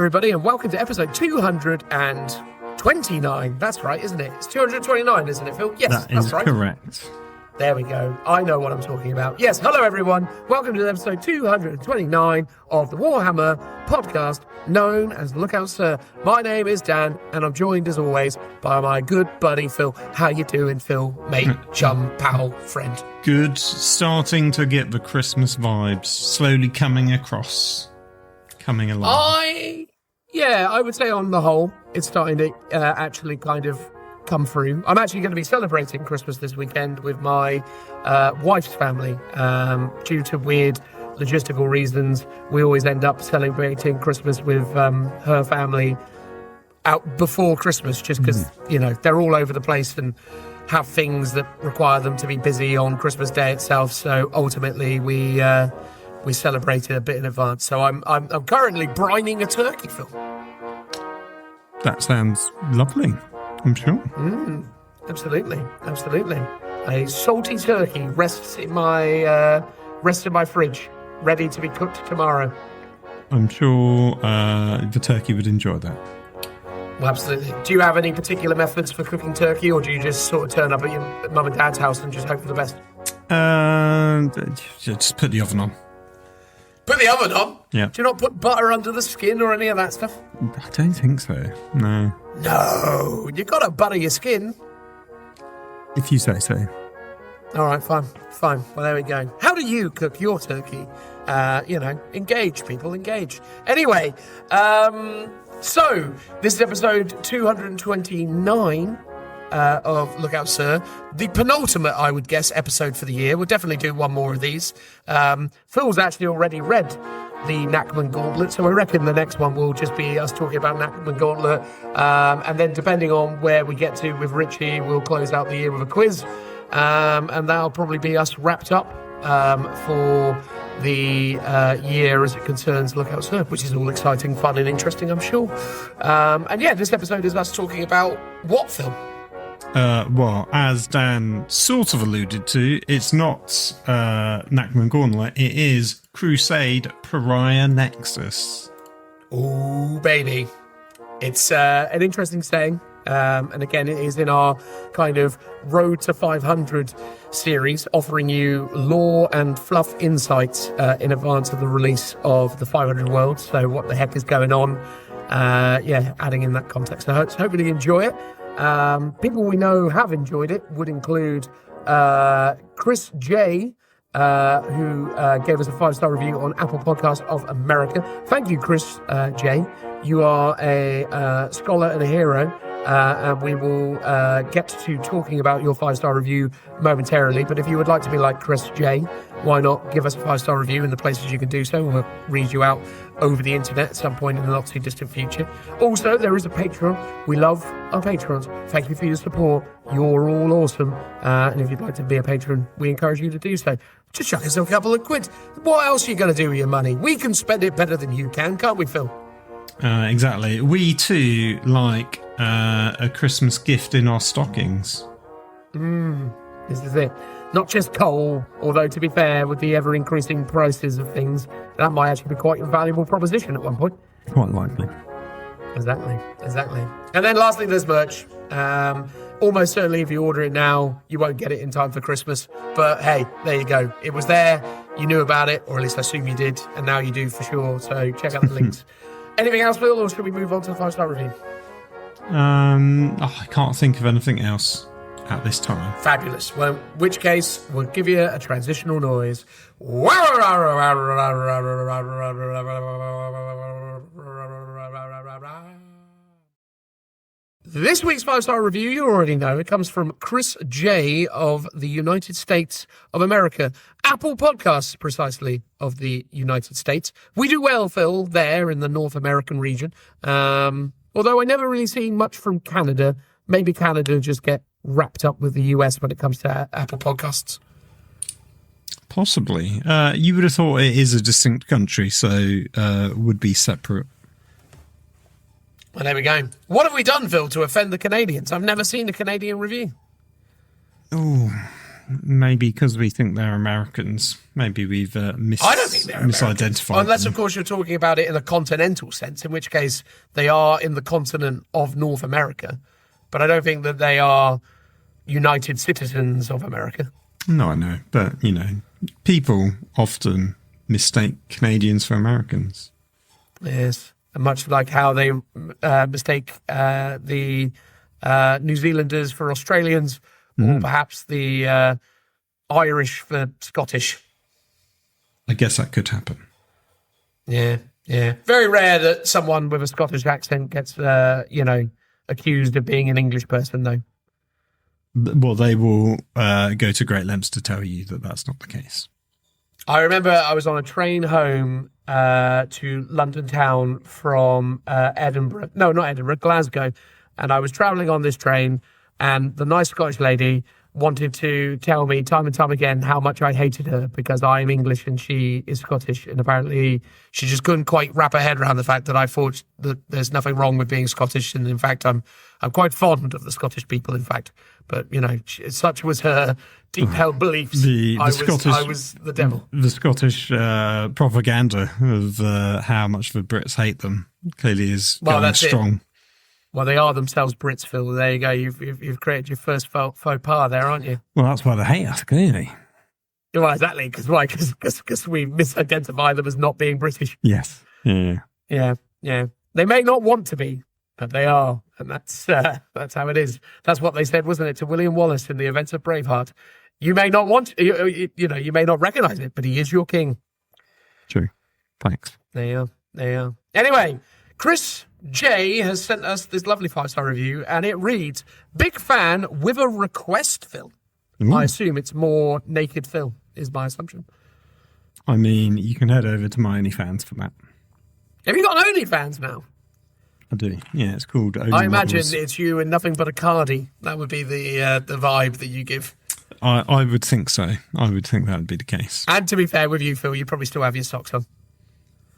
everybody, and welcome to episode 229. That's right, isn't it? It's 229, isn't it, Phil? Yes, that's right. Correct. There we go. I know what I'm talking about. Yes, hello everyone. Welcome to episode 229 of the Warhammer podcast, known as the Lookout Sir. My name is Dan, and I'm joined as always by my good buddy Phil. How you doing, Phil? Mate, chum, pal, friend. Good. Starting to get the Christmas vibes slowly coming along. I would say on the whole, it's starting to actually kind of come through. I'm actually going to be celebrating Christmas this weekend with my wife's family. Due to weird logistical reasons, we always end up celebrating Christmas with her family out before Christmas, just because, they're all over the place and have things that require them to be busy on Christmas Day itself. So ultimately, we celebrated a bit in advance. So I'm currently brining a turkey, Phil. That sounds lovely, I'm sure. Absolutely. A salty turkey rests in my fridge, ready to be cooked tomorrow. I'm sure the turkey would enjoy that. Well, absolutely. Do you have any particular methods for cooking turkey, or do you just sort of turn up at your mum and dad's house and just hope for the best? Just put the oven on. Put the oven on? Yeah. Do you not put butter under the skin or any of that stuff? I don't think so, no. No, you got to butter your skin. If you say so. All right, fine. Well, there we go. How do you cook your turkey? Engage, people, engage. Anyway, so this is episode 229 of Lookout Sir. The penultimate, I would guess, episode for the year. We'll definitely do one more of these. Phil's actually already read the Nachman Gauntlet, so I reckon the next one will just be us talking about Nachman Gauntlet, and then depending on where we get to with Richie, we'll close out the year with a quiz, and that'll probably be us wrapped up for the year as it concerns Lookout Sir, which is all exciting, fun and interesting, I'm sure. This episode is us talking about what film? Well, as Dan sort of alluded to, it's not Nachman Gauntlet, it is Crusade Pariah Nexus. Ooh, baby. It's an interesting saying, and again, it is in our kind of Road to 500 series, offering you lore and fluff insights in advance of the release of the 500 Worlds, so what the heck is going on, adding in that context. So hopefully you enjoy it. People we know have enjoyed it would include Chris J, who gave us a 5-star review on Apple Podcasts of America. Thank you, Chris J. You are a scholar and a hero, and we will get to talking about your 5-star review momentarily. But if you would like to be like Chris J, why not give us a 5-star review in the places you can do so? We'll read you out over the internet at some point in the not too distant future. Also, there is a Patreon. We love our patrons. Thank you for your support. You're all awesome. And if you'd like to be a patron, we encourage you to do so. Just chuck us a couple of quid. What else are you going to do with your money? We can spend it better than you can, can't we, Phil? Exactly. We too like a Christmas gift in our stockings. This is it. Not just coal, although to be fair, with the ever-increasing prices of things, that might actually be quite a valuable proposition at one point. Quite likely. Exactly. And then lastly, there's merch. Almost certainly if you order it now, you won't get it in time for Christmas. But hey, there you go. It was there, you knew about it, or at least I assume you did, and now you do for sure. So check out the links. Anything else, Phil, or should we move on to the 5-star review? I can't think of anything else at this time. Fabulous. Well, in which case, we'll give you a transitional noise. This week's 5-star review, you already know, it comes from Chris J of the United States of America. Apple Podcasts, precisely, of the United States. We do well, Phil, there in the North American region. Although I never really seen much from Canada. Maybe Canada just get wrapped up with the US when it comes to Apple Podcasts. Possibly. You would have thought it is a distinct country, so would be separate. Well, there we go. What have we done, Phil, to offend the Canadians? I've never seen a Canadian review. Oh, maybe because we think they're Americans. Maybe we've I don't think they're misidentified unless, them. of course, you're talking about it in a continental sense, in which case they are in the continent of North America. But I don't think that they are United Citizens of America. No, I know. But, people often mistake Canadians for Americans. Yes. And much like how they mistake the New Zealanders for Australians, or perhaps the Irish for Scottish. I guess that could happen. Yeah. Very rare that someone with a Scottish accent gets, accused of being an English person, though. Well, they will go to great lengths to tell you that that's not the case. I remember I was on a train home to London town from Edinburgh. No, not Edinburgh, Glasgow. And I was travelling on this train, and the nice Scottish lady wanted to tell me time and time again how much I hated her because I'm English and she is Scottish. And apparently she just couldn't quite wrap her head around the fact that I thought that there's nothing wrong with being Scottish. And in fact, I'm quite fond of the Scottish people, in fact. But, such was her deep-held beliefs. I was the devil. The Scottish propaganda of how much the Brits hate them clearly is going strong. It. Well, they are themselves Brits, Phil. There you go. You've created your first faux pas there, aren't you? Well, that's why they hate us, clearly. Well, exactly. Because we misidentify them as not being British. Yes. Yeah. They may not want to be, but they are, and that's how it is. That's what they said, wasn't it, to William Wallace in the events of Braveheart? You may not want, you may not recognise it, but he is your king. True. Thanks. There you are. Anyway, Chris J has sent us this lovely 5-star review, and it reads, "Big fan with a request, Phil." Ooh. I assume it's more naked Phil, is my assumption. I mean, you can head over to my OnlyFans for that. Have you got an OnlyFans now? I do. Yeah, it's called Only I imagine Models. it's you and nothing but a cardie. That would be the vibe that you give. I would think so. I would think that would be the case. And to be fair with you, Phil, you probably still have your socks on.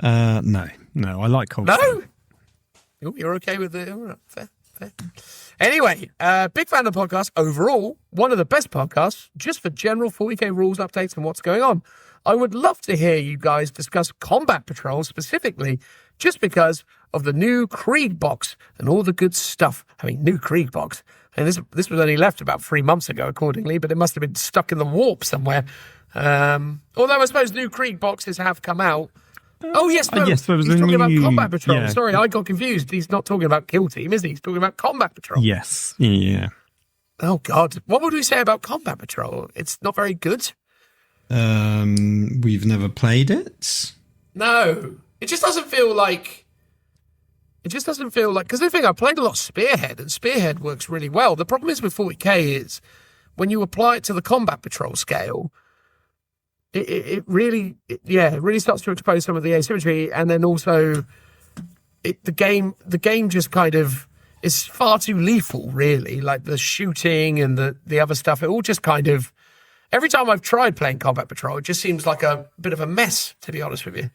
No. I like cold. No? You're okay with it? All right, fair. Anyway, big fan of the podcast. Overall, one of the best podcasts, just for general 40k rules updates and what's going on. I would love to hear you guys discuss Combat Patrol specifically, just because of the new Krieg box and all the good stuff. I mean, new Krieg box. And this was only left about 3 months ago, accordingly, but it must have been stuck in the warp somewhere. Although I suppose new Krieg boxes have come out. Oh, yes, no, yes, there was he's talking about Combat Patrol. Yeah. Sorry, I got confused. He's not talking about Kill Team, is he? He's talking about Combat Patrol. Yes, yeah. Oh, God. What would we say about Combat Patrol? It's not very good. We've never played it. No. It just doesn't feel like... Because the thing, I played a lot of Spearhead, and Spearhead works really well. The problem is with 40k is when you apply it to the Combat Patrol scale... It really starts to expose some of the asymmetry, and then also the game just kind of is far too lethal, really. Like the shooting and the other stuff, it all just kind of, every time I've tried playing Combat Patrol, it just seems like a bit of a mess, to be honest with you.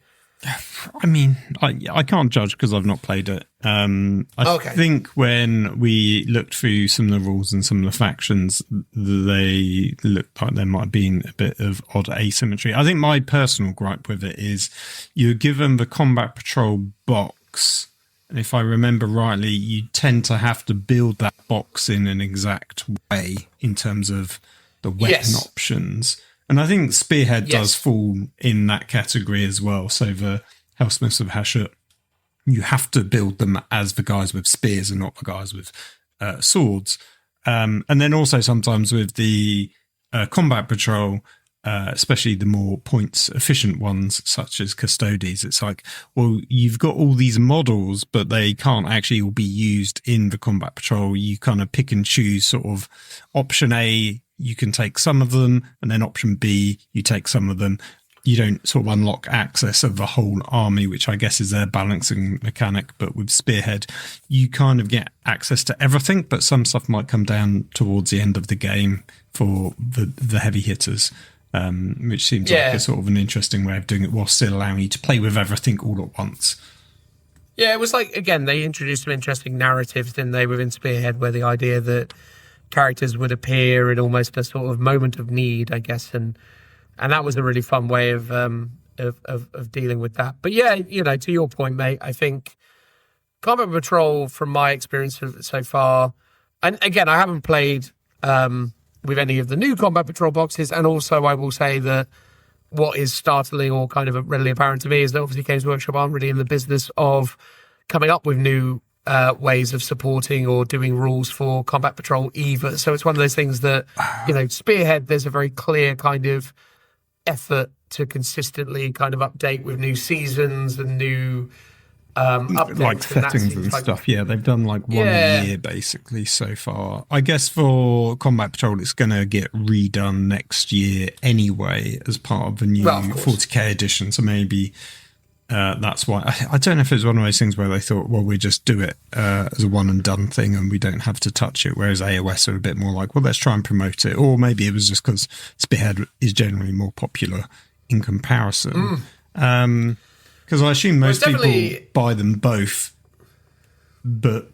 I mean, I can't judge because I've not played it. I think when we looked through some of the rules and some of the factions, they looked like there might have been a bit of odd asymmetry. I think my personal gripe with it is you're given the Combat Patrol box, and if I remember rightly, you tend to have to build that box in an exact way in terms of the weapon options. And I think Spearhead does fall in that category as well. So the Hellsmiths of Hashut, you have to build them as the guys with spears and not the guys with swords. And then also sometimes with the Combat Patrol, especially the more points efficient ones, such as Custodes, it's like, well, you've got all these models, but they can't actually all be used in the Combat Patrol. You kind of pick and choose sort of option A, you can take some of them, and then option B, you take some of them. You don't sort of unlock access of the whole army, which I guess is their balancing mechanic. But with Spearhead, you kind of get access to everything, but some stuff might come down towards the end of the game for the heavy hitters, which seems like a sort of an interesting way of doing it while still allowing you to play with everything all at once. Yeah, it was like, again, they introduced some interesting narratives, didn't they, within Spearhead, where the idea that characters would appear in almost a sort of moment of need, I guess, and that was a really fun way of dealing with that. But yeah, to your point, mate, I think Combat Patrol, from my experience so far, and again, I haven't played with any of the new Combat Patrol boxes, and also I will say that what is startling or kind of readily apparent to me is that obviously Games Workshop aren't really in the business of coming up with new ways of supporting or doing rules for Combat Patrol either. So it's one of those things that, Spearhead, there's a very clear kind of effort to consistently kind of update with new seasons and new updates. Like settings and stuff. Yeah, they've done like one a year basically so far. I guess for Combat Patrol, it's going to get redone next year anyway as part of the new 40k edition. So maybe that's why. I don't know if it's one of those things where they thought, well, we just do it as a one and done thing and we don't have to touch it. Whereas AOS are a bit more like, well, let's try and promote it. Or maybe it was just because Spearhead is generally more popular in comparison. Because I assume most people buy them both, but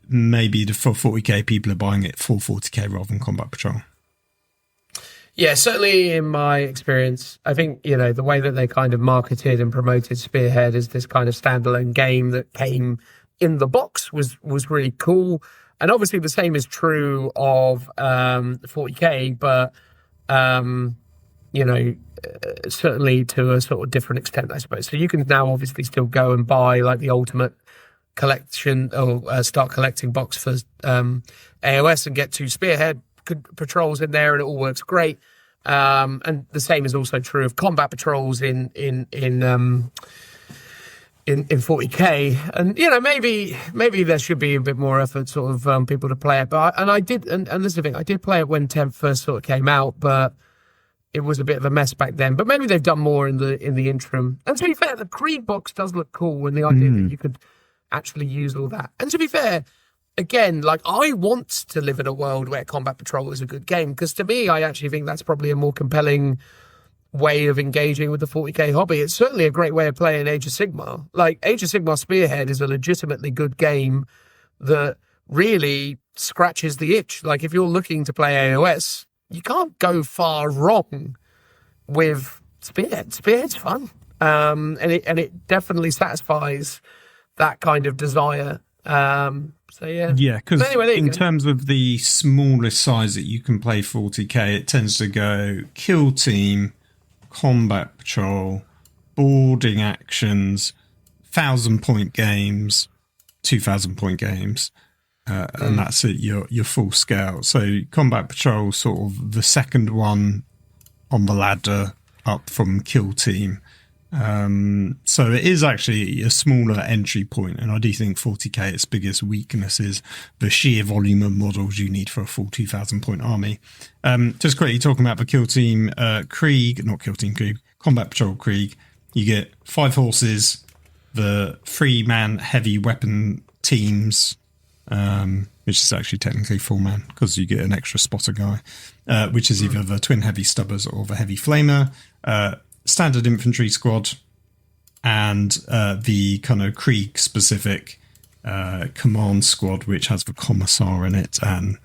maybe for 40k people are buying it for 40k rather than Combat Patrol. Yeah, certainly in my experience, I think, the way that they kind of marketed and promoted Spearhead as this kind of standalone game that came in the box was really cool. And obviously the same is true of 40k, but, certainly to a sort of different extent, I suppose. So you can now obviously still go and buy like the Ultimate Collection or start collecting box for AOS and get 2 Spearhead patrols in there, and it all works great. And the same is also true of Combat Patrols in 40k. And maybe there should be a bit more effort, sort of people to play it. But I did, and this is the thing, I did play it when 10th first sort of came out, but it was a bit of a mess back then. But maybe they've done more in the interim. And to be fair, the Krieg box does look cool, and the idea that you could actually use all that. And to be fair, again, like, I want to live in a world where Combat Patrol is a good game, because to me, I actually think that's probably a more compelling way of engaging with the 40k hobby. It's certainly a great way of playing Age of Sigmar. Like, Age of Sigmar Spearhead is a legitimately good game that really scratches the itch. Like, if you're looking to play AOS, you can't go far wrong with Spearhead. Spearhead's fun. And it definitely satisfies that kind of desire. So yeah, because in terms of the smallest size that you can play 40k, it tends to go Kill Team, Combat Patrol, boarding actions, 1,000-point games, 2,000-point games, and that's it. Your full scale. So Combat Patrol, sort of the second one on the ladder up from Kill Team. So it is actually a smaller entry point, and I do think 40k, its biggest weakness is the sheer volume of models you need for a full 2,000-point army. Just quickly talking about the Kill Team Krieg, not Kill Team Krieg, Combat Patrol Krieg, you get 5 horses, the 3-man heavy weapon teams, which is actually technically 4-man because you get an extra spotter guy, which is either the twin heavy stubbers or the heavy flamer, standard infantry squad, and the kind of Krieg specific command squad, which has the commissar in it and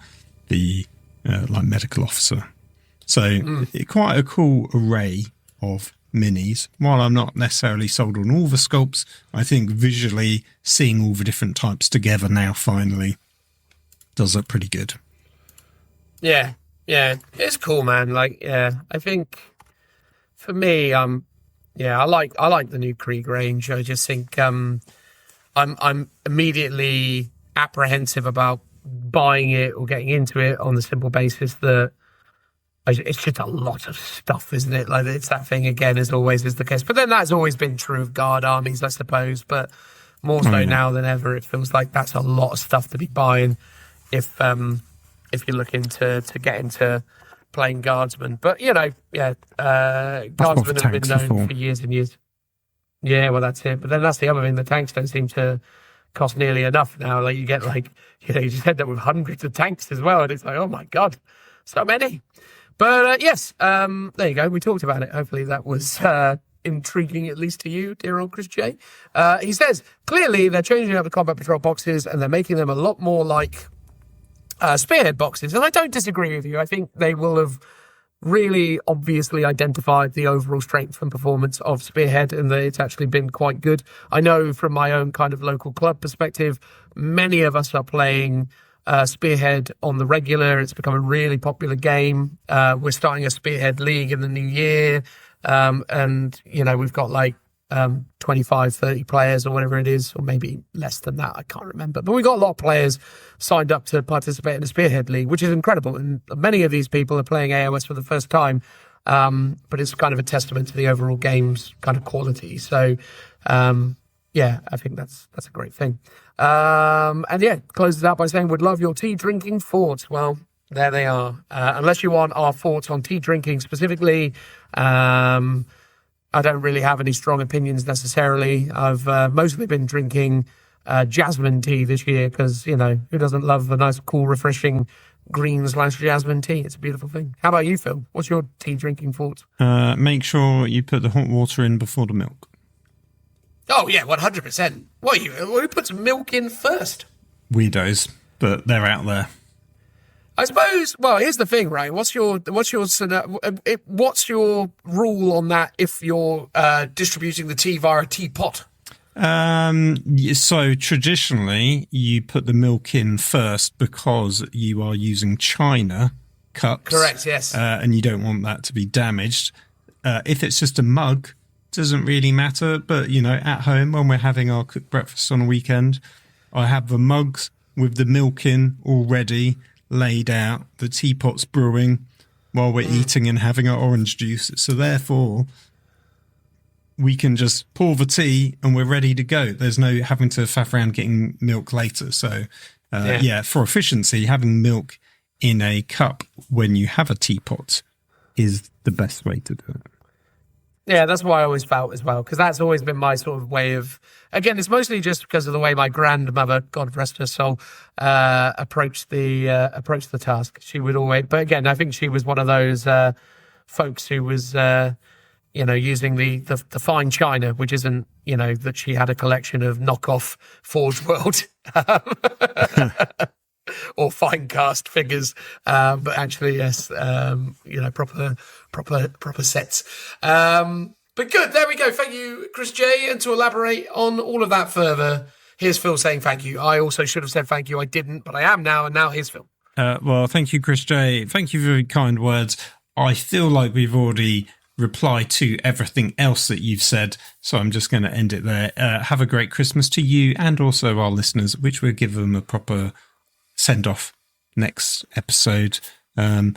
the like medical officer. So quite a cool array of minis. While I'm not necessarily sold on all the sculpts, I think visually seeing all the different types together now finally does look pretty good. Yeah, it's cool, man. Like, I think for me, I like the new Krieg range. I just think I'm immediately apprehensive about buying it or getting into it on the simple basis that it's just a lot of stuff, isn't it? Like, it's that thing again, as always is the case. But then that's always been true of guard armies, I suppose. But more so now than ever, it feels like that's a lot of stuff to be buying if you're looking to get into playing guardsmen. But guardsmen have been known for years and years. Yeah, well, that's it. But then that's the other thing. The tanks don't seem to cost nearly enough now. Like, you get you just end up with hundreds of tanks as well, and it's like, oh my god, so many. But yes, there you go. We talked about it. Hopefully that was intriguing, at least to you, dear old Chris J. He says, clearly they're changing up the Combat Patrol boxes and they're making them a lot more like Spearhead boxes. And I don't disagree with you. I think they will have really obviously identified the overall strength and performance of Spearhead, and that it's actually been quite good. I know from my own kind of local club perspective, many of us are playing Spearhead on the regular. It's become a really popular game. We're starting a Spearhead league in the new year. And, you know, we've got like 25, 30 players or whatever it is, or maybe less than that. I can't remember. But we've got a lot of players signed up to participate in the Spearhead League, which is incredible. And many of these people are playing AOS for the first time. But it's kind of a testament to the overall game's kind of quality. So, yeah, I think that's a great thing. And yeah, closes out by saying, would love your tea drinking thoughts. Well, there they are. Unless you want our thoughts on tea drinking specifically, I don't really have any strong opinions necessarily. I've mostly been drinking jasmine tea this year because, you know, who doesn't love a nice, cool, refreshing green/jasmine tea? It's a beautiful thing. How about you, Phil? What's your tea drinking thoughts? Make sure you put the hot water in before the milk. Oh, yeah, 100%. Who puts milk in first? Weirdos, but they're out there. I suppose. Well, here's the thing, right? What's your rule on that if you're distributing the tea via a teapot? So traditionally, you put the milk in first because you are using china cups. Correct. Yes. And you don't want that to be damaged. If it's just a mug, doesn't really matter. But you know, at home when we're having our cooked breakfast on a weekend, I have the mugs with the milk in already laid out, the teapot's brewing while we're eating and having our orange juice. So therefore, we can just pour the tea and we're ready to go. There's no having to faff around getting milk later. So yeah, for efficiency, having milk in a cup when you have a teapot is the best way to do it. Yeah, that's what I always felt as well, because that's always been my sort of way of, again, it's mostly just because of the way my grandmother, God rest her soul, approached the task. She would always, but again, I think she was one of those folks who was, using the fine china, which isn't, that she had a collection of knockoff Forge World or fine cast figures, but actually, yes, proper sets. But good, there we go. Thank you, Chris J. And to elaborate on all of that further, here's Phil saying thank you. I also should have said thank you. I didn't, but I am now, and now here's Phil. Well, thank you, Chris J. Thank you for your kind words. I feel like we've already replied to everything else that you've said, so I'm just going to end it there. Have a great Christmas to you and also our listeners, which we'll give them a proper send-off next episode. But,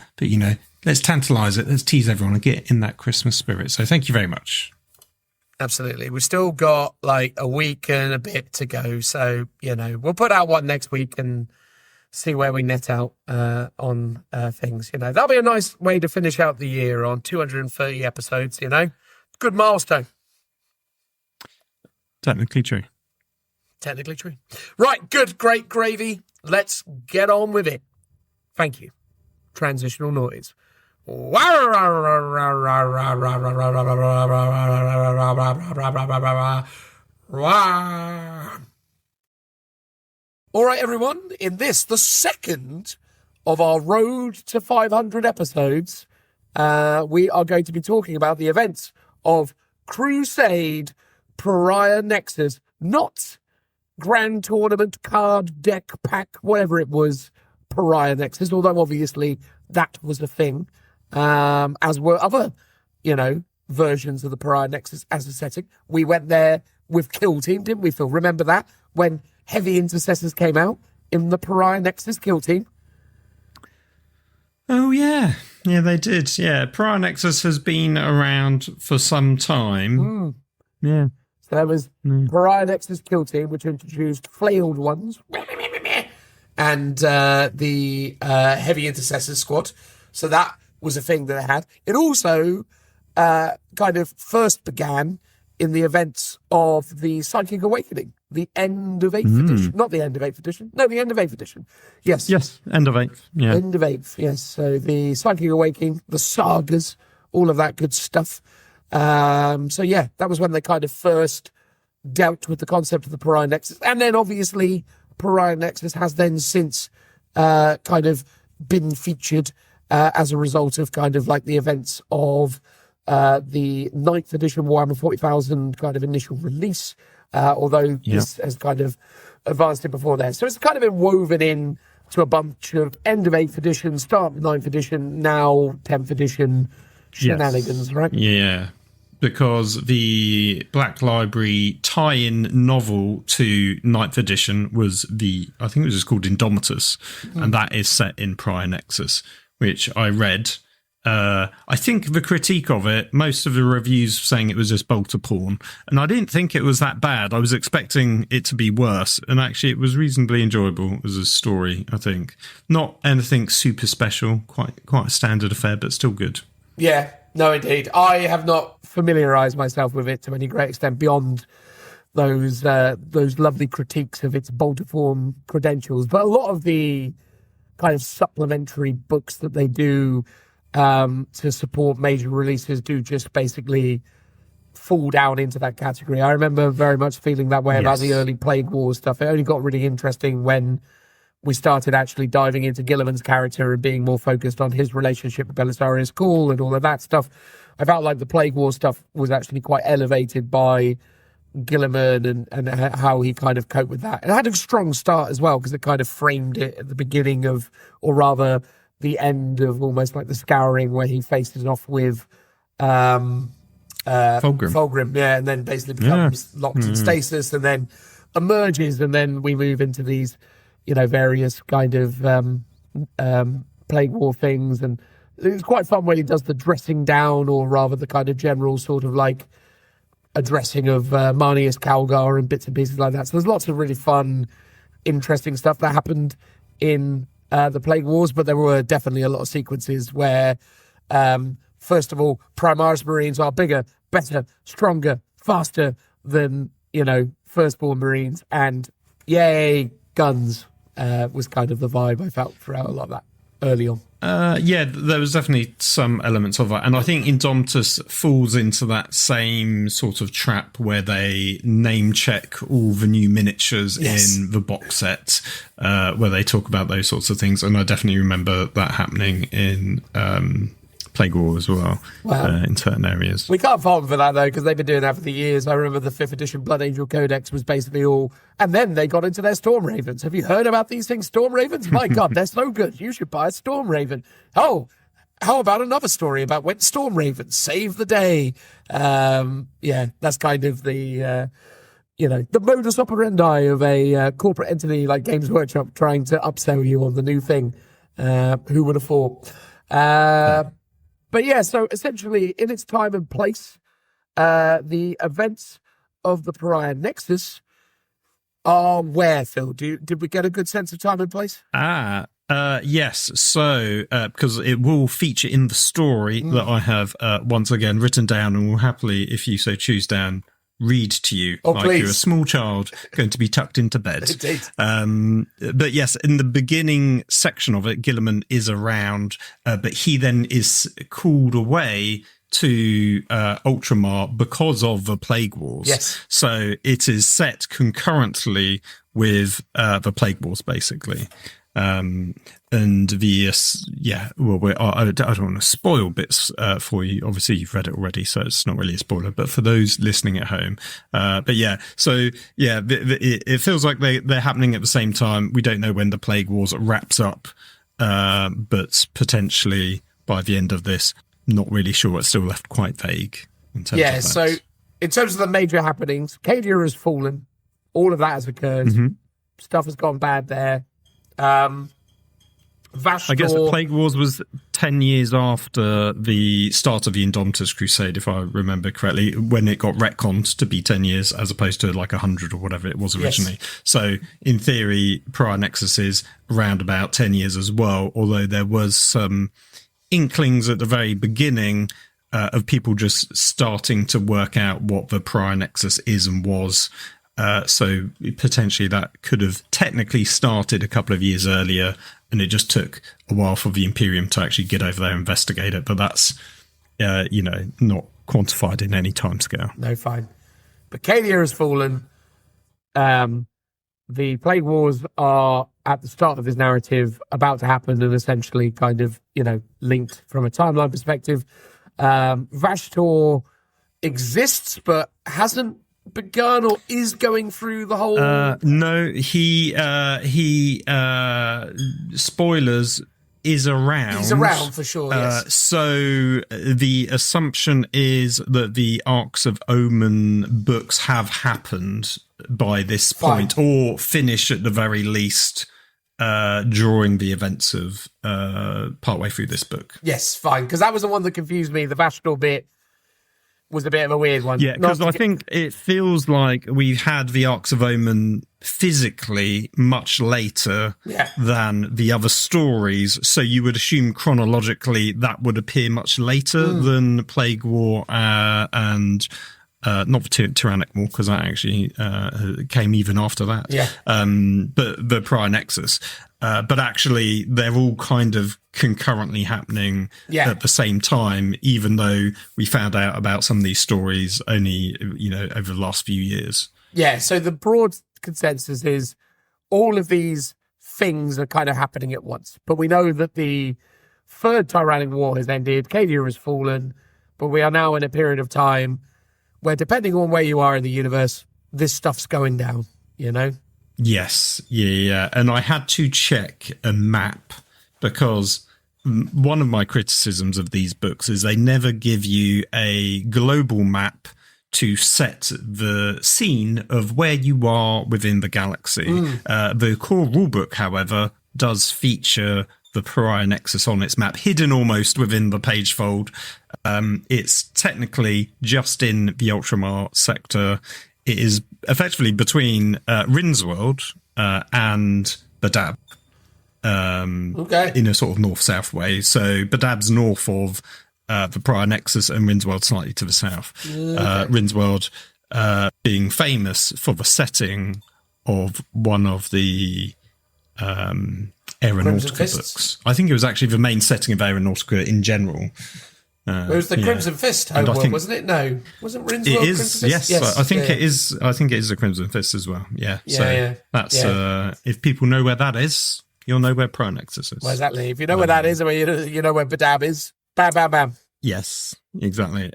let's tantalise it. Let's tease everyone and get in that Christmas spirit. So thank you very much. Absolutely. We've still got like a week and a bit to go. So, we'll put out one next week and see where we net out on things. That'll be a nice way to finish out the year on 230 episodes, Good milestone. Technically true. Right, good, great gravy. Let's get on with it. Thank you. Transitional noise. All right, everyone. In this, the second of our Road to 500 episodes, we are going to be talking about the events of Crusade Pariah Nexus, not Grand Tournament card deck pack, whatever it was, Pariah Nexus, although obviously that was a thing, as were other, versions of the Pariah Nexus as a setting. We went there with Kill Team, didn't we, Phil? Remember that? When Heavy Intercessors came out in the Pariah Nexus Kill Team? Oh, yeah. Yeah, they did. Yeah, Pariah Nexus has been around for some time. Yeah. So there was Pariah Nexus Kill Team, which introduced flailed ones, and the Heavy Intercessors squad. So that was a thing that they had. It also kind of first began in the events of the Psychic Awakening, the end of 8th edition. Not the end of 8th edition. No, the end of 8th edition. Yes. Yes, end of 8th. Yeah. End of 8th, yes. So the Psychic Awakening, the sagas, all of that good stuff. So yeah, that was when they kind of first dealt with the concept of the Pariah Nexus. And then obviously Pariah Nexus has then since kind of been featured as a result of kind of like the events of the 9th edition Warhammer 40,000 kind of initial release, although this has kind of advanced it before then. So it's kind of been woven in to a bunch of end of 8th edition, start of 9th edition, now 10th edition shenanigans, right? Yeah. Because the Black Library tie-in novel to 9th edition was I think it was just called Indomitus, and that is set in Prior Nexus, which I read. I think the critique of it, most of the reviews saying it was just bolter porn, and I didn't think it was that bad. I was expecting it to be worse, and actually it was reasonably enjoyable as a story, I think. Not anything super special, quite a standard affair, but still good. Yeah, no, indeed. I have not familiarised myself with it to any great extent beyond those lovely critiques of its bolter-form credentials. But a lot of the kind of supplementary books that they do to support major releases do just basically fall down into that category. I remember very much feeling that way about the early Plague Wars stuff. It only got really interesting when we started actually diving into Guilliman's character and being more focused on his relationship with Belisarius Cawl and all of that stuff. I felt like the Plague War stuff was actually quite elevated by Guilliman and how he kind of coped with that. It had a strong start as well because it kind of framed it at the beginning of, or rather the end of almost like the Scouring where he faces off with Fulgrim, and then basically becomes locked in stasis and then emerges, and then we move into these various kind of Plague War things. And it's quite fun when he does the dressing down, or rather the kind of general sort of like addressing of Marnius Calgar and bits and pieces like that. So there's lots of really fun, interesting stuff that happened in the Plague Wars, but there were definitely a lot of sequences where, first of all, Primaris Marines are bigger, better, stronger, faster than, Firstborn Marines, and yay, guns was kind of the vibe I felt throughout a lot of that early on. There was definitely some elements of that. And I think Indomitus falls into that same sort of trap where they name check all the new miniatures in the box set, where they talk about those sorts of things. And I definitely remember that happening in Plague War as well, in certain areas. We can't fault them for that, though, because they've been doing that for the years. I remember the 5th edition Blood Angel Codex was basically all... And then they got into their Storm Ravens. Have you heard about these things, Storm Ravens? My God, they're so good. You should buy a Storm Raven. Oh, how about another story about when Storm Ravens save the day? That's kind of the... the modus operandi of a corporate entity like Games Workshop trying to upsell you on the new thing. Who would have thought? But yeah, so essentially, in its time and place, the events of the Pariah Nexus are where, Phil? Did we get a good sense of time and place? Yes. So, because it will feature in the story that I have once again written down, and will happily, if you so choose, Dan, read to you please. You're a small child going to be tucked into bed. Indeed. But yes, in the beginning section of it, Guilliman is around, but he then is called away to Ultramar because of the Plague Wars. Yes. So it is set concurrently with the Plague Wars, basically. And the I don't want to spoil bits for you. Obviously, you've read it already, so it's not really a spoiler. But for those listening at home, it feels like they're happening at the same time. We don't know when the Plague Wars wraps up, but potentially by the end of this, not really sure. It's still left quite vague in terms of that. So in terms of the major happenings, Cadia has fallen. All of that has occurred. Mm-hmm. Stuff has gone bad there. Vashdor, I guess the Plague Wars was 10 years after the start of the Indomitus Crusade, if I remember correctly, when it got retconned to be 10 years as opposed to like 100 or whatever it was originally. Yes. So in theory, Prior Nexus is around about 10 years as well, although there was some inklings at the very beginning of people just starting to work out what the Prior Nexus is and was. So potentially that could have technically started a couple of years earlier, and it just took a while for the Imperium to actually get over there and investigate it. But that's, not quantified in any timescale. No, fine. But Cadia has fallen. The Plague Wars are at the start of his narrative about to happen and essentially kind of, linked from a timeline perspective. Vashtor exists but hasn't begun or is going through the whole... No, he spoilers, is around. He's around for sure, yes. So the assumption is that the Arcs of Omen books have happened by this point, or finish at the very least during the events of partway through this book. Yes, fine, because that was the one that confused me. The Vashtor bit was a bit of a weird one. Yeah, because I think it feels like we had the Arcs of Omen physically much later than the other stories, so you would assume chronologically that would appear much later than Plague War and not the Tyrannic War, because that actually came even after that. Yeah. But the Prior Nexus. But actually, they're all kind of concurrently happening at the same time, even though we found out about some of these stories only, over the last few years. Yeah, so the broad consensus is all of these things are kind of happening at once. But we know that the third Tyrannic War has ended, Cadia has fallen, but we are now in a period of time where, depending on where you are in the universe, this stuff's going down, Yes, yeah. And I had to check a map because one of my criticisms of these books is they never give you a global map to set the scene of where you are within the galaxy. The core rulebook, however, does feature the Pariah Nexus on its map, hidden almost within the page fold. It's technically just in the Ultramar sector. It is effectively between Rindsworld and Badab, in a sort of north-south way. So Badab's north of the Prior Nexus, and Rindsworld slightly to the south. Rindsworld being famous for the setting of one of the Aeronautica books. I think it was actually the main setting of Aeronautica in general. It was the Crimson Fist homeworld, wasn't it? No, wasn't Rindsworld? It is. Yes. I think it is. I think it is the Crimson Fist as well. Yeah. That's if people know where that is, you'll know where Prior Nexus is. Well, exactly. If you know where that is, or you know where Badab is, bam, bam, bam. Yes, exactly.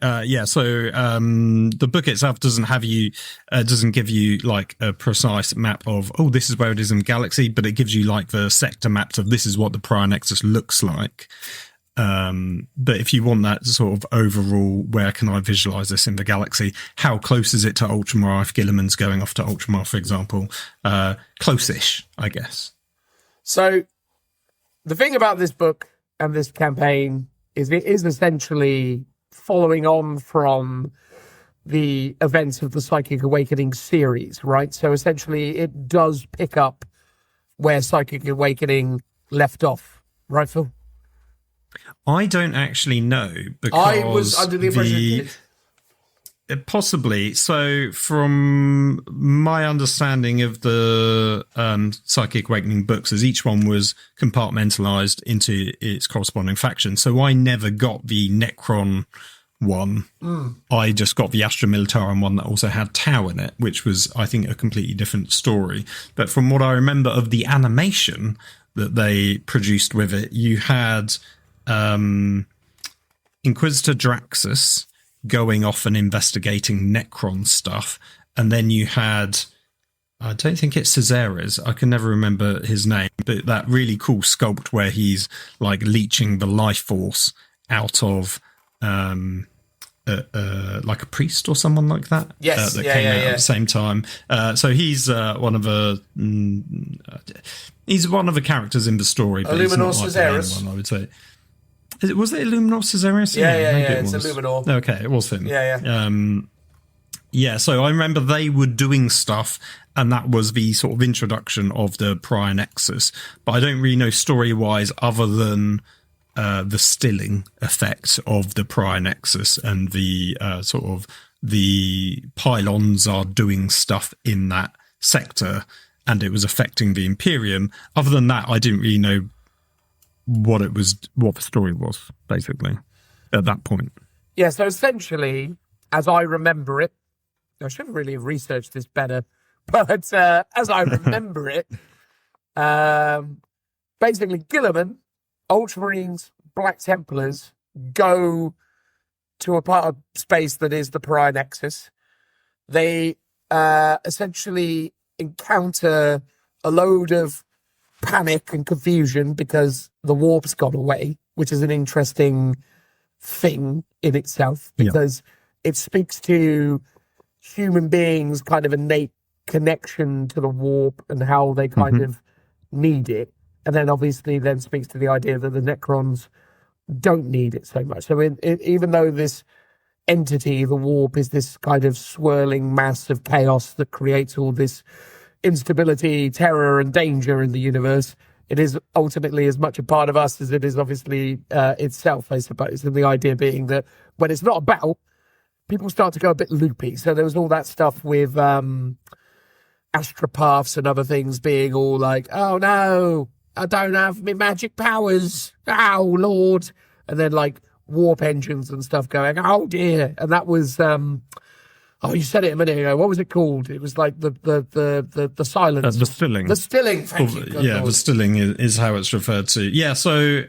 So the book itself doesn't give you like a precise map of, this is where it is in the galaxy, but it gives you like the sector maps of this is what the Prior Nexus looks like. But if you want that sort of overall, where can I visualize this in the galaxy? How close is it to Ultramar? If Gilliman's going off to Ultramar, for example, close-ish, I guess. So the thing about this book and this campaign is it is essentially following on from the events of the Psychic Awakening series, right? So essentially it does pick up where Psychic Awakening left off, right, Phil? I don't actually know, because I was under the impression possibly. So from my understanding of the Psychic Awakening books, as each one was compartmentalized into its corresponding faction. So I never got the Necron one. I just got the Astra Militarum one that also had Tau in it, which was, I think, a completely different story. But from what I remember of the animation that they produced with it, you had Inquisitor Draxus going off and investigating Necron stuff, and then you had, I don't think it's Caesares, I can never remember his name, but that really cool sculpt where he's like leeching the life force out of like a priest or someone like that. Yes, that came out at the same time. So he's one of the characters in the story, but he's not like the main one, I would say. Was it Illuminor Caesares? Yeah, it's Illuminor. Okay, it was him. Yeah. So I remember they were doing stuff, and that was the sort of introduction of the Prior Nexus. But I don't really know story-wise other than the stilling effect of the Prior Nexus and the sort of the pylons are doing stuff in that sector, and it was affecting the Imperium. Other than that, I didn't really know what the story was, basically, at that point. Yeah, so essentially, as I remember it, I should have really researched this better, but as I remember it, Basically, Guilliman, Ultramarines, Black Templars go to a part of space that is the Pariah Nexus. They essentially encounter a load of panic and confusion because the warp's gone away, which is an interesting thing in itself, because it speaks to human beings' kind of innate connection to the warp and how they kind of need it. And then obviously then speaks to the idea that the Necrons don't need it so much. So even though this entity, the warp, is this kind of swirling mass of chaos that creates all this instability, terror, and danger in the universe, it is ultimately as much a part of us as it is obviously itself, I suppose. And the idea being that when it's not about, people start to go a bit loopy. So there was all that stuff with astropaths and other things being all like, oh no, I don't have my magic powers. Oh, Lord. And then like warp engines and stuff going, oh dear. And that was, you said it a minute ago. What was it called? It was like the silence. The stilling. The stilling, thank you. Yeah, the stilling is how it's referred to. Yeah, so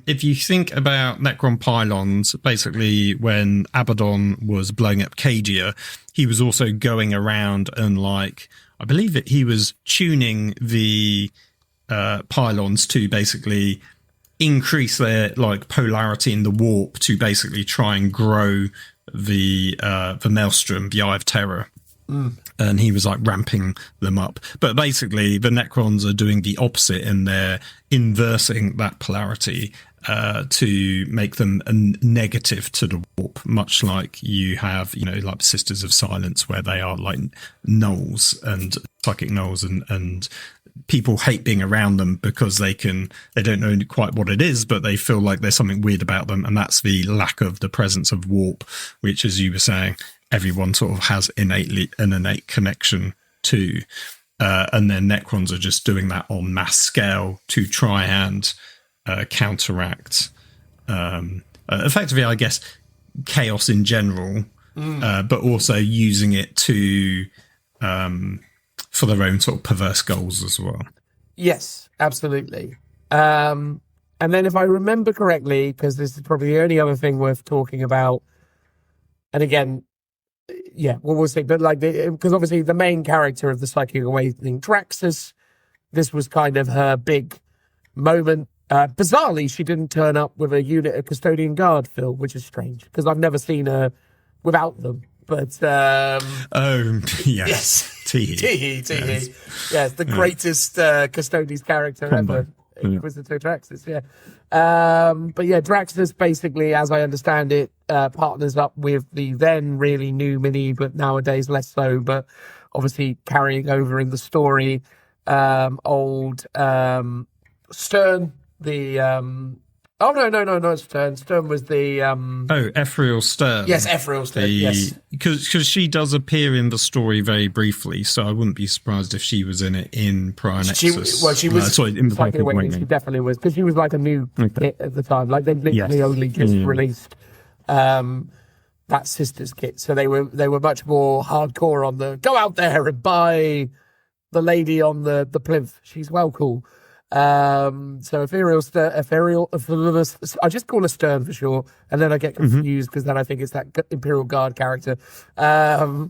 if you think about Necron pylons, basically when Abaddon was blowing up Cadia, he was also going around and like, I believe that he was tuning the pylons to basically increase their like polarity in the warp to basically try and grow the maelstrom, the Eye of Terror. And he was like ramping them up. But basically the Necrons are doing the opposite, and they're inversing that polarity to make them a negative to the warp, much like you have, like Sisters of Silence, where they are like gnolls and psychic gnolls, and people hate being around them because they don't know quite what it is, but they feel like there's something weird about them. And that's the lack of the presence of warp, which, as you were saying, everyone sort of has an innate connection to. And then Necrons are just doing that on mass scale to try and counteract effectively, I guess, chaos in general, but also using it to for their own sort of perverse goals as well. Yes, absolutely. And then if I remember correctly, because this is probably the only other thing worth talking about, and again, we'll see, but like, because obviously the main character of the Psychic Awakening, Draxus, this was kind of her big moment. Bizarrely, she didn't turn up with a unit of Custodian Guard, Phil, which is strange, because I've never seen her without them. But yes. Teehee. Yes, the greatest Custodes character ever, Inquisitor Draxus. But Draxus basically, as I understand it, partners up with the then really new Mini, but nowadays less so. But obviously carrying over in the story, old Stern. No, Stern. Stern was the... Ephriel Stern. Yes, Ephriel Stern, yes. Because she does appear in the story very briefly, so I wouldn't be surprised if she was in it in Pariah Nexus. She was... in the Psychic Awakening. She definitely was, because she was like a new kit at the time. Like, they literally only just released that Sisters kit, so they were much more hardcore on the, go out there and buy the lady on the plinth. She's well cool. So Ephriel, I just call her Stern for sure, and then I get confused because then I think it's that Imperial Guard character. But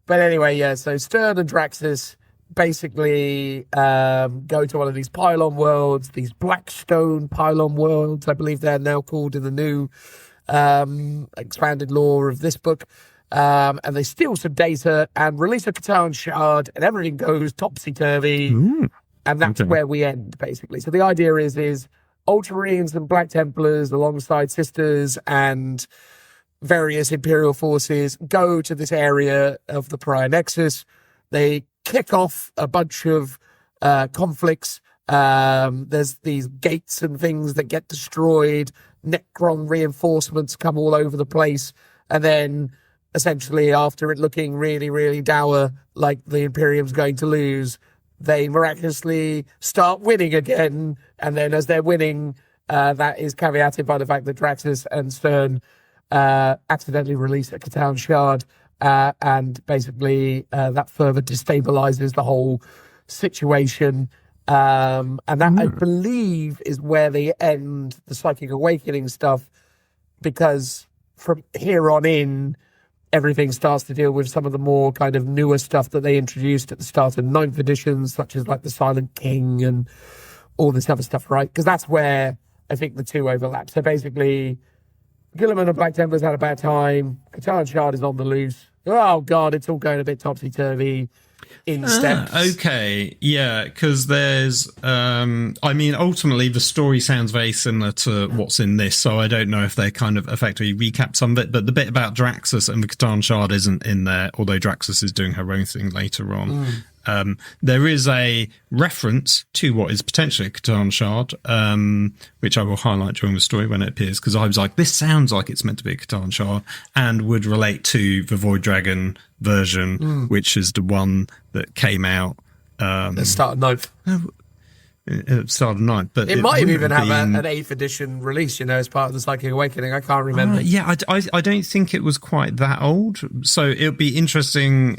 anyway, so Stern and Draxus basically go to one of these pylon worlds, these Blackstone pylon worlds, I believe they're now called in the new expanded lore of this book. And they steal some data and release a Catan shard, and everything goes topsy-turvy. And that's where we end, basically. So the idea is Ultramarines and Black Templars alongside Sisters and various Imperial forces go to this area of the Pariah Nexus. They kick off a bunch of conflicts. There's these gates and things that get destroyed. Necron reinforcements come all over the place. And then, essentially, after it looking really, really dour, like the Imperium's going to lose, they miraculously start winning again. And then as they're winning, that is caveated by the fact that Draxus and Stern accidentally release a Catan shard. And basically that further destabilizes the whole situation. And that, I believe, is where they end the Psychic Awakening stuff, because from here on in, everything starts to deal with some of the more kind of newer stuff that they introduced at the start of 9th edition, such as like the Silent King and all this other stuff, right? Because that's where I think the two overlap. So basically, Guilliman and Black Templars had a bad time. Catan Shard is on the loose. Oh, God, it's all going a bit topsy-turvy in steps. Okay, yeah, because there's... I mean, ultimately, the story sounds very similar to what's in this, so I don't know if they kind of effectively recap some of it, but the bit about Draxus and the Catan Shard isn't in there, although Draxus is doing her own thing later on. There is a reference to what is potentially a Catan Shard, which I will highlight during the story when it appears, because I was like, this sounds like it's meant to be a Catan Shard, and would relate to the Void Dragon version, which is the one that came out at the start of 9th. Start of 9th, but it might even have an 8th edition release, as part of the Psychic Awakening. I can't remember. I don't think it was quite that old, so it'll be interesting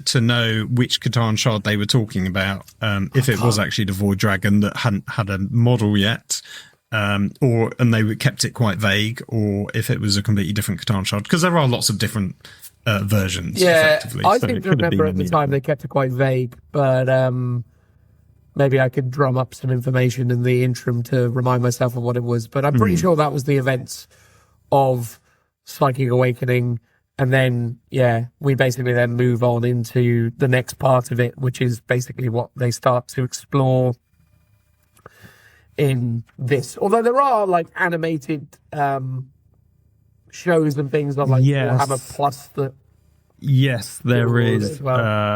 to know which Catan Shard they were talking about, if it was actually the Void Dragon that hadn't had a model yet, and they kept it quite vague, or if it was a completely different Catan Shard, because there are lots of different versions. Yeah, I think to remember at the time they kept it quite vague, but maybe I could drum up some information in the interim to remind myself of what it was. But I'm pretty sure that was the events of Psychic Awakening. And then, we basically then move on into the next part of it, which is basically what they start to explore in this. Although there are like animated shows and things on Warhammer Plus that... Yes, there is,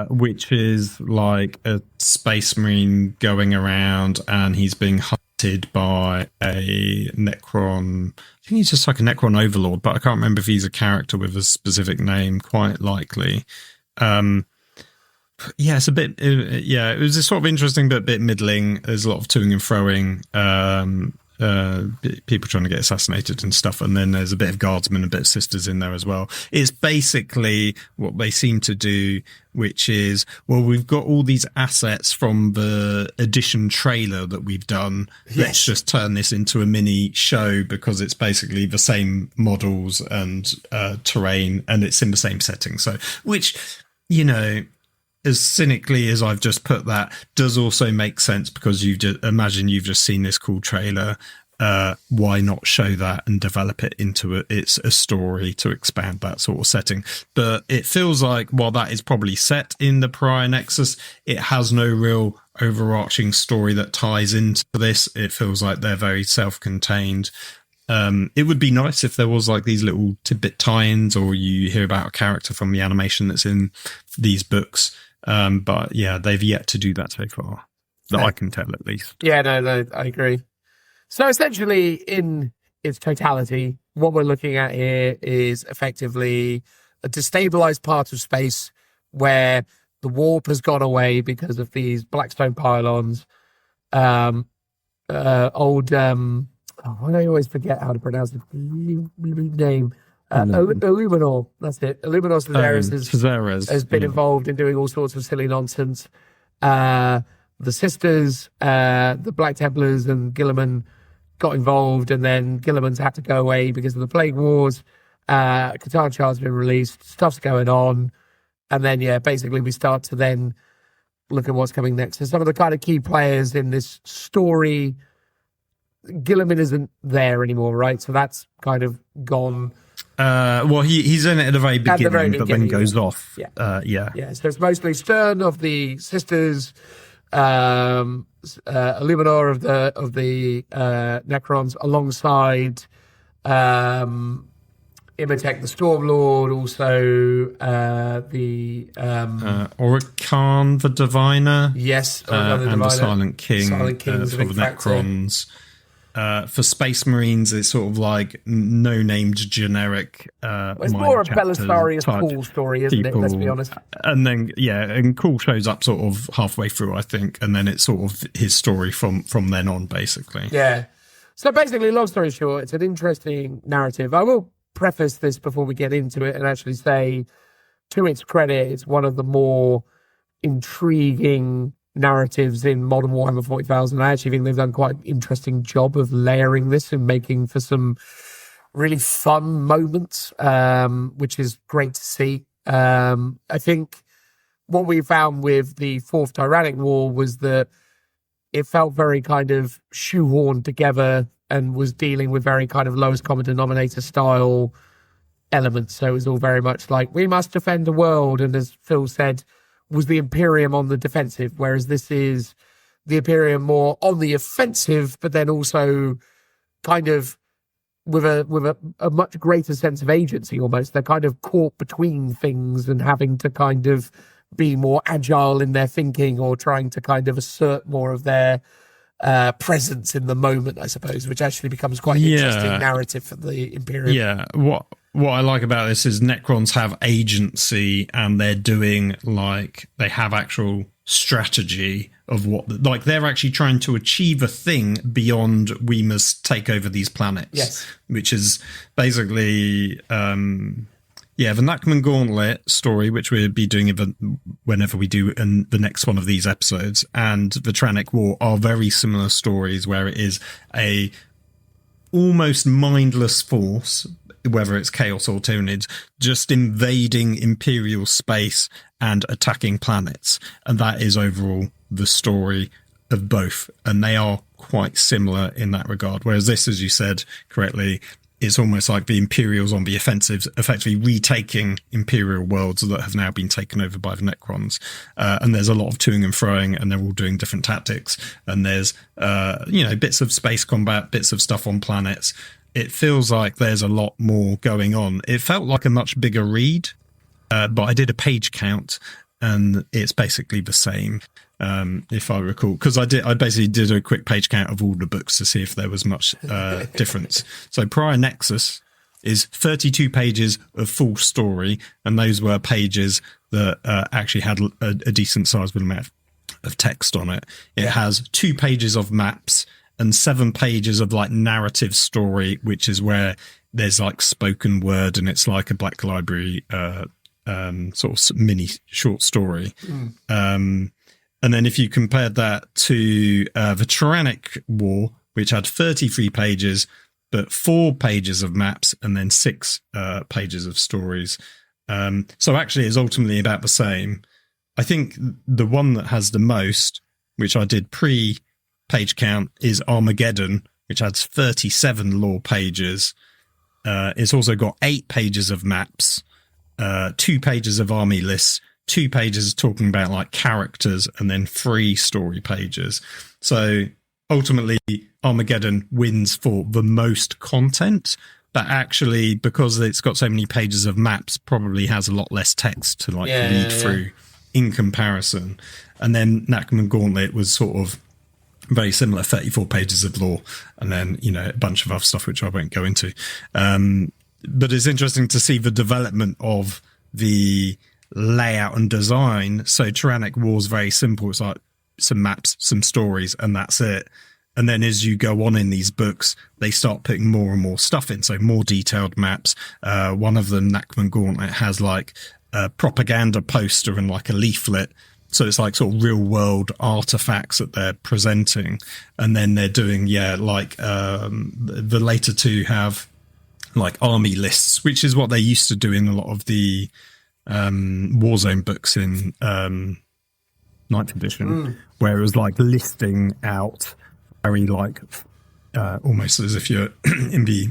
which is like a space marine going around, and he's being hunted by a Necron. I think he's just like a Necron overlord, but I can't remember if he's a character with a specific name, quite likely. It's a bit, it was a sort of interesting, but a bit middling. There's a lot of toing and froing. People trying to get assassinated and stuff, and then there's a bit of guardsmen, a bit of sisters in there as well. It's basically what they seem to do, which is, well, we've got all these assets from the edition trailer that we've done. Yes. Let's just turn this into a mini show, because it's basically the same models and terrain, and it's in the same setting. So, which, as cynically as I've just put that, does also make sense, because you've just seen this cool trailer. Why not show that and develop it into a story to expand that sort of setting? But it feels like, while that is probably set in the prior Nexus, it has no real overarching story that ties into this. It feels like they're very self-contained. It would be nice if there was like these little tidbit tie-ins, or you hear about a character from the animation that's in these books. But they've yet to do that so far, that I can tell at least. Yeah, no, I agree. So essentially, in its totality, what we're looking at here is effectively a destabilized part of space where the warp has gone away because of these Blackstone pylons. Why do I always forget how to pronounce the name? Illuminor, that's it. Illuminor Cesaris has been involved in doing all sorts of silly nonsense. The sisters, the Black Templars and Guilliman got involved, and then Guilliman's had to go away because of the Plague Wars. Catan Shard's been released, stuff's going on, and then basically we start to then look at what's coming next. So some of the kind of key players in this story, Guilliman isn't there anymore, right? So that's kind of gone. Well, he's in it at the very beginning, but then goes off. So it's mostly Stern of the sisters, Illuminor of the Necrons, alongside Imotekh the Stormlord, also the Orican the Diviner, yes, and the Silent King, for the Necrons. For Space Marines, it's sort of like no-named generic. It's more a Belisarius Cool story, isn't it? Let's be honest. And then, and Cool shows up sort of halfway through, I think, and then it's sort of his story from then on, basically. Yeah. So basically, long story short, it's an interesting narrative. I will preface this before we get into it and actually say, to its credit, it's one of the more intriguing narratives in modern Warhammer 40,000. I actually think they've done quite an interesting job of layering this and making for some really fun moments, which is great to see. I think what we found with the Fourth Tyrannic War was that it felt very kind of shoehorned together and was dealing with very kind of lowest common denominator style elements. So it was all very much like, we must defend the world. And as Phil said, was the Imperium on the defensive, whereas this is the Imperium more on the offensive, but then also kind of with a much greater sense of agency almost. They're kind of caught between things and having to kind of be more agile in their thinking or trying to kind of assert more of their presence in the moment, I suppose, which actually becomes quite an interesting narrative for the Imperium. Yeah, what I like about this is Necrons have agency and they're doing, like, they have actual strategy of what, like, they're actually trying to achieve a thing beyond we must take over these planets. Yes. Which is basically, the Nachman Gauntlet story, which we'll be doing whenever we do the next one of these episodes, and the Tyrannic War are very similar stories where it is a almost mindless force, whether it's Chaos or Tyranids, just invading Imperial space and attacking planets. And that is overall the story of both. And they are quite similar in that regard. Whereas this, as you said correctly, it's almost like the Imperials on the offensive, effectively retaking Imperial worlds that have now been taken over by the Necrons. And there's a lot of toing and froing, and they're all doing different tactics. And there's, bits of space combat, bits of stuff on planets. It feels like there's a lot more going on. It felt like a much bigger read, but I did a page count, and it's basically the same. If I recall, because I basically did a quick page count of all the books to see if there was much difference. So Prior Nexus is 32 pages of full story, and those were pages that actually had a decent sized amount of text on it. It has 2 pages of maps and 7 pages of like narrative story, which is where there's like spoken word, and it's like a Black Library sort of mini short story. And then if you compared that to the Tyrannic War, which had 33 pages, but 4 pages of maps and then 6 pages of stories. So actually it's ultimately about the same. I think the one that has the most, which I did pre-page count, is Armageddon, which has 37 lore pages. It's also got 8 pages of maps, 2 pages of army lists, 2 pages talking about like characters, and then 3 story pages. So ultimately Armageddon wins for the most content, but actually because it's got so many pages of maps, probably has a lot less text to read through in comparison. And then Nachman Gauntlet was sort of very similar, 34 pages of lore, and then, a bunch of other stuff, which I won't go into. But it's interesting to see the development of the layout and design. So Tyrannic War is very simple. It's like some maps, some stories, and that's it. And then as you go on in these books, they start putting more and more stuff in. So more detailed maps. One of them, Nachman Gauntlet, has like a propaganda poster and like a leaflet. So it's like sort of real world artifacts that they're presenting. And then they're doing, the later 2 have like army lists, which is what they used to do in a lot of the Warzone books in 9th edition, where it was like listing out very like almost as if you're in the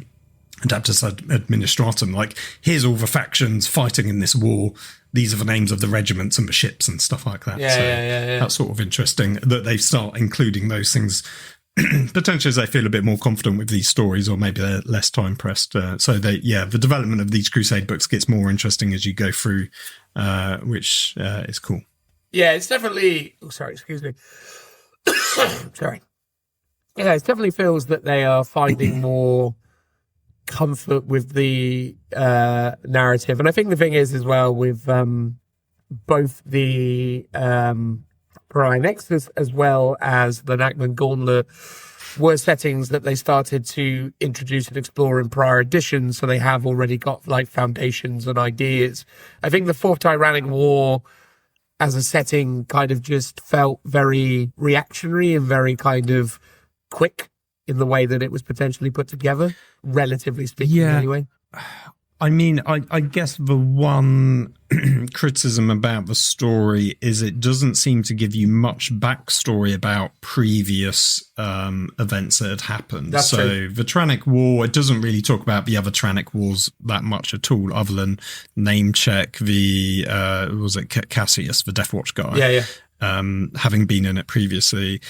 Adeptus Administratum, like, here's all the factions fighting in this war, these are the names of the regiments and the ships and stuff like that. That's sort of interesting that they start including those things potentially as they feel a bit more confident with these stories, or maybe they're less time pressed. The development of these Crusade books gets more interesting as you go through, which is cool. Yeah, it's definitely. Oh, sorry, excuse me. Sorry. Yeah, it definitely feels that they are finding more comfort with the narrative, and I think the thing is as well with both the Prior Nexus as well as the Nachman Gauntlet were settings that they started to introduce and explore in prior editions, so they have already got like foundations and ideas. I think the Fourth Tyrannic War as a setting kind of just felt very reactionary and very kind of quick in the way that it was potentially put together, relatively speaking, anyway. I mean, I guess the one criticism about the story is it doesn't seem to give you much backstory about previous events that had happened. That's true. The Trannic War, it doesn't really talk about the other Trannic Wars that much at all, other than name check the, was it Cassius, the Death Watch guy? Yeah. Having been in it previously.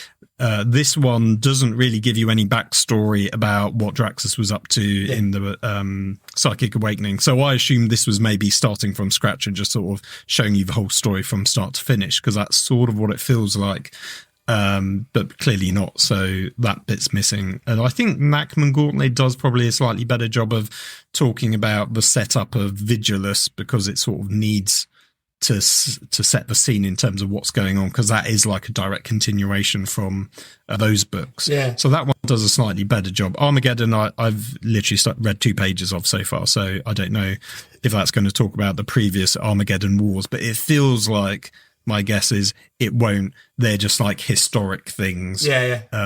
This one doesn't really give you any backstory about what Draxus was up to in the Psychic Awakening. So I assumed this was maybe starting from scratch and just sort of showing you the whole story from start to finish, because that's sort of what it feels like. But clearly not. So that bit's missing. And I think Nachman Gauntlet does probably a slightly better job of talking about the setup of Vigilus, because it sort of needs to set the scene in terms of what's going on, because that is like a direct continuation from those books. Yeah. So that one does a slightly better job. Armageddon, I've literally read 2 pages of so far, so I don't know if that's going to talk about the previous Armageddon wars, but it feels like, my guess is it won't. They're just like historic things.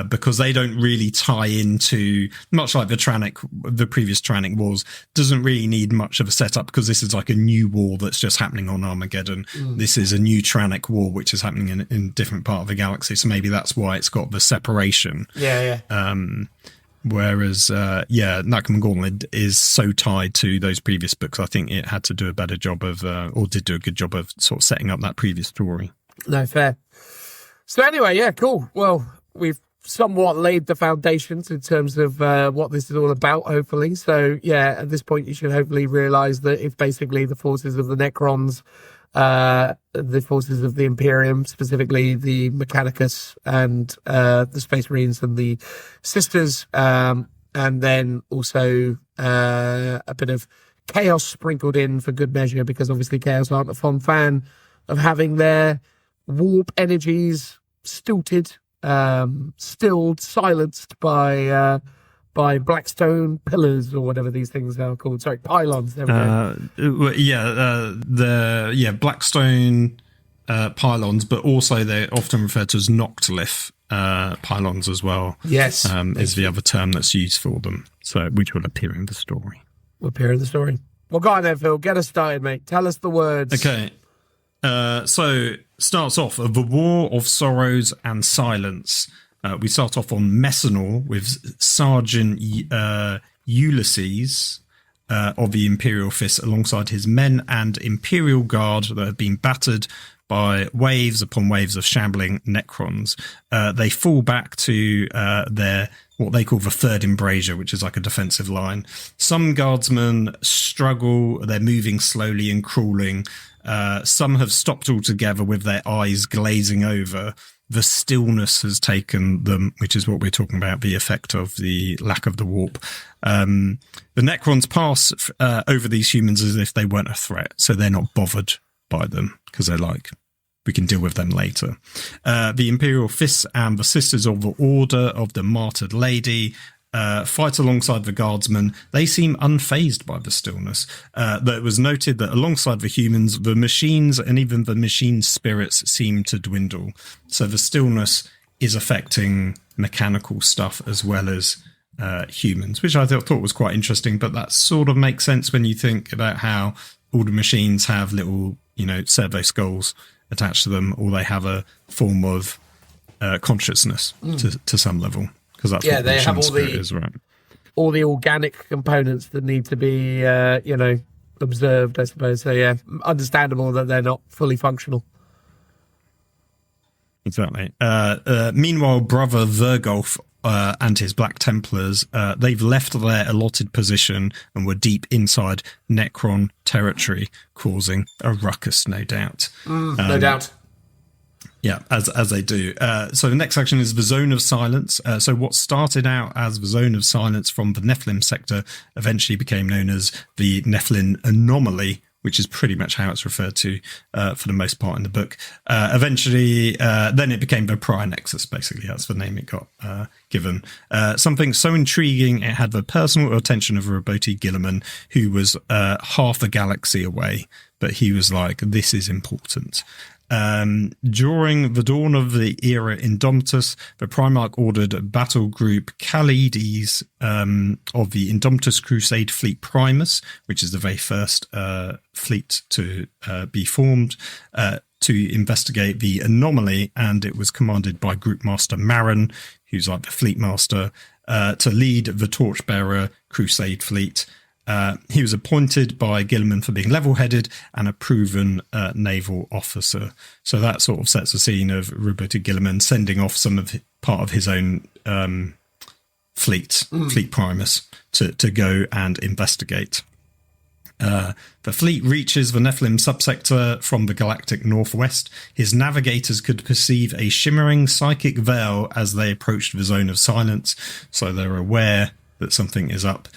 Because they don't really tie into, much like the previous Trannic wars, doesn't really need much of a setup, because this is like a new war that's just happening on Armageddon. This is a new Trannic war, which is happening in a different part of the galaxy. So maybe that's why it's got the separation. Whereas, Nachman Gauntlet is so tied to those previous books, I think it had to do a better job of, or did do a good job of sort of setting up that previous story. No, fair. So anyway, cool. Well, we've somewhat laid the foundations in terms of what this is all about, hopefully. So, at this point, you should hopefully realise that if basically the forces of the Necrons, the forces of the Imperium, specifically the Mechanicus and the Space Marines and the Sisters, and then also a bit of Chaos sprinkled in for good measure, because obviously Chaos aren't a fond fan of having their warp energies stilted, stilled, silenced by Blackstone pillars or whatever these things are called. Sorry, pylons. There we go. Blackstone pylons, but also they're often referred to as Noctilith pylons as well. Yes, is the other term that's used for them. So which will appear in the story. Well, go on then, Phil. Get us started, mate. Tell us the words. Okay. So starts off the War of Sorrows and Silence. We start off on Messenor with Sergeant Ulysses of the Imperial Fist alongside his men and Imperial Guard that have been battered by waves upon waves of shambling Necrons. They fall back to their what they call the third embrasure, which is like a defensive line. Some guardsmen struggle, they're moving slowly and crawling. Some have stopped altogether with their eyes glazing over. The stillness has taken them, which is what we're talking about, the effect of the lack of the warp. The Necrons pass over these humans as if they weren't a threat, so they're not bothered by them, because they're like, we can deal with them later. The Imperial Fists and the Sisters of the Order of the Martyred Lady fight alongside the guardsmen. They seem unfazed by the stillness. Though it was noted that alongside the humans, the machines and even the machine spirits seem to dwindle. So the stillness is affecting mechanical stuff as well as humans, which I thought was quite interesting. But that sort of makes sense when you think about how all the machines have little, servo skulls attached to them, or they have a form of consciousness to some level. Because that's what they have all the organic components that need to be, observed, I suppose. So, understandable that they're not fully functional. Exactly. Meanwhile, Brother Vergolf and his Black Templars, they've left their allotted position and were deep inside Necron territory, causing a ruckus, no doubt. No doubt. Yeah, as they do. So the next section is the Zone of Silence. So what started out as the Zone of Silence from the Nephilim sector eventually became known as the Nephilim Anomaly, which is pretty much how it's referred to for the most part in the book. Eventually, then it became the Prior Nexus, basically. That's the name it got given. Something so intriguing, it had the personal attention of Roboti Gilliman, who was half a galaxy away. but he was like, this is important. During the dawn of the era Indomitus, the Primarch ordered Battle Group Khalides of the Indomitus Crusade Fleet Primus, which is the very first fleet to be formed, to investigate the anomaly, and it was commanded by Group Master Marin, who's like the fleet master, to lead the Torchbearer Crusade fleet. He was appointed by Guilliman for being level-headed and a proven naval officer. So that sort of sets the scene of Roberto Guilliman sending off part of his own fleet Primus, to go and investigate. The fleet reaches the Nephilim subsector from the galactic northwest. His navigators could perceive a shimmering psychic veil as they approached the zone of silence, so they're aware that something is up.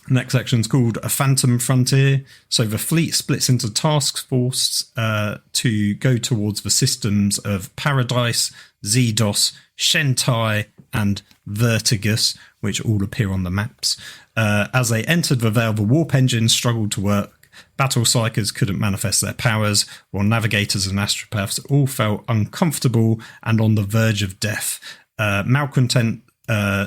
Next section's called A Phantom Frontier. So the fleet splits into task forces to go towards the systems of Paradise, Zedos, Shentai, and Vertigus, which all appear on the maps. As they entered the Veil, the warp engines struggled to work. Battle Psychers couldn't manifest their powers, while navigators and astropaths all felt uncomfortable and on the verge of death. Malcontent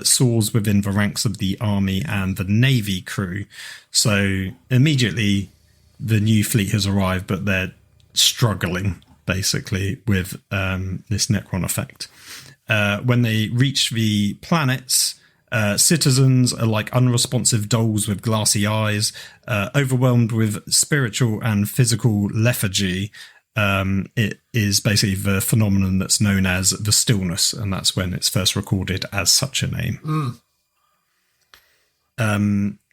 soars within the ranks of the army and the navy crew. So immediately the new fleet has arrived, but they're struggling basically with this Necron effect. When they reach the planets, citizens are like unresponsive dolls with glassy eyes, overwhelmed with spiritual and physical lethargy. It is basically the phenomenon that's known as the stillness, and that's when it's first recorded as such a name.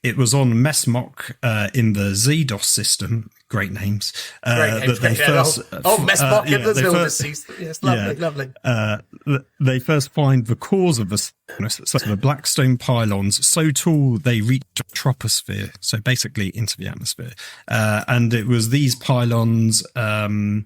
It was on Mesmok in the Zedos system. Great names. Great names. Mesmok in the Zedos system. Yes, lovely. They first find the cause of the stillness, so the Blackstone pylons, so tall they reach the troposphere, so basically into the atmosphere. And it was these pylons, as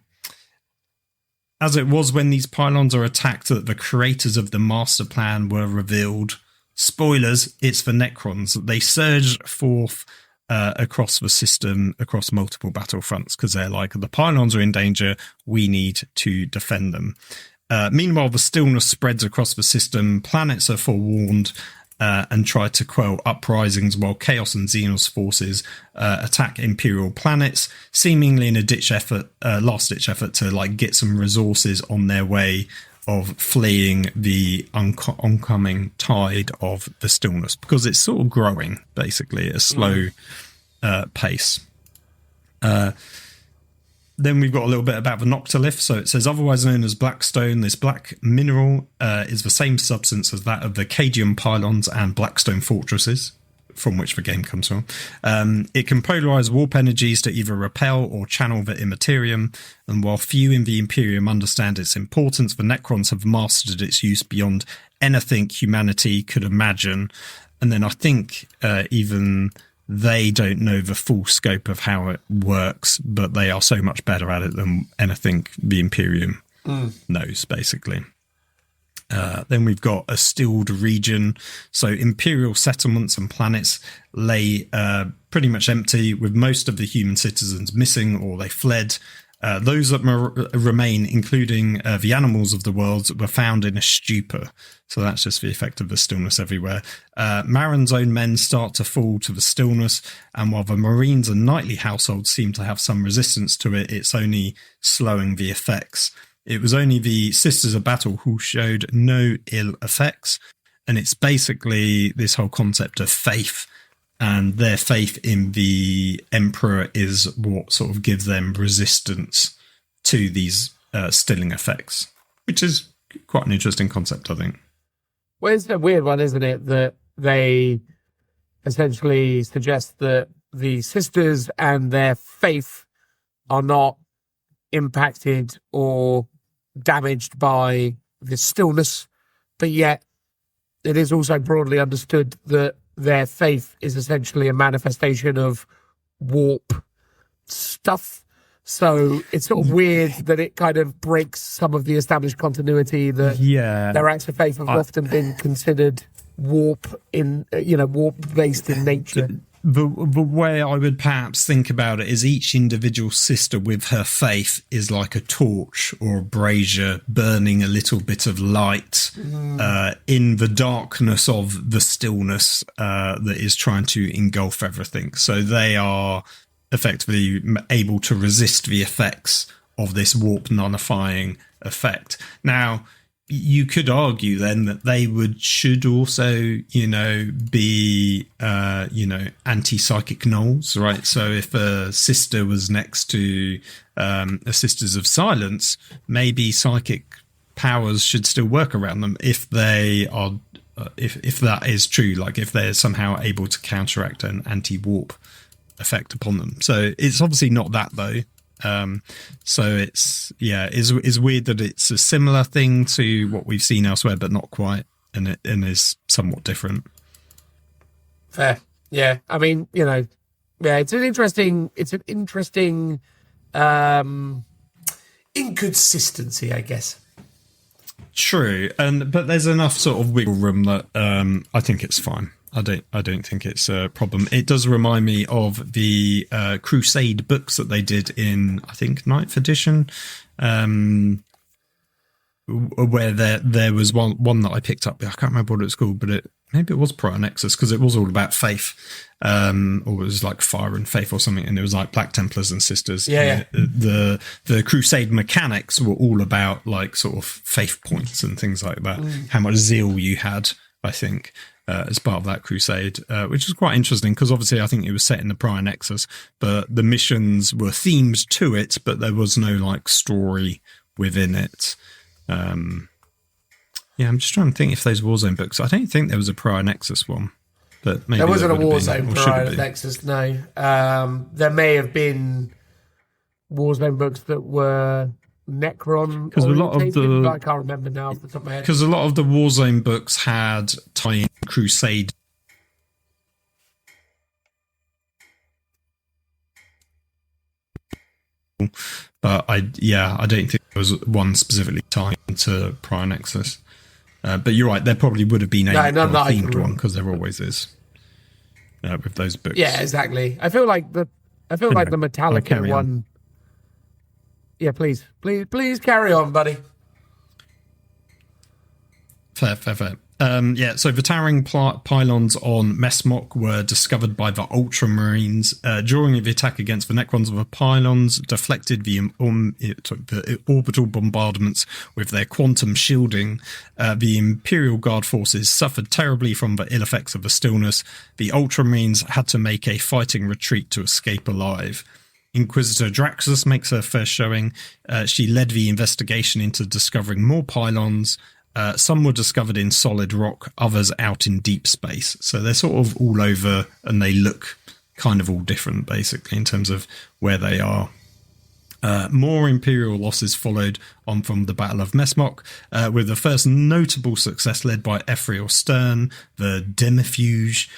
it was when these pylons are attacked, that the creators of the master plan were revealed. Spoilers, it's the Necrons. They surge forth across the system, across multiple battlefronts, because they're like, the pylons are in danger, we need to defend them. Meanwhile, the stillness spreads across the system, planets are forewarned and try to quell uprisings, while Chaos and Xenos forces attack Imperial planets, seemingly in a last-ditch effort to like get some resources on their way of fleeing the oncoming tide of the stillness, because it's sort of growing, basically, at a slow pace. Then we've got a little bit about the Noctilith. So it says, otherwise known as Blackstone, this black mineral is the same substance as that of the Cagian pylons and Blackstone fortresses, from which the game comes from. It can polarize warp energies to either repel or channel the Immaterium, and while few in the Imperium understand its importance, the Necrons have mastered its use beyond anything humanity could imagine. And then I think even they don't know the full scope of how it works, but they are so much better at it than anything the Imperium knows, basically. Then we've got a stilled region. So Imperial settlements and planets lay pretty much empty, with most of the human citizens missing or they fled. Those that remain, including the animals of the world, were found in a stupor. So that's just the effect of the stillness everywhere. Marin's own men start to fall to the stillness, and while the Marines and knightly households seem to have some resistance to it, it's only slowing the effects. It was only the Sisters of Battle who showed no ill effects, and it's basically this whole concept of faith, and their faith in the Emperor is what sort of gives them resistance to these stilling effects, which is quite an interesting concept, I think. Well, it's a weird one, isn't it, that they essentially suggest that the Sisters and their faith are not impacted or damaged by the stillness, but yet it is also broadly understood that their faith is essentially a manifestation of warp stuff. So it's sort of weird that it kind of breaks some of the established continuity that their acts of faith have often been considered warp based in nature. the way I would perhaps think about it is each individual sister with her faith is like a torch or a brazier burning a little bit of light in the darkness of the stillness that is trying to engulf everything. So they are effectively able to resist the effects of this warp nullifying effect. Now, you could argue then that they should also, be, anti-psychic nulls, right? So if a sister was next to a Sisters of Silence, maybe psychic powers should still work around them if they are, if that is true, like if they're somehow able to counteract an anti-warp effect upon them. So it's obviously not that though. So it's weird that it's a similar thing to what we've seen elsewhere, but not quite, and is somewhat different. Fair, yeah. I mean, it's an interesting inconsistency, I guess. True, but there's enough sort of wiggle room that I think it's fine. I don't think it's a problem. It does remind me of the Crusade books that they did in, I think, 9th edition, where there was one that I picked up. I can't remember what it was called, but maybe it was Prior Nexus, because it was all about faith, or it was like Fire and Faith or something, and it was like Black Templars and Sisters. Yeah. The Crusade mechanics were all about like sort of faith points and things like that. How much zeal you had, I think. As part of that crusade, which is quite interesting because obviously I think it was set in the Prior Nexus, but the missions were themed to it, but there was no like story within it. I'm just trying to think if those Warzone books. I don't think there was a Prior Nexus one, but maybe there wasn't a Warzone Prior Nexus. No, there may have been Warzone books that were Necron, because a lot of the, I can't remember now off the top of my head. Because a lot of the Warzone books had tie-in Crusade. But I don't think there was one specifically tied to Prior Nexus. But you're right, there probably would have been a themed one, because there always is with those books. Yeah, exactly. I feel like the Metallica one. Yeah, please carry on, buddy. Fair. So the towering pylons on Mesmok were discovered by the Ultramarines. During the attack against the Necrons, the pylons deflected the orbital bombardments with their quantum shielding. The Imperial Guard forces suffered terribly from the ill effects of the stillness. The Ultramarines had to make a fighting retreat to escape alive. Inquisitor Draxus makes her first showing. She led the investigation into discovering more pylons. Some were discovered in solid rock, others out in deep space. So they're sort of all over, and they look kind of all different, basically, in terms of where they are. More Imperial losses followed on from the Battle of Mesmok, with the first notable success led by Ephriel Stern, the Demifuge,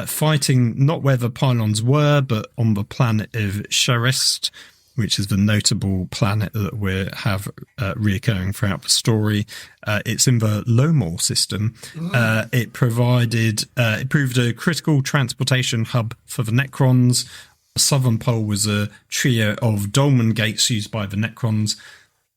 fighting not where the pylons were, but on the planet of Charist, which is the notable planet that we have reoccurring throughout the story. It's in the Lomor system. It proved a critical transportation hub for the Necrons. The southern pole was a trio of dolmen gates used by the Necrons.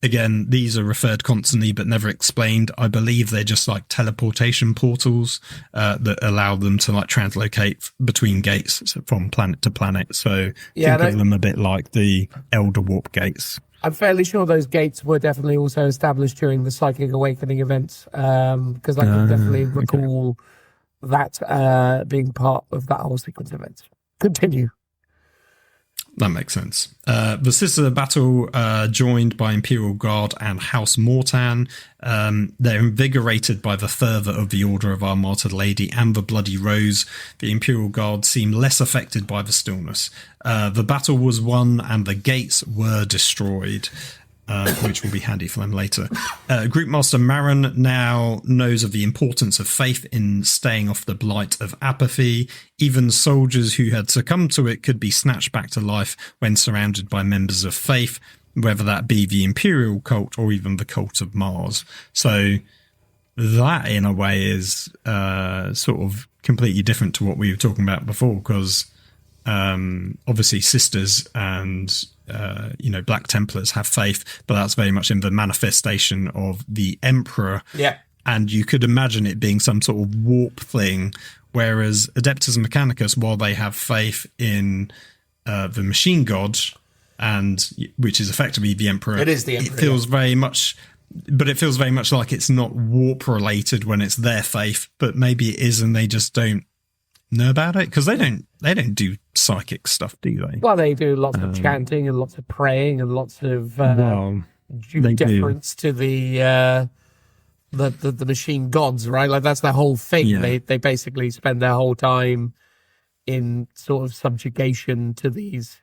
Again, these are referred constantly but never explained. I believe they're just like teleportation portals that allow them to like translocate between gates from planet to planet. So think of them a bit like the Elder Warp gates. I'm fairly sure those gates were definitely also established during the Psychic Awakening events, because I can definitely recall that being part of that whole sequence of events. Continue. That makes sense. The Sisters of Battle, joined by Imperial Guard and House Mortan, they're invigorated by the fervour of the Order of Our Martyred Lady and the Bloody Rose. The Imperial Guard seem less affected by the stillness. The battle was won and the gates were destroyed, which will be handy for them later. Group Master Marin now knows of the importance of faith in staying off the blight of apathy. Even soldiers who had succumbed to it could be snatched back to life when surrounded by members of faith, whether that be the Imperial cult or even the cult of Mars. So that, in a way, is sort of completely different to what we were talking about before, because obviously sisters and Black Templars have faith, but that's very much in the manifestation of the Emperor. Yeah. And you could imagine it being some sort of warp thing, whereas Adeptus Mechanicus, while they have faith in the machine god, and which is effectively the Emperor, it is the Emperor. It feels very much, but it feels very much like it's not warp related when it's their faith, but maybe it is, and they just don't know about it because they don't do psychic stuff, do they? Well, they do lots of chanting and lots of praying and lots of due deference to the machine gods, right? Like that's their whole thing. Yeah. They basically spend their whole time in sort of subjugation to these,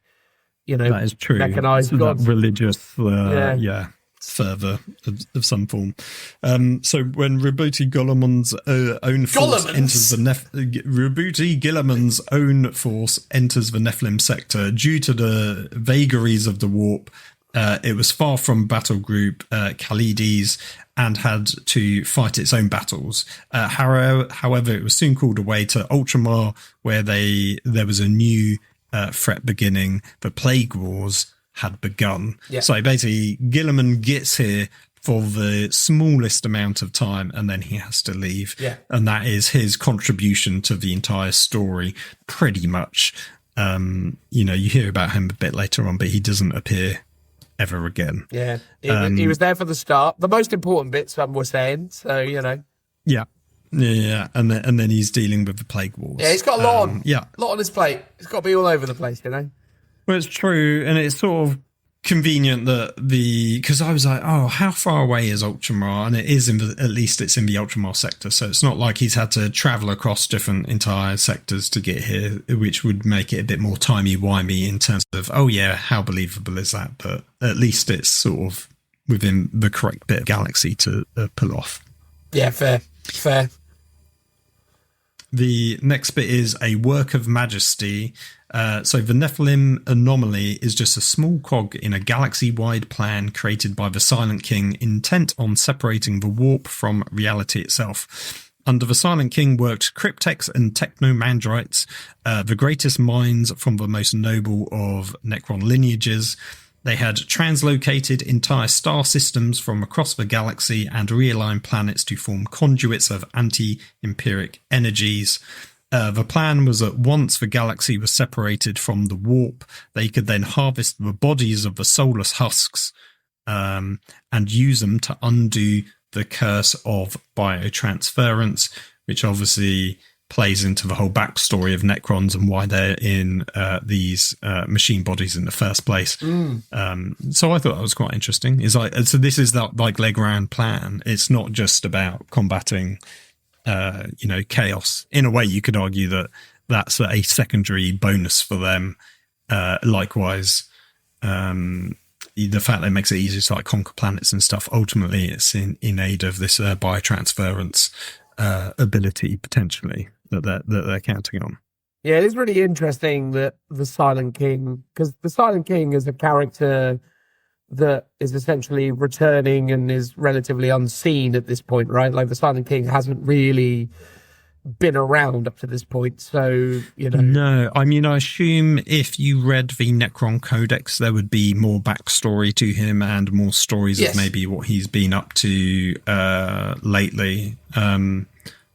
that is true. Mechanized gods. That religious, fervor of some form. So when Rebuti Gilliman's own force enters the Rebuti Gilliman's own force enters the Nephilim sector due to the vagaries of the warp, it was far from battle group Khalides and had to fight its own battles. However, it was soon called away to Ultramar, where there was a new threat beginning. The Plague Wars had begun. Yeah. So basically, Gilliman gets here for the smallest amount of time, and then he has to leave. Yeah. And that is his contribution to the entire story, pretty much. You hear about him a bit later on, but he doesn't appear ever again. Yeah. He was there for the start. The most important bit, some were saying. So, Yeah. Yeah, and then he's dealing with the Plague Wars. Yeah, he's got a lot on. Yeah. A lot on his plate. He's got to be all over the place, Well, it's true, and it's sort of convenient that because I was like, oh, how far away is Ultramar? And it is at least it's in the Ultramar sector, so it's not like he's had to travel across different entire sectors to get here, which would make it a bit more timey-wimey in terms of, oh yeah, how believable is that? But at least it's sort of within the correct bit of galaxy to pull off. Yeah, fair. The next bit is a work of majesty. So the Nephilim anomaly is just a small cog in a galaxy-wide plan created by the Silent King, intent on separating the warp from reality itself. Under the Silent King worked cryptex and technomandrites, the greatest minds from the most noble of Necron lineages. They had translocated entire star systems from across the galaxy and realigned planets to form conduits of anti-empiric energies. The plan was that once the galaxy was separated from the warp, they could then harvest the bodies of the soulless husks and use them to undo the curse of biotransference, which obviously plays into the whole backstory of Necrons and why they're in these machine bodies in the first place. So I thought that was quite interesting. So this is that like Legrand plan. It's not just about combating, chaos. In a way, you could argue that that's a secondary bonus for them. Likewise, the fact that it makes it easier to conquer planets and stuff. Ultimately, it's in aid of this biotransference ability potentially that they're counting on. Yeah, it is really interesting that the Silent King, because the Silent King is a character that is essentially returning and is relatively unseen at this point, right? Like the Silent King hasn't really been around up to this point, so No, I mean, I assume if you read the Necron Codex, there would be more backstory to him and more stories of maybe what he's been up to lately.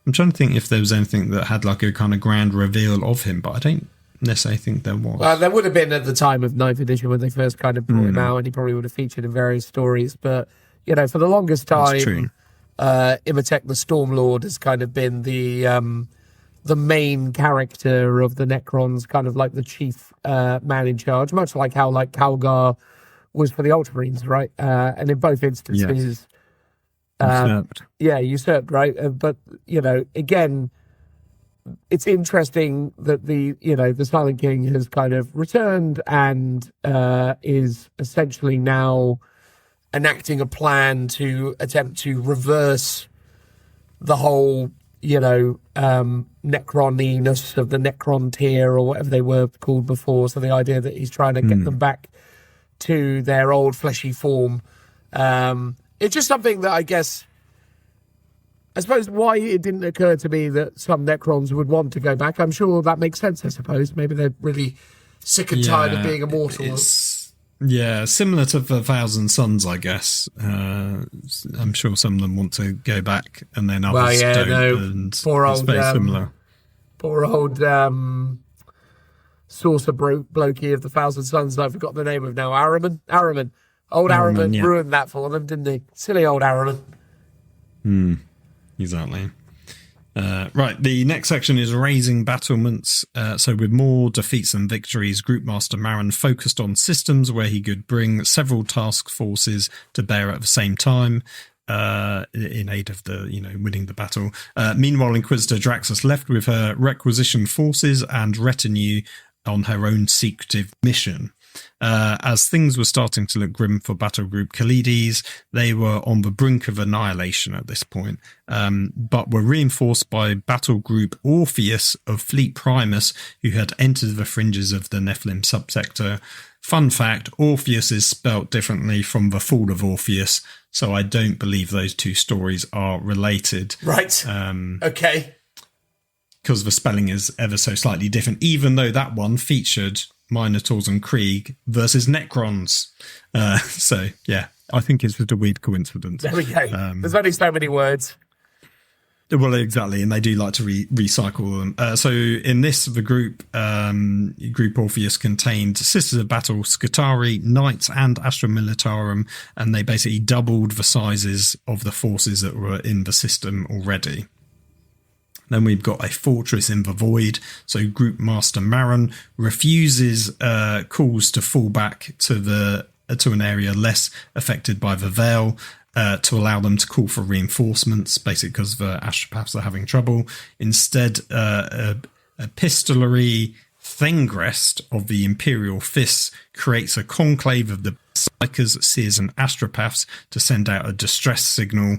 I'm trying to think if there was anything that had like a kind of grand reveal of him, but I don't necessarily think there was. Well, there would have been at the time of 9th edition when they first kind of brought him out, and he probably would have featured in various stories. But, for the longest time, Imotekh the Stormlord has kind of been the main character of the Necrons, kind of like the chief man in charge, much like how Calgar was for the Ultramarines, right? And in both instances... Usurped. Usurped, right? But, again, it's interesting that the Silent King has kind of returned and is essentially now enacting a plan to attempt to reverse the whole, Necroniness of the Necron tier or whatever they were called before. So the idea that he's trying to get them back to their old fleshy form. It's just something that I guess I suppose why it didn't occur to me that some Necrons would want to go back. I'm sure that makes sense, I suppose. Maybe they're really sick and tired of being immortal. Yeah, similar to the Thousand Suns, I guess. I'm sure some of them want to go back, and then others don't. No. And poor old, it's very similar. Poor old saucer blokey of the Thousand Suns. I forgot the name of now. Araman. Old Araman ruined that for them, didn't he? Silly old Araman. Exactly. Right, the next section is raising battlements. So with more defeats and victories, Group Master Marin focused on systems where he could bring several task forces to bear at the same time, in aid of the, winning the battle. Meanwhile, Inquisitor Draxus left with her requisition forces and retinue on her own secretive mission. As things were starting to look grim for Battle Group Khalides, they were on the brink of annihilation at this point, but were reinforced by Battle Group Orpheus of Fleet Primus, who had entered the fringes of the Nephilim subsector. Fun fact, Orpheus is spelt differently from the Fall of Orpheus, so I don't believe those two stories are related. Right. Okay. Because the spelling is ever so slightly different, even though that one featured Minotaurs and Krieg versus Necrons. So, yeah, I think it's just a weird coincidence. There we go. There's only so many words. Well, exactly, and they do like to recycle them. So in this, the group Orpheus contained Sisters of Battle, Scutari, Knights, and Astra Militarum, and they basically doubled the sizes of the forces that were in the system already. Then we've got a fortress in the void. So Group Master Marin refuses calls to fall back to an area less affected by the veil, to allow them to call for reinforcements, basically because the astropaths are having trouble. Instead, a epistolary Thengrest of the Imperial Fists creates a conclave of the Psykers, Seers, and Astropaths to send out a distress signal,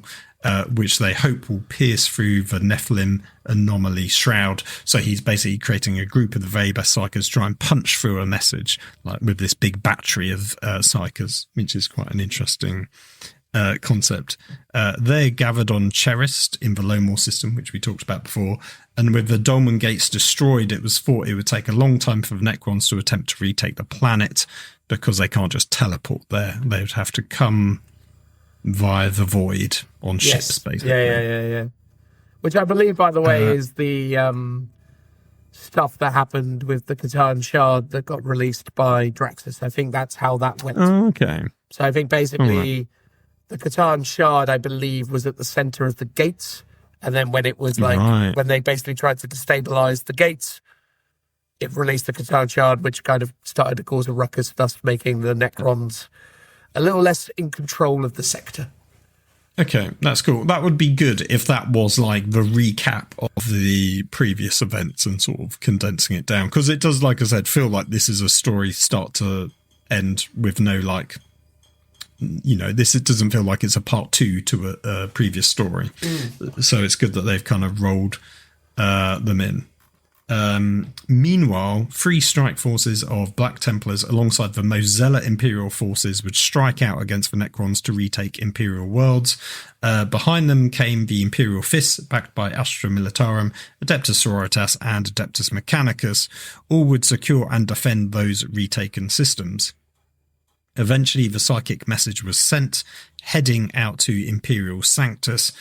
which they hope will pierce through the Nephilim anomaly shroud. So he's basically creating a group of the very best Psykers to try and punch through a message, like with this big battery of Psykers, which is quite an interesting concept. They're gathered on Cherist in the Lomor system, which we talked about before. And with the Dolmen Gates destroyed, it was thought it would take a long time for the Necrons to attempt to retake the planet, because they can't just teleport there. They would have to come via the void on ships, basically. Yeah. Which I believe, by the way, is the stuff that happened with the Catan Shard that got released by Draxus. I think that's how that went. Oh, okay. So I think basically the Catan Shard, I believe, was at the center of the gates. And then when it was when they basically tried to destabilize the gates, it released the Catan Shard, which kind of started to cause a ruckus, thus making the Necrons a little less in control of the sector. Okay, that's cool. That would be good if that was like the recap of the previous events and sort of condensing it down. Because it does, like I said, feel like this is a story start to end with no it doesn't feel like it's a part two to a previous story. So it's good that they've kind of rolled them in. Meanwhile, three strike forces of Black Templars alongside the most zealot Imperial forces would strike out against the Necrons to retake Imperial worlds. Behind them came the Imperial Fists, backed by Astra Militarum, Adeptus Sororitas, and Adeptus Mechanicus. All would secure and defend those retaken systems. Eventually, the psychic message was sent, heading out to Imperial Sanctus.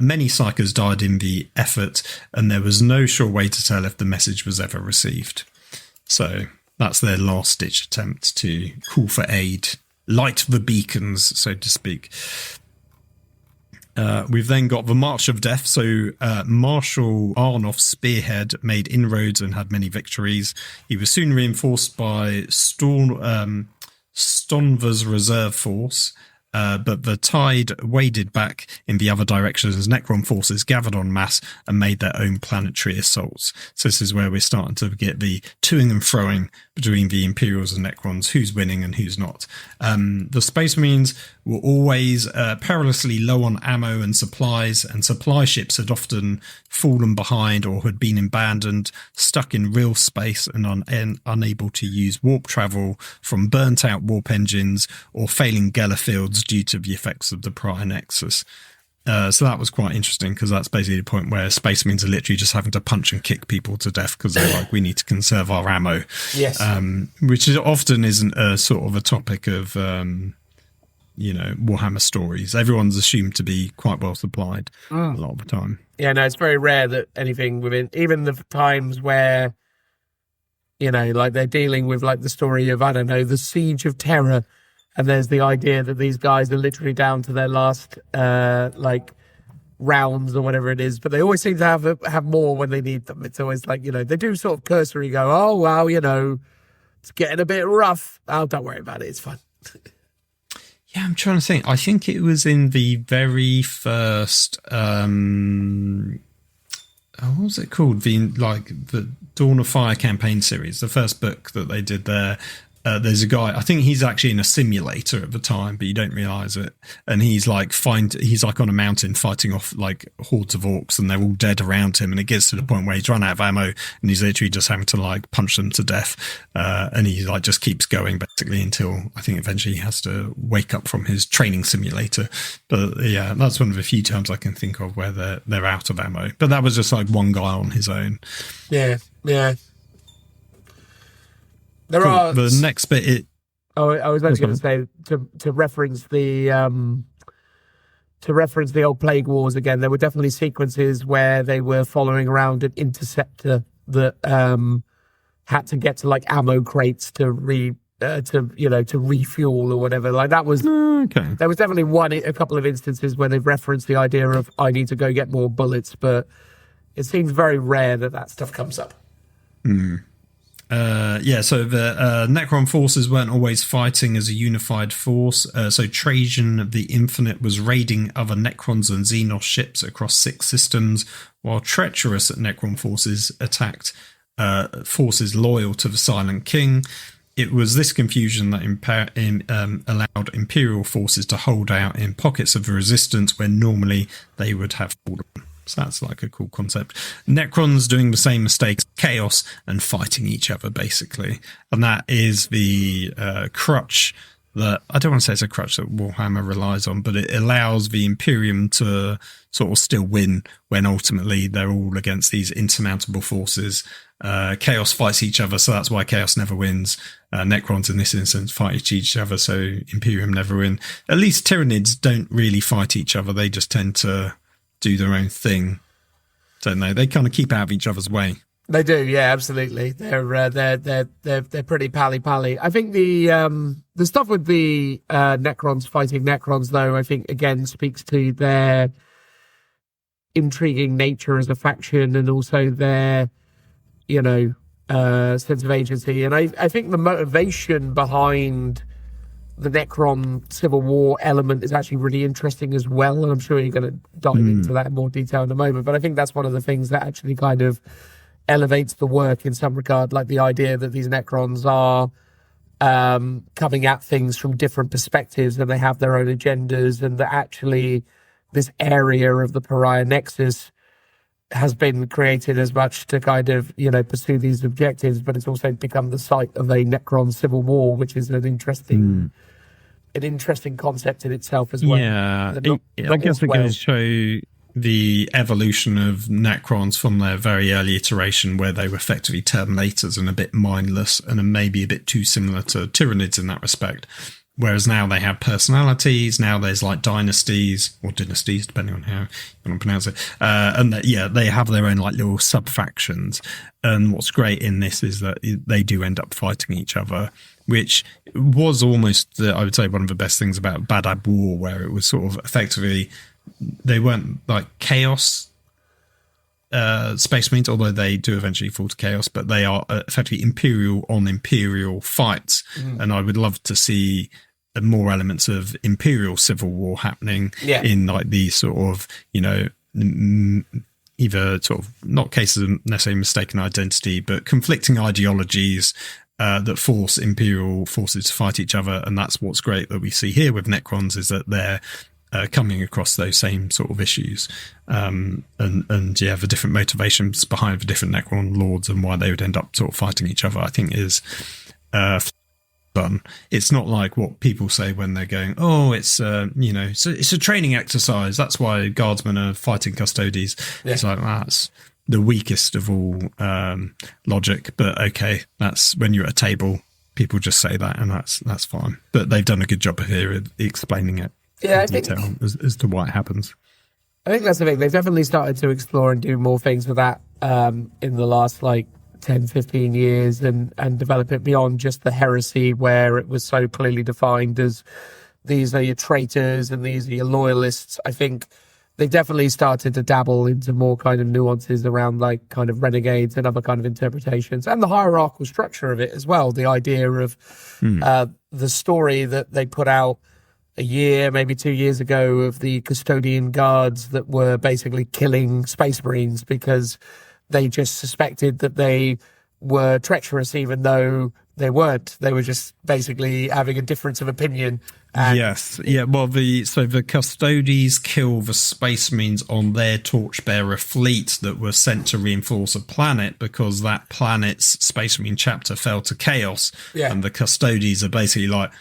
Many Psykers died in the effort, and there was no sure way to tell if the message was ever received. So that's their last-ditch attempt to call for aid, light the beacons, so to speak. We've then got the March of Death. So Marshal Arnoff's spearhead made inroads and had many victories. He was soon reinforced by Stonva's reserve force, but the tide waded back in the other direction as Necron forces gathered en masse and made their own planetary assaults. So this is where we're starting to get the toing and froing between the Imperials and Necrons, who's winning and who's not. The Space Marines were always perilously low on ammo and supply ships had often fallen behind or had been abandoned, stuck in real space and unable to use warp travel from burnt-out warp engines or failing Geller fields due to the effects of the Prior Nexus. So that was quite interesting, because that's basically the point where Space Marines are literally just having to punch and kick people to death because they're like, we need to conserve our ammo. Yes. Which is often isn't a sort of a topic of, Warhammer stories. Everyone's assumed to be quite well supplied a lot of the time. Yeah, no, it's very rare that anything within, even the times where, like they're dealing with like the story of, I don't know, the Siege of Terror. And there's the idea that these guys are literally down to their last, rounds or whatever it is. But they always seem to have more when they need them. It's always like, they do sort of cursory go, oh, wow, it's getting a bit rough. Oh, don't worry about it. It's fine. Yeah, I'm trying to think. I think it was in the very first, what was it called? The Dawn of Fire campaign series, the first book that they did there. There's a guy, I think he's actually in a simulator at the time, but you don't realise it. And he's like on a mountain fighting off like hordes of orcs, and they're all dead around him. And it gets to the point where he's run out of ammo, and he's literally just having to like punch them to death. And he like just keeps going basically until I think eventually he has to wake up from his training simulator. But yeah, that's one of the few times I can think of where they're out of ammo. But that was just like one guy on his own. Yeah. There cool. are the next bit. I was actually going to say to reference the old Plague Wars again. There were definitely sequences where they were following around an interceptor that had to get to like ammo crates to refuel or whatever. Like that was okay. There was definitely a couple of instances where they've referenced the idea of I need to go get more bullets, but it seems very rare that stuff comes up. So the Necron forces weren't always fighting as a unified force. So Trajan the Infinite was raiding other Necrons and Xenos ships across 6 systems, while treacherous Necron forces attacked forces loyal to the Silent King. It was this confusion that allowed Imperial forces to hold out in pockets of the resistance where normally they would have fallen. So that's like a cool concept. Necrons doing the same mistakes, chaos, and fighting each other, basically. And that is the crutch that, I don't want to say it's a crutch that Warhammer relies on, but it allows the Imperium to sort of still win when ultimately they're all against these insurmountable forces. Chaos fights each other, so that's why Chaos never wins. Necrons in this instance fight each other, so Imperium never win. At least Tyranids don't really fight each other. They just tend to do their own thing, don't they? They kind of keep out of each other's way. They do, yeah, absolutely. They're pretty pally. I think the stuff with the Necrons fighting Necrons, though, I think again speaks to their intriguing nature as a faction and also their, sense of agency. And I think the motivation behind the Necron Civil War element is actually really interesting as well, and I'm sure you're going to dive into that in more detail in a moment. But I think that's one of the things that actually kind of elevates the work in some regard, like the idea that these Necrons are coming at things from different perspectives and they have their own agendas, and that actually this area of the Pariah Nexus has been created as much to kind of, pursue these objectives, but it's also become the site of a Necron Civil War, which is an interesting concept in itself as well. Yeah, I guess it goes to show the evolution of Necrons from their very early iteration, where they were effectively Terminators and a bit mindless and maybe a bit too similar to Tyranids in that respect. Whereas now they have personalities. Now there's like dynasties, depending on how you want to pronounce it. And they have their own like little sub-factions. And what's great in this is that they do end up fighting each other, which was almost, I would say, one of the best things about Bad Ab War, where it was sort of effectively, they weren't like Chaos Space Marines, although they do eventually fall to Chaos, but they are effectively Imperial on Imperial fights. And I would love to see more elements of Imperial Civil War happening in like these sort of, either sort of not cases of necessarily mistaken identity, but conflicting ideologies that force Imperial forces to fight each other. And that's what's great that we see here with Necrons, is that they're coming across those same sort of issues, and the different motivations behind the different Necron lords and why they would end up sort of fighting each other, I think is done. It's not like what people say when they're going, oh, it's it's a training exercise. That's why guardsmen are fighting custodies. Yeah. It's like, that's the weakest of all logic. But okay, that's when you're at a table, people just say that, and that's fine. But they've done a good job here of explaining it in detail as to why it happens. I think that's the thing. They've definitely started to explore and do more things with that in the last 10, 15 years and develop it beyond just the heresy where it was so clearly defined as these are your traitors and these are your loyalists. I think they've definitely started to dabble into more kind of nuances around kind of renegades and other kind of interpretations and the hierarchical structure of it as well. The idea of the story that they put out a year, maybe 2 years ago, of the custodian guards that were basically killing Space Marines because they just suspected that they were treacherous, even though they weren't. They were just basically having a difference of opinion. Yes. Yeah. Well, the custodies kill the Space Marines on their torchbearer fleet that were sent to reinforce a planet because that planet's Space Marine chapter fell to chaos. Yeah. And the custodies are basically like,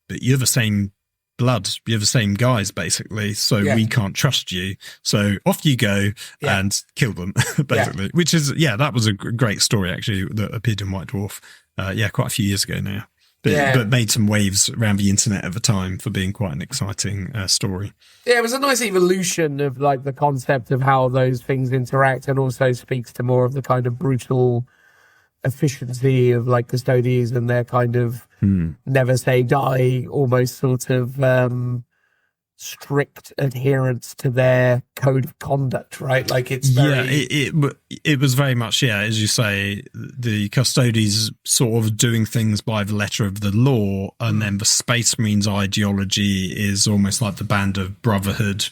but you're the same blood, you're the same guys basically, so we can't trust you, so off you go and kill them basically, which is that was a great story actually that appeared in White Dwarf quite a few years ago now, but made some waves around the internet at the time for being quite an exciting story. It was a nice evolution of the concept of how those things interact, and also speaks to more of the kind of brutal efficiency of custodians and their kind of never say die, almost sort of strict adherence to their code of conduct, right? It's very... it was very much, as you say, the custodians sort of doing things by the letter of the law, and then the Space Marines ideology is almost like the band of brotherhood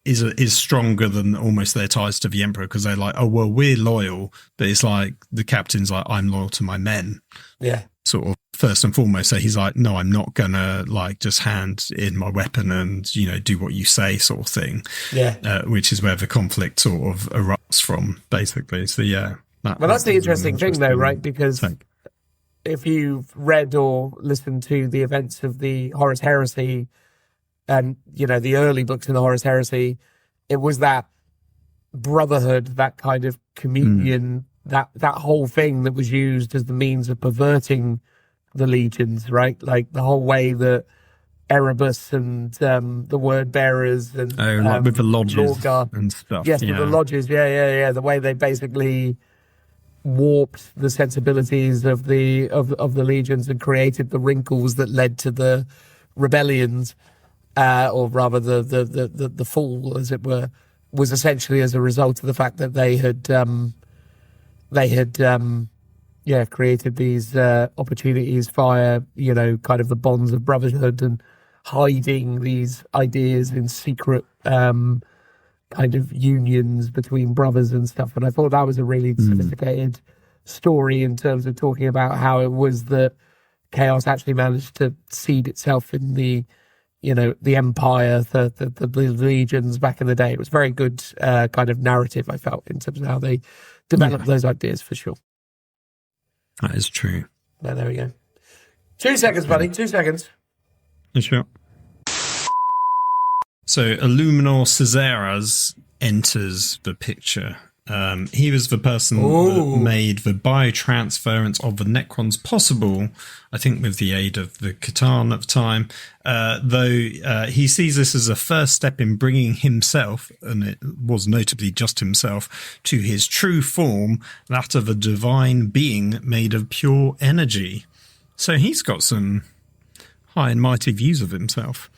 is stronger than almost their ties to the Emperor, because they're like, oh, well, we're loyal, but it's like the captain's like, I'm loyal to my men. Yeah. Sort of first and foremost. So he's like, no, I'm not gonna just hand in my weapon and, do what you say sort of thing. Yeah. Which is where the conflict sort of erupts from, basically. So that's the interesting thing though, right? Because if you've read or listened to the events of the Horus Heresy, and, the early books in the Horus Heresy, it was that brotherhood, that kind of communion, that whole thing that was used as the means of perverting the legions, right? The whole way that Erebus and the word bearers and with the lodges and stuff. Yes, with the lodges, the way they basically warped the sensibilities of the legions and created the wrinkles that led to the rebellions. Or rather the fall, as it were, was essentially as a result of the fact that they had created these opportunities via, kind of the bonds of brotherhood and hiding these ideas in secret kind of unions between brothers and stuff. And I thought that was a really sophisticated story in terms of talking about how it was that chaos actually managed to seed itself in the empire, the legions back in the day. It was very good kind of narrative, I felt, in terms of how they developed those ideas, for sure. That is true. No, there we go. 2 seconds, buddy. 2 seconds. Sure. So Illuminor Caesaras enters the picture. He was the person that made the biotransference of the Necrons possible, I think with the aid of the Catan at the time, though he sees this as a first step in bringing himself, and it was notably just himself, to his true form, that of a divine being made of pure energy. So he's got some high and mighty views of himself.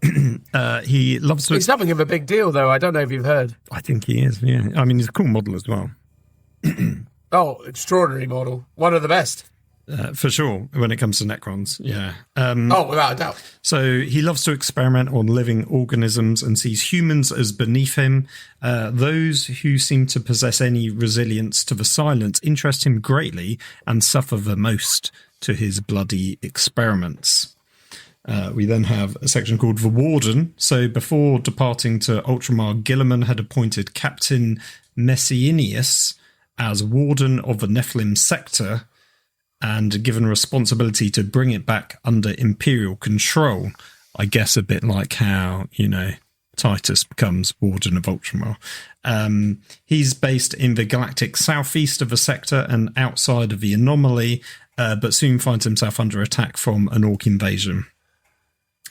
He loves to... He's something of a big deal, though. I don't know if you've heard. I think he is, yeah. I mean, he's a cool model as well. Extraordinary model. One of the best. For sure, when it comes to Necrons, yeah. Without a doubt. So he loves to experiment on living organisms and sees humans as beneath him. Those who seem to possess any resilience to the silence interest him greatly and suffer the most to his bloody experiments. We then have a section called The Warden. So before departing to Ultramar, Guilliman had appointed Captain Messinius as Warden of the Nephilim sector. and given responsibility to bring it back under Imperial control. I guess a bit like how, Titus becomes Warden of Ultramar. He's based in the galactic southeast of the sector and outside of the anomaly, but soon finds himself under attack from an Orc invasion.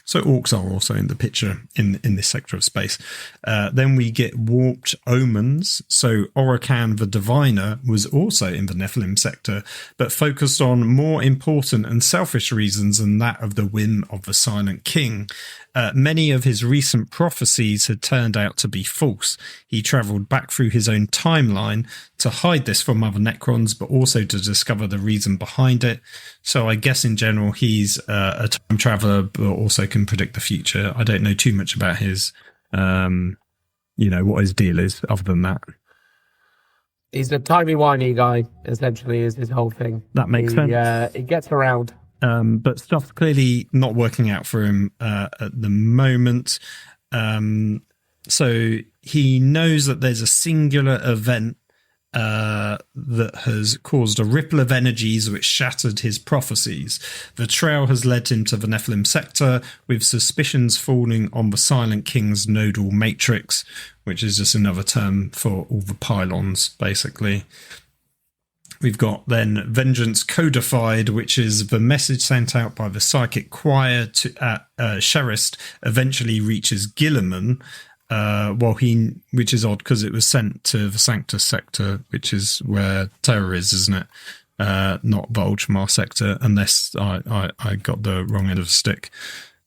So orcs are also in the picture in this sector of space. Then we get Warped Omens. So Orokan the Diviner was also in the Nephilim sector, but focused on more important and selfish reasons than that of the whim of the Silent King. Many of his recent prophecies had turned out to be false. He travelled back through his own timeline to hide this from other Necrons, but also to discover the reason behind it. So I guess in general, he's a time traveller, but also can predict the future. I don't know too much about his, what his deal is other than that. He's a timey-wimey guy, essentially, is his whole thing. That makes sense. He gets around. But stuff's clearly not working out for him at the moment. So he knows that there's a singular event that has caused a ripple of energies which shattered his prophecies. The trail has led him to the Nephilim sector, with suspicions falling on the Silent King's nodal matrix, which is just another term for all the pylons, basically. We've got then Vengeance Codified, which is the message sent out by the psychic choir to Sherist eventually reaches Gilliman, which is odd because it was sent to the Sanctus sector, which is where Terror is, isn't it? Not the Ultramar sector, unless I got the wrong end of the stick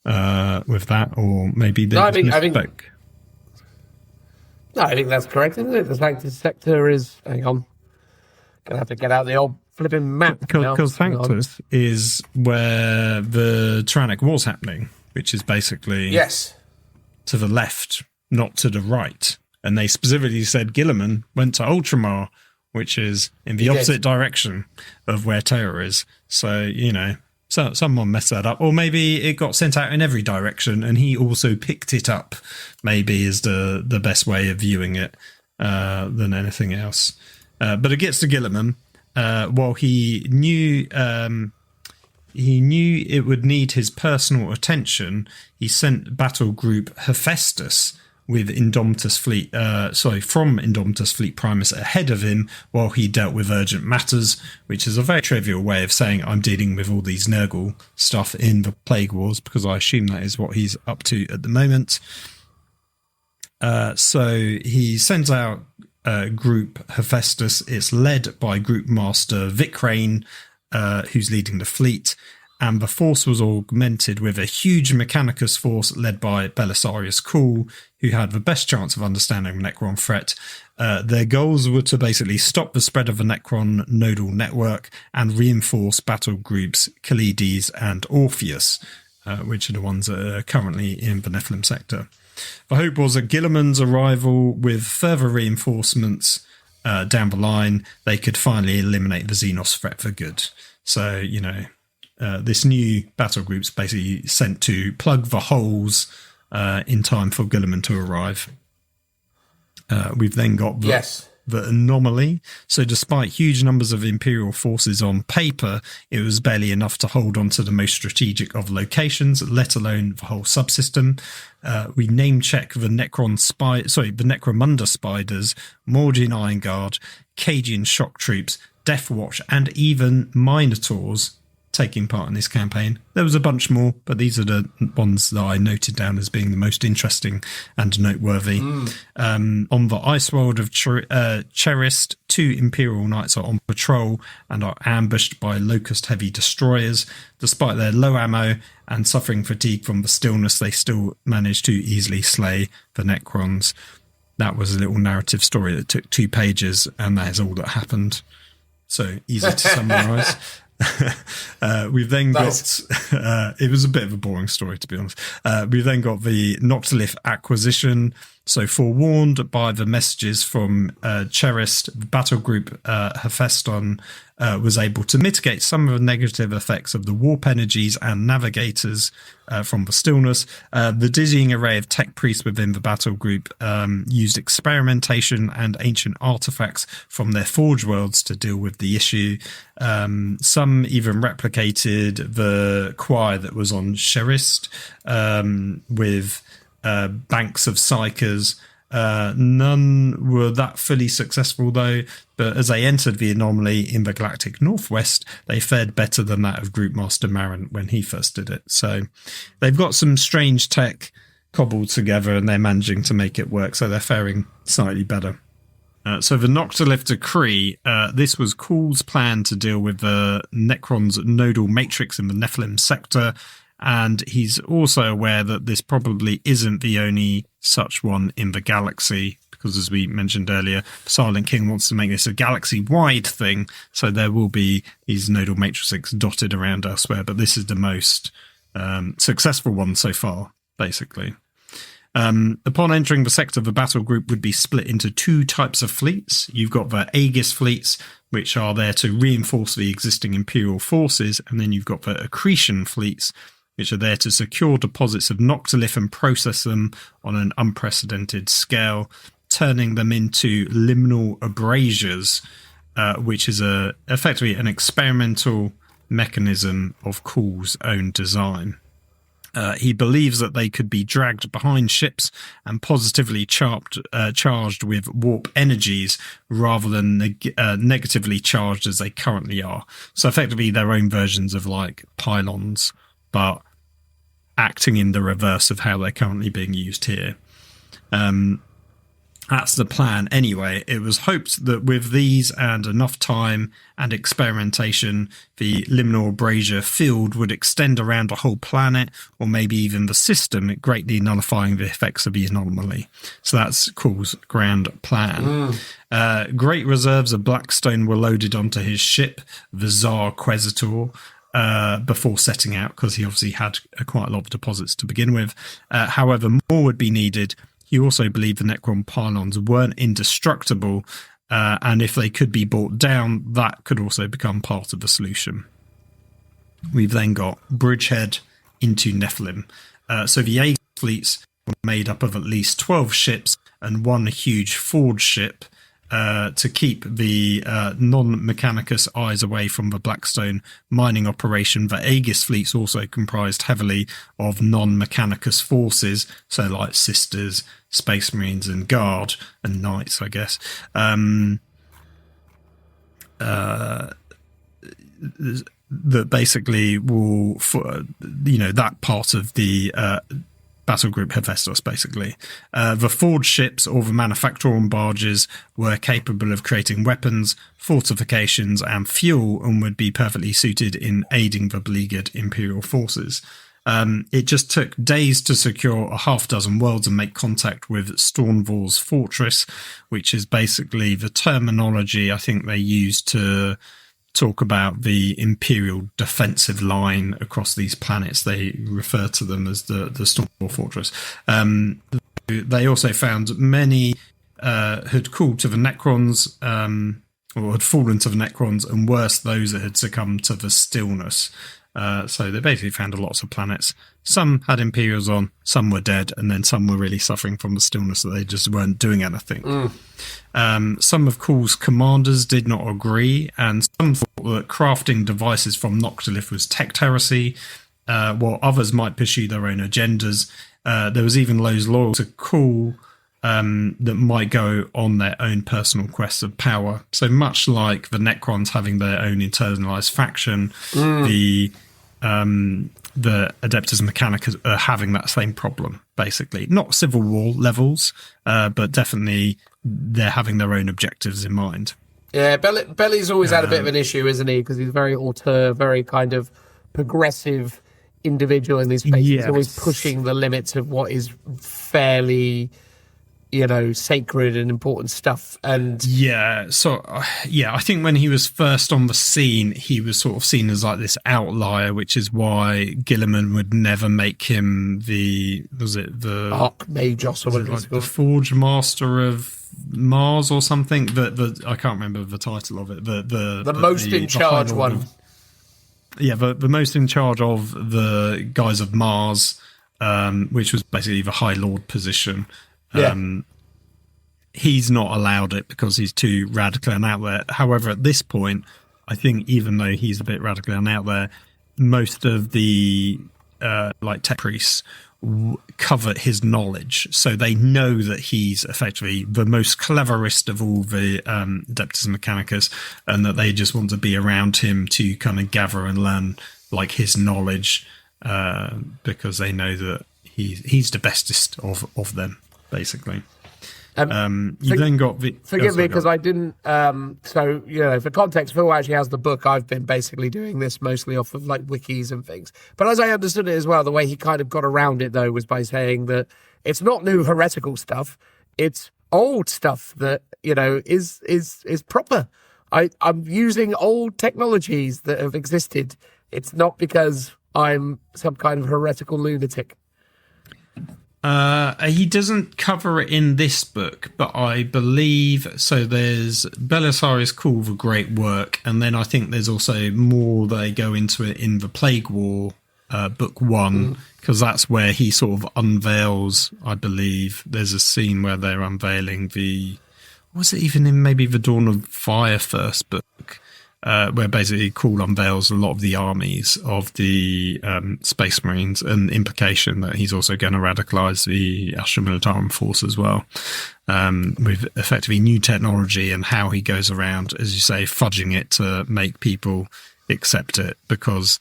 with that, or maybe they misspoke. I think that's correct, isn't it? The Sanctus sector is... Hang on. Gonna have to get out the old flipping map. Because Sanctus is where the Tyrannic War's happening, which is basically to the left, not to the right. And they specifically said Gilliman went to Ultramar, which is in the opposite direction of where Terror is. So, so someone messed that up. Or maybe it got sent out in every direction and he also picked it up, maybe is the best way of viewing it than anything else. But it gets to Gilliman. While he knew it would need his personal attention, he sent battle group Hephaestus with Indomitus Fleet, from Indomitus Fleet Primus ahead of him while he dealt with urgent matters, which is a very trivial way of saying I'm dealing with all these Nurgle stuff in the Plague Wars, because I assume that is what he's up to at the moment. So he sends out group Hephaestus. It's led by Group Master Vicrane, who's leading the fleet, and the force was augmented with a huge Mechanicus force led by Belisarius Cawl, who had the best chance of understanding the Necron threat. Their goals were to basically stop the spread of the Necron nodal network and reinforce battle groups Kalides and Orpheus, which are the ones that are currently in the Nephilim sector. The hope was that Gilliman's arrival with further reinforcements down the line, they could finally eliminate the Xenos threat for good. So, this new battle group's basically sent to plug the holes in time for Gilliman to arrive. We've then got the anomaly. So despite huge numbers of Imperial forces on paper, it was barely enough to hold on to the most strategic of locations, let alone the whole subsystem. We name check the Necromunda spiders, Mordian Iron Guard, Cagian shock troops, Death Watch, and even Minotaurs taking part in this campaign. There was a bunch more, but these are the ones that I noted down as being the most interesting and noteworthy. On the ice world of Cherist, 2 Imperial Knights are on patrol and are ambushed by Locust heavy destroyers. Despite their low ammo and suffering fatigue from the stillness, they still manage to easily slay the Necrons. That was a little narrative story that took 2 pages, and that is all that happened. So easy to summarise. We've then got it was a bit of a boring story, to be honest. We've then got the Noctilith acquisition. So forewarned by the messages from Cherist, the battle group Hephaestion was able to mitigate some of the negative effects of the warp energies and navigators from the stillness. The dizzying array of tech priests within the battle group used experimentation and ancient artifacts from their forge worlds to deal with the issue. Some even replicated the choir that was on Cherist with banks of psychers. None were that fully successful though, but as they entered the anomaly in the galactic northwest, they fared better than that of Group Master Marin when he first did it. So they've got some strange tech cobbled together and they're managing to make it work, so they're faring slightly better. So the Noctilith Decree, this was Kuhl's plan to deal with the Necron's nodal matrix in the Nephilim sector, and he's also aware that this probably isn't the only such one in the galaxy, because as we mentioned earlier, Silent King wants to make this a galaxy-wide thing, so there will be these nodal matrices dotted around elsewhere, but this is the most successful one so far, basically. Upon entering the sector, the battle group would be split into two types of fleets. You've got the Aegis fleets, which are there to reinforce the existing Imperial forces, and then you've got the Accretion fleets, which are there to secure deposits of Noctilith and process them on an unprecedented scale, turning them into liminal abrasures, which is effectively an experimental mechanism of Kuhl's own design. He believes that they could be dragged behind ships and positively charged with warp energies rather than negatively charged as they currently are. So effectively their own versions of like pylons, but acting in the reverse of how they're currently being used here. That's the plan anyway. It was hoped that with these and enough time and experimentation, the liminal abrasure field would extend around a whole planet or maybe even the system, greatly nullifying the effects of the anomaly. So that's Kuhl's grand plan. Great reserves of Blackstone were loaded onto his ship, the Tsar Quesitor, before setting out, because he obviously had quite a lot of deposits to begin with. However, more would be needed. He also believed the Necron pylons weren't indestructible, and if they could be brought down, that could also become part of the solution. We've then got Bridgehead into Nephilim. So the Aegis fleets were made up of at least 12 ships and one huge forge ship, to keep the non-Mechanicus eyes away from the Blackstone mining operation. The Aegis fleets also comprised heavily of non-Mechanicus forces, so like Sisters, Space Marines and Guard, and Knights, I guess. That basically will, that part of the battle group Hephaestus, basically. The forged ships or the manufacturing barges were capable of creating weapons, fortifications and fuel, and would be perfectly suited in aiding the beleaguered Imperial forces. It just took days to secure a half dozen worlds and make contact with Stormvor's fortress, which is basically the terminology I think they use to talk about the Imperial defensive line across these planets. They refer to them as the Stormvor Fortress. They also found many had called to the Necrons, or had fallen to the Necrons, and worse, those that had succumbed to the stillness. So they basically found lots of planets. Some had Imperials on, some were dead, and then some were really suffering from the stillness that they just weren't doing anything. Some of Kuhl's commanders did not agree, and some thought that crafting devices from Noctilith was tech heresy, while others might pursue their own agendas. There was even those loyal to Kuhl that might go on their own personal quests of power. So much like the Necrons having their own internalized faction, the Adeptus Mechanicus are having that same problem, basically. Not civil war levels, but definitely they're having their own objectives in mind. Yeah, Belly's always had a bit of an issue, isn't he? Because he's very auteur, very kind of progressive individual in these places. He's always pushing the limits of what is fairly, sacred and important stuff. And I think when he was first on the scene, he was sort of seen as like this outlier, which is why Gilliman would never make him the Archmagos or what it was the Forge Master of Mars or something. I can't remember the title of it. The most in charge one. The most in charge of the guys of Mars, which was basically the High Lord position. He's not allowed it because he's too radical and out there. However, at this point, I think even though he's a bit radical and out there, most of the tech priests covet his knowledge, so they know that he's effectively the most cleverest of all the Adeptus Mechanicus, and that they just want to be around him to kind of gather and learn like his knowledge, because they know that he's the bestest of them, basically. Then got forgive me because I didn't. For context, Phil actually has the book. I've been basically doing this mostly off of like wikis and things. But as I understood it as well, the way he kind of got around it though was by saying that it's not new heretical stuff; it's old stuff that is proper. I'm using old technologies that have existed. It's not because I'm some kind of heretical lunatic. He doesn't cover it in this book, but I believe so. There's Belisarius Cawl, the Great Work, and then I think there's also more they go into it in the Plague War book 1, because that's where he sort of unveils. I believe there's a scene where they're unveiling was it even in maybe the Dawn of Fire first book, where basically Cawl unveils a lot of the armies of the Space Marines, and the implication that he's also going to radicalise the Astra Militarum force as well, with effectively new technology and how he goes around, as you say, fudging it to make people accept it, because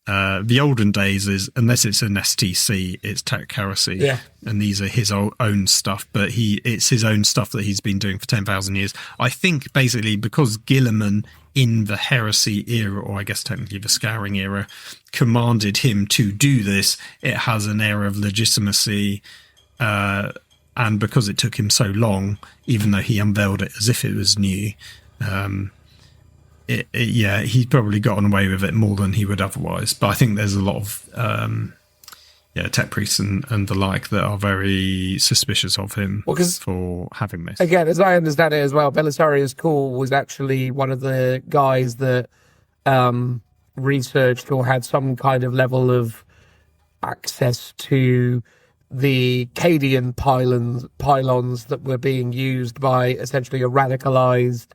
the olden days is, unless it's an STC, it's tech heresy, and these are his own stuff, but it's his own stuff that he's been doing for 10,000 years. I think basically because Gilliman in the heresy era, or I guess technically the Scouring era, commanded him to do this, it has an air of legitimacy, and because it took him so long, even though he unveiled it as if it was new, he's probably gotten away with it more than he would otherwise. But I think there's a lot of tech priests and the like that are very suspicious of him for having this. Again, as I understand it as well, Belisarius Cawl was actually one of the guys that researched or had some kind of level of access to the Cadian pylons that were being used by essentially a radicalized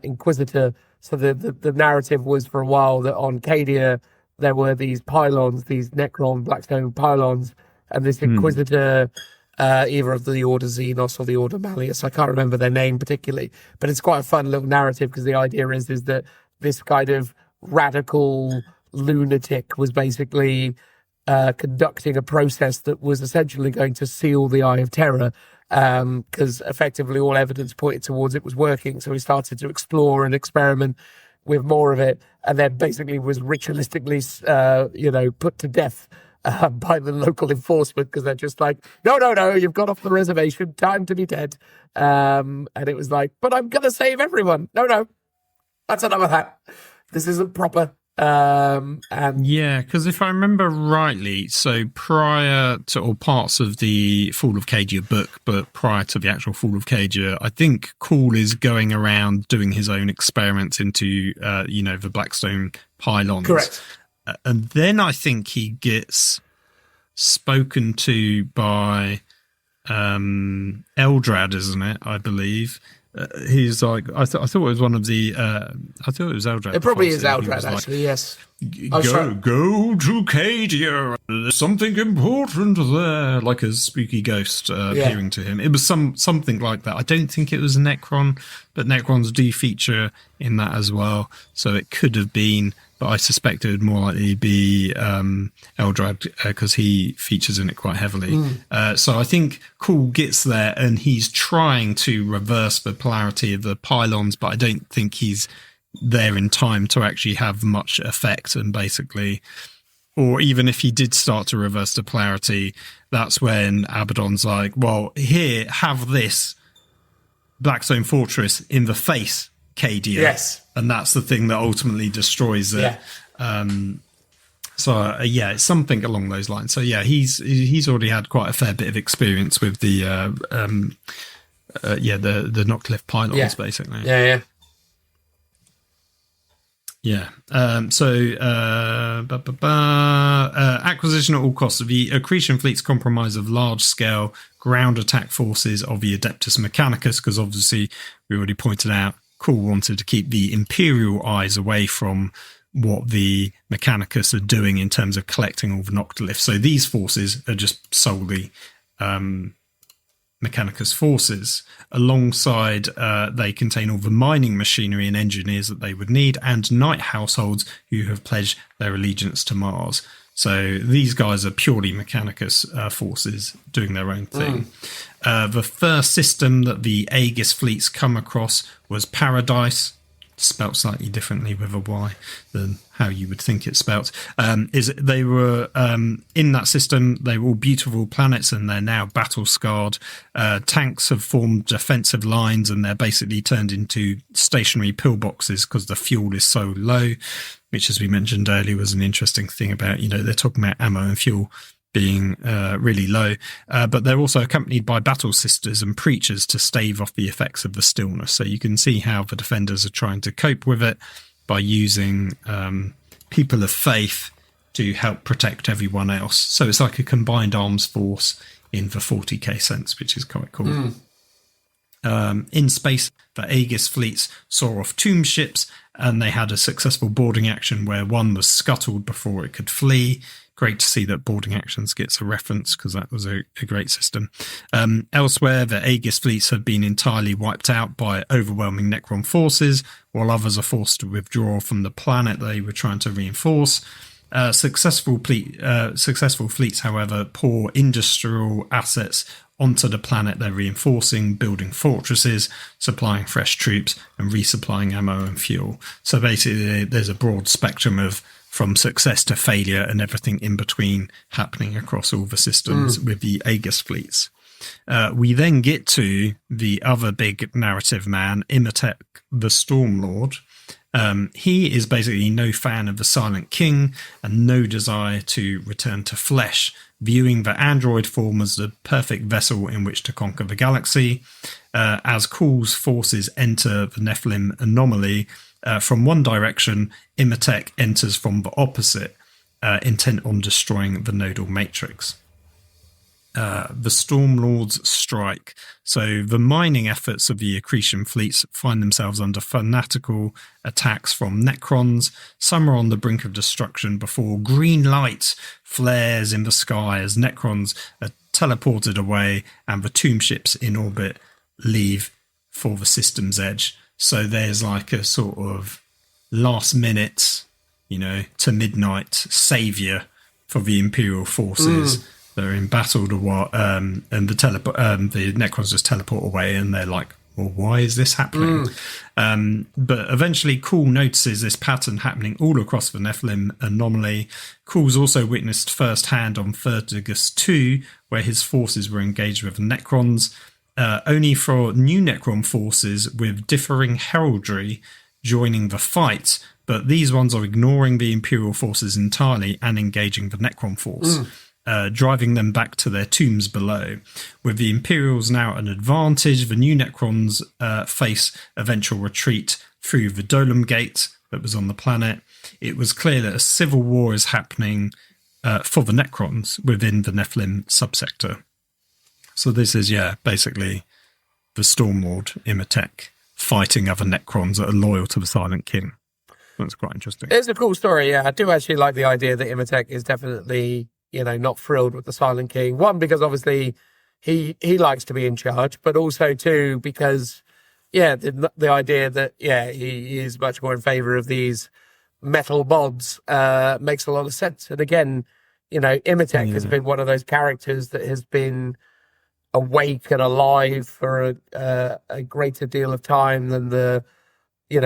Inquisitor. So the narrative was for a while that on Cadia there were these pylons, these Necron Blackstone pylons, and this Inquisitor, either of the Order Xenos or the Order Malleus, I can't remember their name particularly, but it's quite a fun little narrative because the idea is that this kind of radical lunatic was basically conducting a process that was essentially going to seal the Eye of Terror, because effectively all evidence pointed towards it was working. So he started to explore and experiment with more of it, and then basically was ritualistically, put to death by the local enforcement, because they're just like, no, you've got off the reservation, time to be dead. And it was like, but I'm going to save everyone. No, that's enough of that. This isn't proper. Because if I remember rightly, so prior to all parts of the Fall of Cadia book, but prior to the actual Fall of Cadia, I think Cawl is going around doing his own experiments into the Blackstone pylons. Correct. And then I think he gets spoken to by Eldrad, isn't it? I believe. He's like, I thought it was one of the. I thought it was Eldrad. It probably is Eldrad, actually. Yes. Go to Cadia. There's something important there, like a spooky ghost appearing to him. It was something like that. I don't think it was a Necron, but Necrons do feature in that as well. So it could have been, but I suspect it would more likely be Eldrad, because he features in it quite heavily. So I think Cawl gets there and he's trying to reverse the polarity of the pylons, but I don't think he's there in time to actually have much effect. And basically or even if he did start to reverse the polarity, that's when Abaddon's like, well, here, have this Blackstone Fortress in the face, Cadia. Yes. And that's the thing that ultimately destroys it. Yeah. It's something along those lines. So yeah, he's already had quite a fair bit of experience with the Noctilith pylons, basically. Yeah. Acquisition at all costs. The accretion fleets comprise of large-scale ground attack forces of the Adeptus Mechanicus, because obviously we already pointed out Kuhl wanted to keep the Imperial eyes away from what the Mechanicus are doing in terms of collecting all the Noctilith. So these forces are just solely Mechanicus forces. Alongside, they contain all the mining machinery and engineers that they would need, and knight households who have pledged their allegiance to Mars. So these guys are purely Mechanicus forces doing their own thing. The first system that the Aegis fleets come across was Paradise, spelt slightly differently with a Y than how you would think it's spelt. They were in that system, they were all beautiful planets, and they're now battle scarred. Tanks have formed defensive lines, and they're basically turned into stationary pillboxes because the fuel is so low, which, as we mentioned earlier, was an interesting thing about, they're talking about ammo and fuel being really low, but they're also accompanied by battle sisters and preachers to stave off the effects of the stillness. So you can see how the defenders are trying to cope with it by using people of faith to help protect everyone else. So it's like a combined arms force in the 40k sense, which is quite cool. In space, the Aegis fleets saw off tomb ships, and they had a successful boarding action where one was scuttled before it could flee. Great to see that boarding actions gets a reference, because that was a great system. Elsewhere, the Aegis fleets have been entirely wiped out by overwhelming Necron forces, while others are forced to withdraw from the planet they were trying to reinforce. Successful fleets, however, pour industrial assets onto the planet they're reinforcing, building fortresses, supplying fresh troops, and resupplying ammo and fuel. So basically, there's a broad spectrum of from success to failure and everything in between happening across all the systems with the Aegis fleets. We then get to the other big narrative man, Imotekh, the Stormlord. He is basically no fan of the Silent King and no desire to return to flesh, viewing the android form as the perfect vessel in which to conquer the galaxy. As Kuhl's forces enter the Nephilim anomaly, from one direction, Imotekh enters from the opposite, intent on destroying the nodal matrix. The Stormlords strike. So the mining efforts of the accretion fleets find themselves under fanatical attacks from Necrons. Some are on the brink of destruction before green light flares in the sky as Necrons are teleported away and the tomb ships in orbit leave for the system's edge. So there's like a sort of last minute, to midnight savior for the Imperial forces. They're embattled and the Necrons just teleport away, and they're like, well, why is this happening? But eventually Kuhl notices this pattern happening all across the Nephilim anomaly. Kuhl's also witnessed firsthand on Vertigus 2, where his forces were engaged with Necrons, only for new Necron forces with differing heraldry joining the fight, but these ones are ignoring the Imperial forces entirely and engaging the Necron force. Driving them back to their tombs below. With the Imperials now at an advantage, the new Necrons face eventual retreat through the Dolem Gate that was on the planet. It was clear that a civil war is happening for the Necrons within the Nephilim subsector. So this is, basically the Stormlord Imotekh fighting other Necrons that are loyal to the Silent King. That's quite interesting. It's a cool story, yeah. I do actually like the idea that Imotekh is definitely, not thrilled with the Silent King. One, because obviously he likes to be in charge, but also two, because, the idea that, he is much more in favour of these metal mods makes a lot of sense. And again, Imotekh has been one of those characters that has been awake and alive for a greater deal of time than the,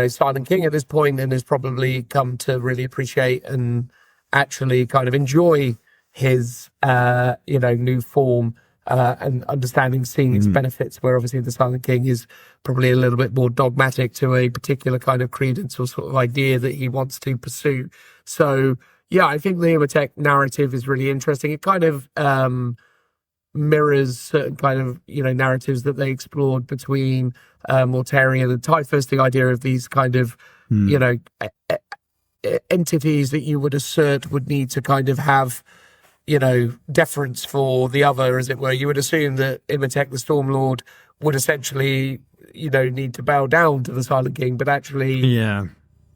Silent King at this point, and has probably come to really appreciate and actually kind of enjoy his, new form, and seeing its benefits, where obviously the Silent King is probably a little bit more dogmatic to a particular kind of credence or sort of idea that he wants to pursue. So, yeah, I think the Imotekh narrative is really interesting. It kind of mirrors certain kind of, narratives that they explored between Mortarion and Typhus, the idea of these kind of, entities that you would assert would need to kind of have, deference for the other, as it were. You would assume that Imotekh, the Stormlord, would essentially, need to bow down to the Silent King, but actually... Yeah,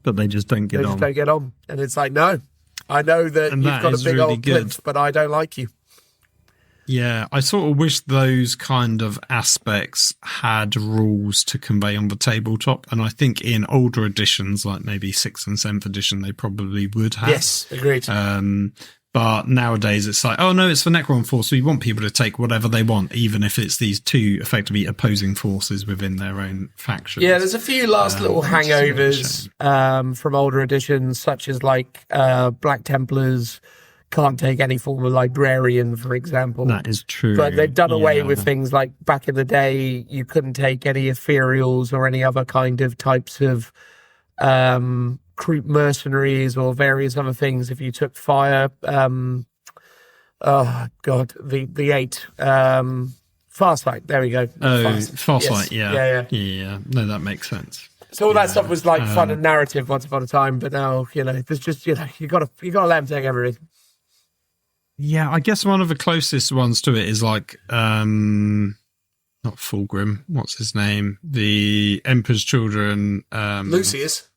but they just don't get on. They just don't get on. And it's like, no, I know that you've got a big really old plinth, but I don't like you. Yeah, I sort of wish those kind of aspects had rules to convey on the tabletop, and I think in older editions, like maybe 6th and 7th edition, they probably would have. Yes, agreed. But nowadays it's like, oh no, it's the Necron force. So we want people to take whatever they want, even if it's these two effectively opposing forces within their own factions. Yeah, there's a few last little hangovers from older editions, such as like Black Templars can't take any form of librarian, for example. That is true. But they've done away with things like back in the day, you couldn't take any ethereals or any other kind of types of Creep mercenaries or various other things if you took fire. The 8 Farsight, there we go. Farsight. Yes. Yeah, no, that makes sense. So all that stuff was like fun and narrative once upon a time, but now there's just you gotta let them take everything. Yeah, I guess one of the closest ones to it is like not Fulgrim, what's his name, the Emperor's Children, Lucius.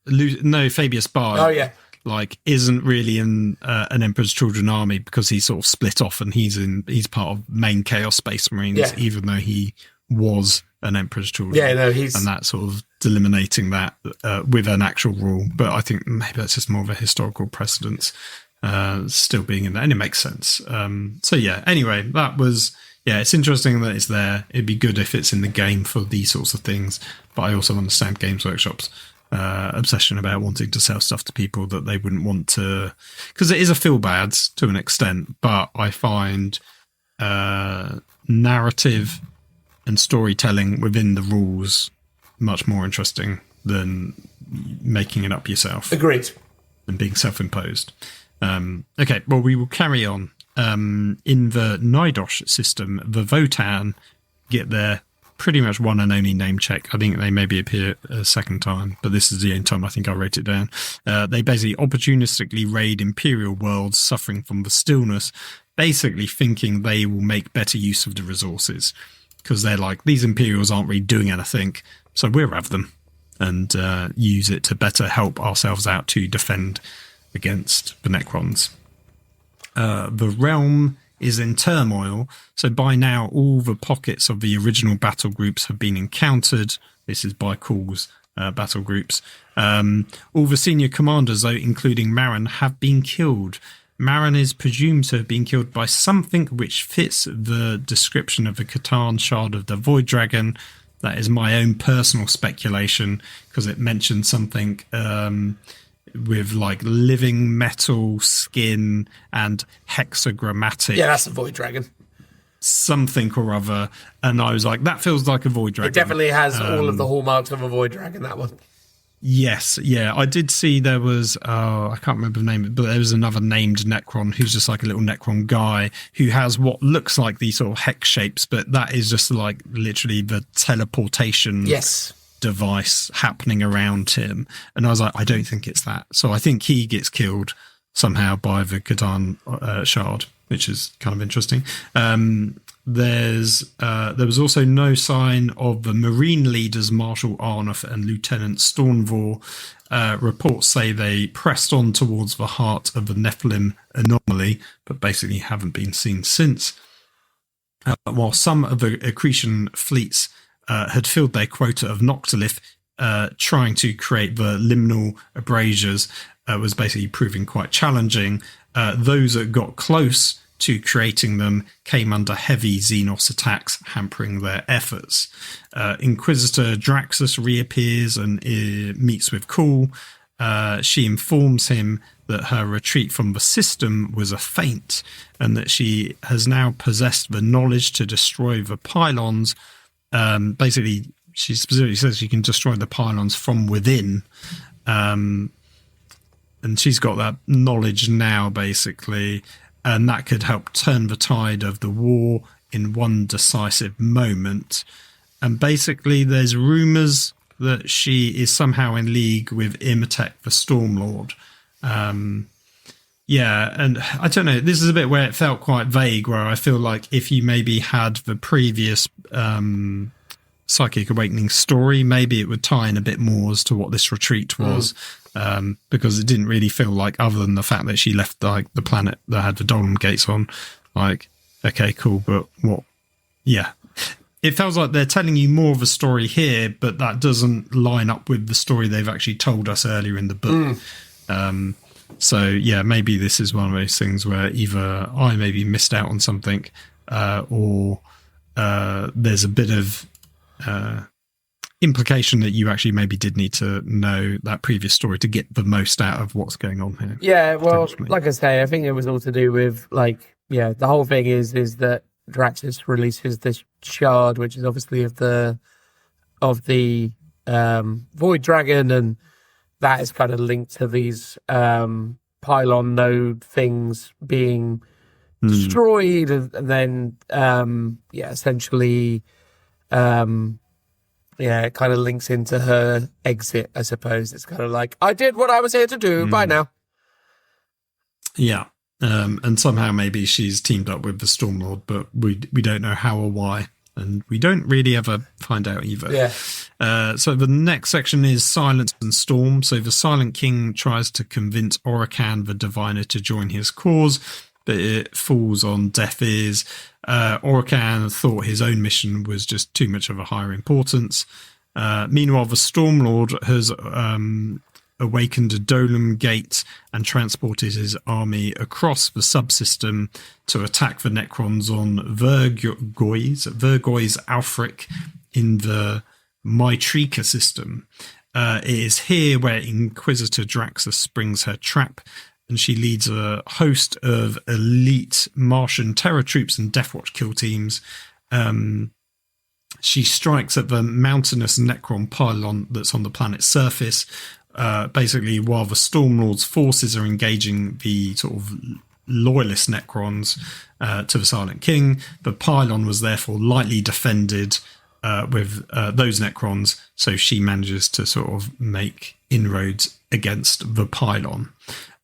No, Fabius Bard. Oh yeah, like isn't really in an Emperor's Children army because he's sort of split off and he's part of main Chaos Space Marines, even though he was an Emperor's Children. Yeah, no, and that sort of delimiting that with an actual rule. But I think maybe that's just more of a historical precedence still being in there, and it makes sense. So yeah, anyway, that was. Yeah, it's interesting that it's there. It'd be good if it's in the game for these sorts of things, but I also understand Games Workshop's obsession about wanting to sell stuff to people that they wouldn't want to, because it is a feel bad to an extent, but I find narrative and storytelling within the rules much more interesting than making it up yourself. Agreed. And being self-imposed. Okay, well, we will carry on. In the Naidosh system, the Votan get their pretty much one and only name check. I think they maybe appear a second time, but this is the only time I think I wrote it down. They basically opportunistically raid Imperial worlds suffering from the stillness, basically thinking they will make better use of the resources, because they're like, these Imperials aren't really doing anything, so we'll have them and use it to better help ourselves out to defend against the Necrons. The realm is in turmoil, so by now all the pockets of the original battle groups have been encountered. This is by Call's battle groups. All the senior commanders, though, including Marin, have been killed. Marin is presumed to have been killed by something which fits the description of the Catan Shard of the Void Dragon. That is my own personal speculation, because it mentioned something with like living metal skin and hexagrammatic. Yeah, that's a Void Dragon. Something or other. And I was like, that feels like a Void Dragon. It definitely has all of the hallmarks of a Void Dragon, that one. Yes, yeah. I did see there was, I can't remember the name, but there was another named Necron who's just like a little Necron guy who has what looks like these sort of hex shapes, but that is just like literally the teleportation device happening around him. And I was like, I don't think it's that. So I think he gets killed somehow by the Catan shard, which is kind of interesting. There was also no sign of the Marine leaders Marshal Arnoth and Lieutenant Stormvor. Reports say they pressed on towards the heart of the Nephilim anomaly, but basically haven't been seen since. While some of the Accretion fleets had filled their quota of Noctilith, trying to create the liminal abrasures was basically proving quite challenging. Those that got close to creating them came under heavy Xenos attacks, hampering their efforts. Inquisitor Draxus reappears and meets with Cool. she informs him that her retreat from the system was a feint, and that she has now possessed the knowledge to destroy the pylons. Basically, she specifically says she can destroy the pylons from within. And she's got that knowledge now, basically, and that could help turn the tide of the war in one decisive moment. And basically, there's rumours that she is somehow in league with Imotekh, the Stormlord. Yeah, and I don't know, this is a bit where it felt quite vague, where I feel like if you maybe had the previous Psychic Awakening story, maybe it would tie in a bit more as to what this retreat was, because it didn't really feel like, other than the fact that she left like the planet that had the Dolmen Gates on, like, okay, cool, but what? Yeah. It feels like they're telling you more of a story here, but that doesn't line up with the story they've actually told us earlier in the book. So, yeah, maybe this is one of those things where either I maybe missed out on something, or there's a bit of implication that you actually maybe did need to know that previous story to get the most out of what's going on here. Yeah, well, like I say, I think it was all to do with, like, yeah, the whole thing is that Draxus releases this shard, which is obviously of the Void Dragon, and that is kind of linked to these pylon node things being destroyed, and then essentially it kind of links into her exit, I suppose. It's kind of like, I did what I was here to do, bye now. Yeah. And somehow maybe she's teamed up with the Stormlord, but we don't know how or why, and we don't really ever find out either. Yeah. So the next section is Silence and Storm. So the Silent King tries to convince Orican the Diviner to join his cause, but it falls on deaf ears. Orican thought his own mission was just too much of a higher importance. Meanwhile, the Stormlord has awakened a Dolmen Gate and transported his army across the subsystem to attack the Necrons on Vergoy's Alfric in the Mytrika system. It is here where Inquisitor Draxus springs her trap, and she leads a host of elite Martian terror troops and Deathwatch kill teams. She strikes at the mountainous Necron pylon that's on the planet's surface, basically while the Stormlord's forces are engaging the sort of loyalist Necrons to the Silent King. The pylon was therefore lightly defended with those Necrons, so she manages to sort of make inroads against the pylon.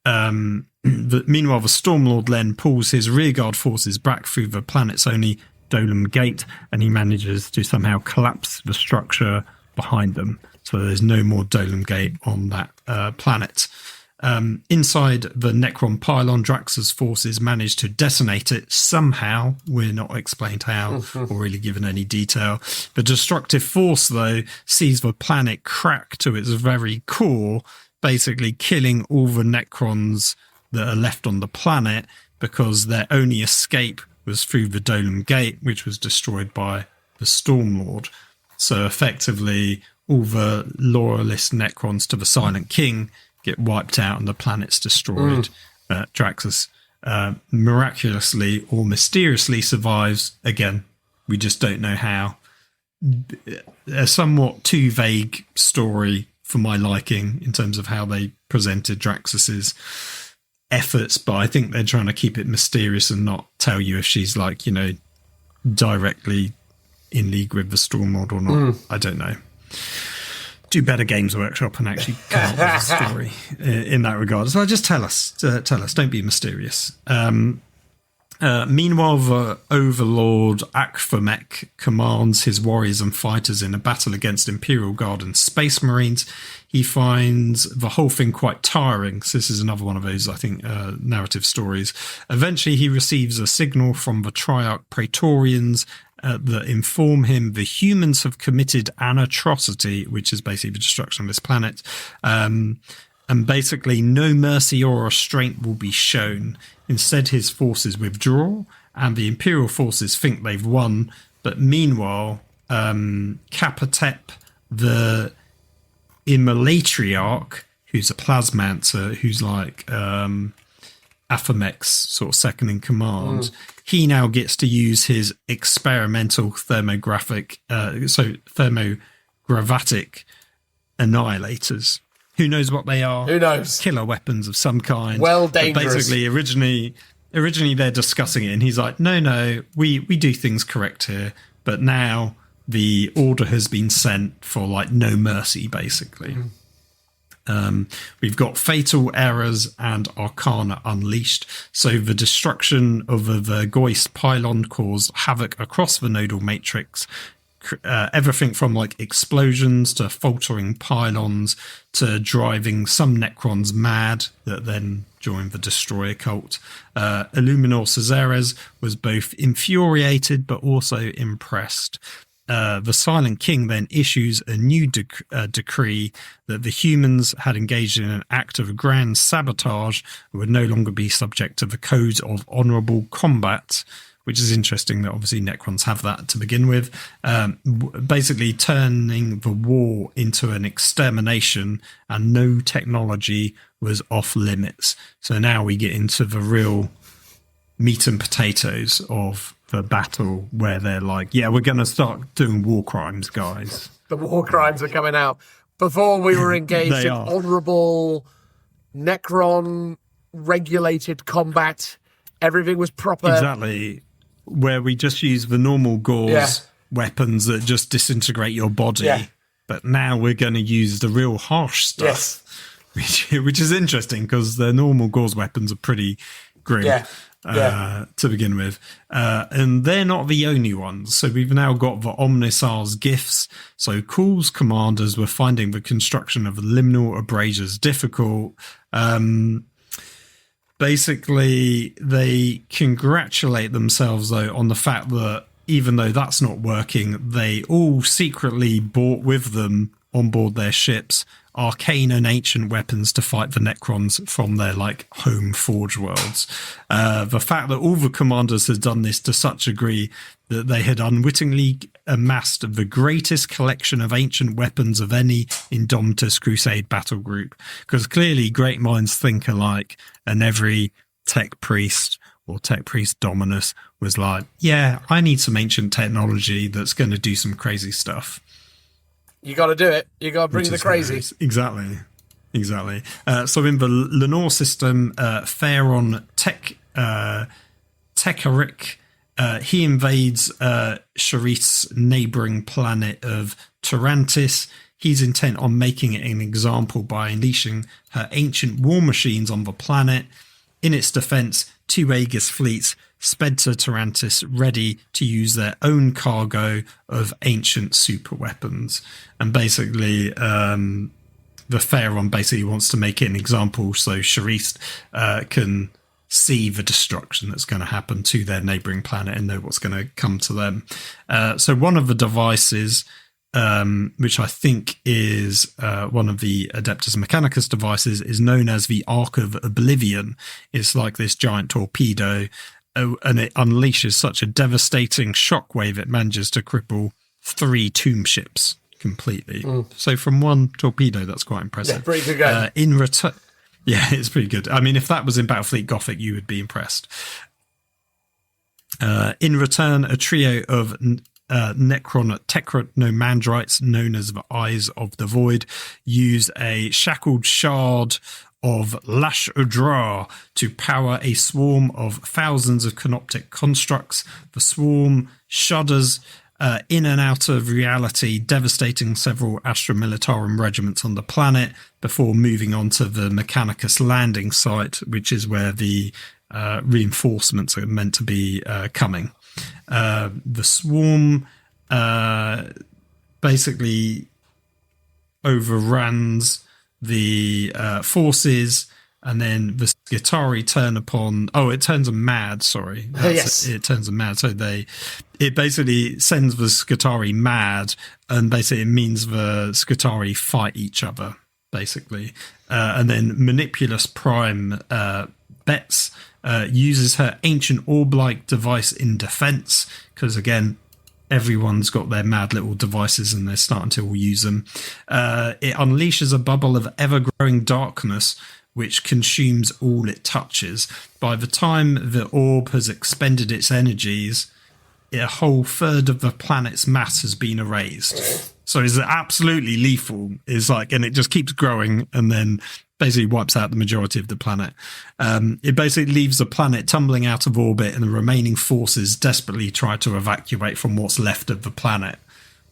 Meanwhile, the Stormlord then pulls his rearguard forces back through the planet's only Dolmen Gate, and he manages to somehow collapse the structure behind them. So there's no more Dolmen Gate on that planet. Inside the Necron pylon, Drax's forces manage to detonate it somehow. We're not explained how or really given any detail. The destructive force, though, sees the planet crack to its very core, basically killing all the Necrons that are left on the planet, because their only escape was through the Dolmen Gate, which was destroyed by the Stormlord. So effectively, all the loyalist Necrons to the Silent King get wiped out and the planet's destroyed. Draxus miraculously or mysteriously survives. Again, we just don't know how. A somewhat too vague story for my liking in terms of how they presented Draxus's efforts, but I think they're trying to keep it mysterious and not tell you if she's like, you know, directly in league with the Stormlord or not. I don't know. Do better, Games Workshop, and actually come up with a story in that regard. So just tell us. Don't be mysterious. Meanwhile, the Overlord Akfamech commands his warriors and fighters in a battle against Imperial Guard and Space Marines. He finds the whole thing quite tiring. So this is another one of those, I think, narrative stories. Eventually, he receives a signal from the Triarch Praetorians that inform him the humans have committed an atrocity, which is basically the destruction of this planet. And basically, no mercy or restraint will be shown. Instead, his forces withdraw, and the Imperial forces think they've won. But meanwhile, Capatep, the Imotekh, who's a plasmancer, who's like Aphomech's sort of second in command. He now gets to use his experimental thermographic annihilators. Who knows what they are? Who knows? Killer weapons of some kind. Well, dangerous. But basically, originally they're discussing it, and he's like, no, we do things correct here. But now the order has been sent for like no mercy, basically. We've got fatal errors and arcana unleashed. So the destruction of the Vergoist pylon caused havoc across the nodal matrix. Everything from like explosions to faltering pylons to driving some Necrons mad that then joined the Destroyer cult. Illuminor Cazares was both infuriated but also impressed. The Silent King then issues a new decree that the humans had engaged in an act of grand sabotage and would no longer be subject to the codes of honourable combat, which is interesting that obviously Necrons have that to begin with, basically turning the war into an extermination, and no technology was off limits. So now we get into the real meat and potatoes of the battle, where they're like, yeah, we're going to start doing war crimes, guys. The war crimes are coming out. Before we were engaged in honourable Necron regulated combat. Everything was proper. Exactly. Where we just use the normal Gauze weapons that just disintegrate your body. Yeah. But now we're going to use the real harsh stuff. Yes. Which is interesting, because the normal Gauze weapons are pretty grim. To begin with. And they're not the only ones. So we've now got the Omnisar's gifts. So Khul's commanders were finding the construction of liminal abrasures difficult. Basically, they congratulate themselves, though, on the fact that even though that's not working, they all secretly brought with them on board their ships arcane and ancient weapons to fight the Necrons from their like home forge worlds. The fact that all the commanders had done this to such a degree that they had unwittingly amassed the greatest collection of ancient weapons of any Indomitus Crusade battle group, because clearly great minds think alike, and every tech priest or tech priest dominus was like, yeah, I need some ancient technology that's going to do some crazy stuff. You got to do it. You got to bring the crazy. Exactly. So in the Lenore system, Pharaon Tekkarik, he invades Sharith's neighbouring planet of Tarantis. He's intent on making it an example by unleashing her ancient war machines on the planet. In its defence, 2 Aegis fleets sped to Tarantis, ready to use their own cargo of ancient super weapons. And basically, the Pharaon basically wants to make it an example so Sharith can see the destruction that's going to happen to their neighbouring planet and know what's going to come to them. So one of the devices, which I think is one of the Adeptus Mechanicus devices, is known as the Ark of Oblivion. It's like this giant torpedo, and it unleashes such a devastating shockwave it manages to cripple 3 tomb ships completely. So from one torpedo, that's quite impressive. Yeah, pretty good game. In return, yeah, it's pretty good. I mean, if that was in Battlefleet Gothic, you would be impressed. In return, a trio of Necron technomandrites, known as the Eyes of the Void, use a shackled shard of Lash Udrar to power a swarm of thousands of canoptic constructs. The swarm shudders in and out of reality, devastating several Astra Militarum regiments on the planet before moving on to the Mechanicus landing site, which is where the reinforcements are meant to be coming. The swarm basically overruns the forces, and then the Skitarii turn upon... Oh, it turns them mad, sorry. Yes. It turns them mad. So it basically sends the Skitarii mad, and basically it means the Skitarii fight each other, basically. And then Manipulus Prime uses her ancient orb-like device in defense, because again, everyone's got their mad little devices and they're starting to all use them. It unleashes a bubble of ever-growing darkness which consumes all it touches. By the time the orb has expended its energies, a whole third of the planet's mass has been erased. So it's absolutely lethal. It's like, and it just keeps growing and then basically wipes out the majority of the planet. It basically leaves the planet tumbling out of orbit and the remaining forces desperately try to evacuate from what's left of the planet,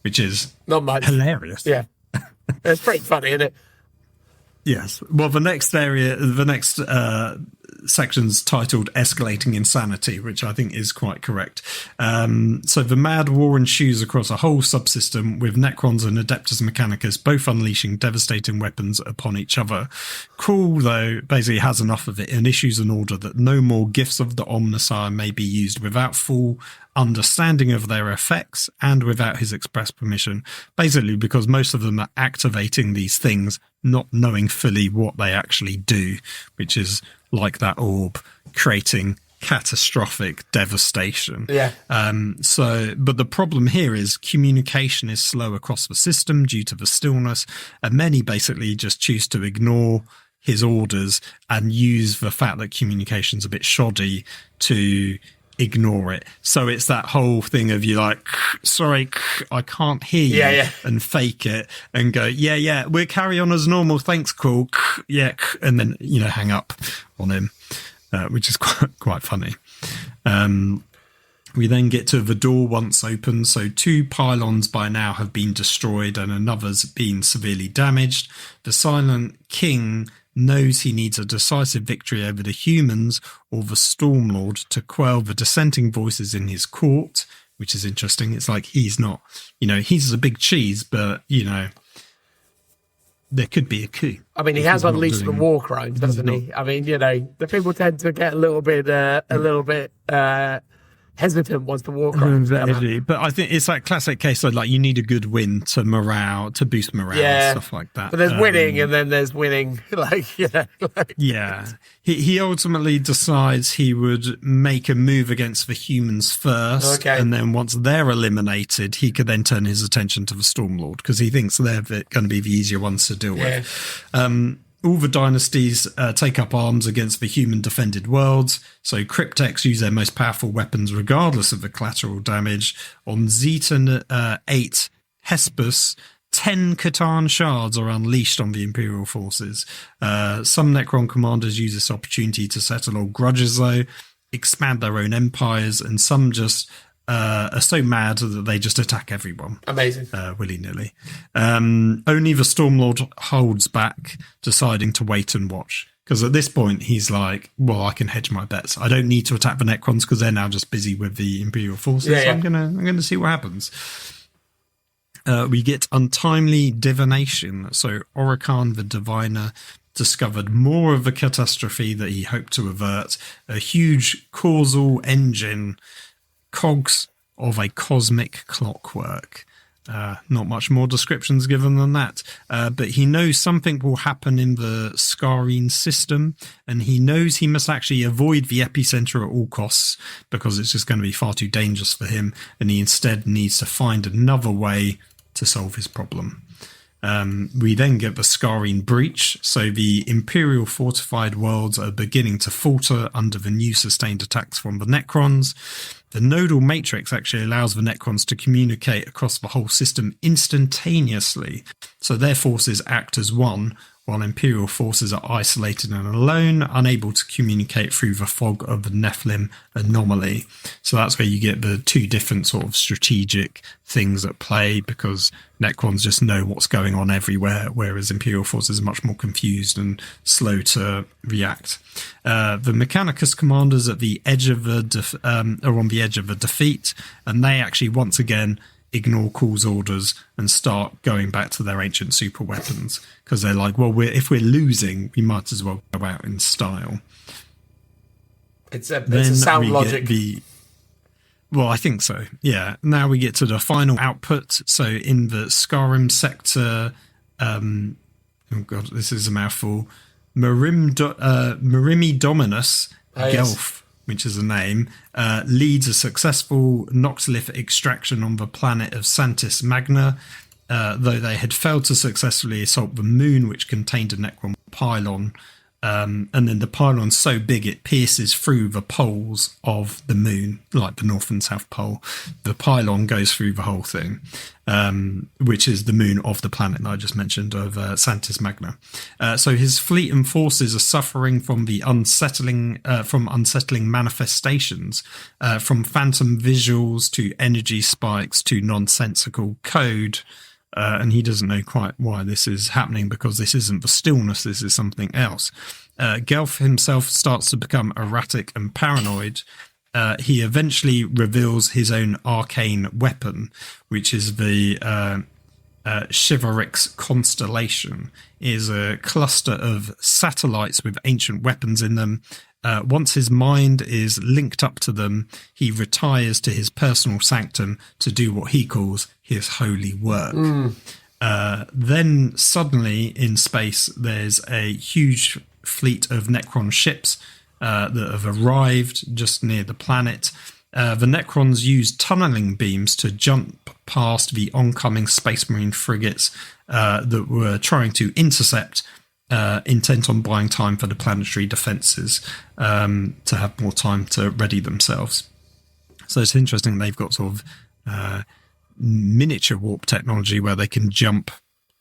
which is not much. Hilarious. Yeah. It's pretty funny, isn't it? Yes. Well, the next section's titled Escalating Insanity, which I think is quite correct. So the mad war ensues across a whole subsystem with Necrons and Adeptus Mechanicus both unleashing devastating weapons upon each other. Krul, though, basically has enough of it and issues an order that no more gifts of the Omnissiah may be used without full understanding of their effects and without his express permission, basically because most of them are activating these things not knowing fully what they actually do, which is like that orb creating catastrophic devastation. Yeah. But the problem here is communication is slow across the system due to the stillness, and many basically just choose to ignore his orders and use the fact that communication's a bit shoddy to ignore it. So it's that whole thing of you like, sorry, I can't hear you, and fake it and go, yeah, we'll carry on as normal. Thanks, cool. Yeah, and then, hang up on him, which is quite funny. We then get to the door once open. So 2 pylons by now have been destroyed and another's been severely damaged. The Silent King knows he needs a decisive victory over the humans or the Stormlord to quell the dissenting voices in his court, which is interesting. It's like he's not, he's a big cheese, but, there could be a coup. I mean, he has unleashed the war crimes, doesn't he? I mean, the people tend to get a little bit hesitant once the war crimes. But I think it's that classic case of like you need a good win to boost morale and stuff like that. But there's winning and then there's winning. He ultimately decides he would make a move against the humans first, and then once they're eliminated, he could then turn his attention to the Stormlord because he thinks they're going to be the easier ones to deal with. All the dynasties take up arms against the human defended worlds, so cryptechs use their most powerful weapons regardless of the collateral damage. On Zeton 8 Hespus, 10 Catan shards are unleashed on the Imperial forces. Some Necron commanders use this opportunity to settle old grudges, though, expand their own empires, and some just are so mad that they just attack everyone. Amazing. Willy-nilly. Only the Stormlord holds back, deciding to wait and watch. Because at this point, he's like, well, I can hedge my bets. I don't need to attack the Necrons because they're now just busy with the Imperial forces. So I'm gonna see what happens. We get untimely divination. So Orican the Diviner discovered more of the catastrophe that he hoped to avert. A huge causal engine, cogs of a cosmic clockwork. Not much more descriptions given than that. But he knows something will happen in the Scarine system, and he knows he must actually avoid the epicenter at all costs because it's just going to be far too dangerous for him, and he instead needs to find another way to solve his problem. We then get the Scarine breach, so the Imperial fortified worlds are beginning to falter under the new sustained attacks from the Necrons. The nodal matrix actually allows the Necrons to communicate across the whole system instantaneously, so their forces act as one, while Imperial forces are isolated and alone, unable to communicate through the fog of the Nephilim anomaly. So that's where you get the two different sort of strategic things at play, because Necrons just know what's going on everywhere, whereas Imperial forces are much more confused and slow to react. The Mechanicus commanders at the edge of are on the edge of a defeat, and they actually once again ignore Krul's orders and start going back to their ancient super weapons because they're like, well, if we're losing, we might as well go out in style. It's a sound logic. Well, I think so. Yeah. Now we get to the final output. So in the Scarum sector, oh god, this is a mouthful. Marimi Dominus Gelf which is a name, leads a successful Noxlith extraction on the planet of Santis Magna, though they had failed to successfully assault the moon, which contained a Necron pylon. And then the pylon's so big it pierces through the poles of the moon, like the North and South Pole. The pylon goes through the whole thing, which is the moon of the planet that I just mentioned, of Santis Magna. So his fleet and forces are suffering from the unsettling manifestations, from phantom visuals to energy spikes to nonsensical code. And he doesn't know quite why this is happening, because this isn't the stillness, this is something else. Gelf himself starts to become erratic and paranoid. He eventually reveals his own arcane weapon, which is the Chivalrix constellation. It is a cluster of satellites with ancient weapons in them. Once his mind is linked up to them, he retires to his personal sanctum to do what he calls his holy work. Then suddenly in space, there's a huge fleet of Necron ships that have arrived just near the planet. The Necrons use tunneling beams to jump past the oncoming Space Marine frigates that were trying to intercept, intent on buying time for the planetary defences, to have more time to ready themselves. So it's interesting they've got sort of miniature warp technology where they can jump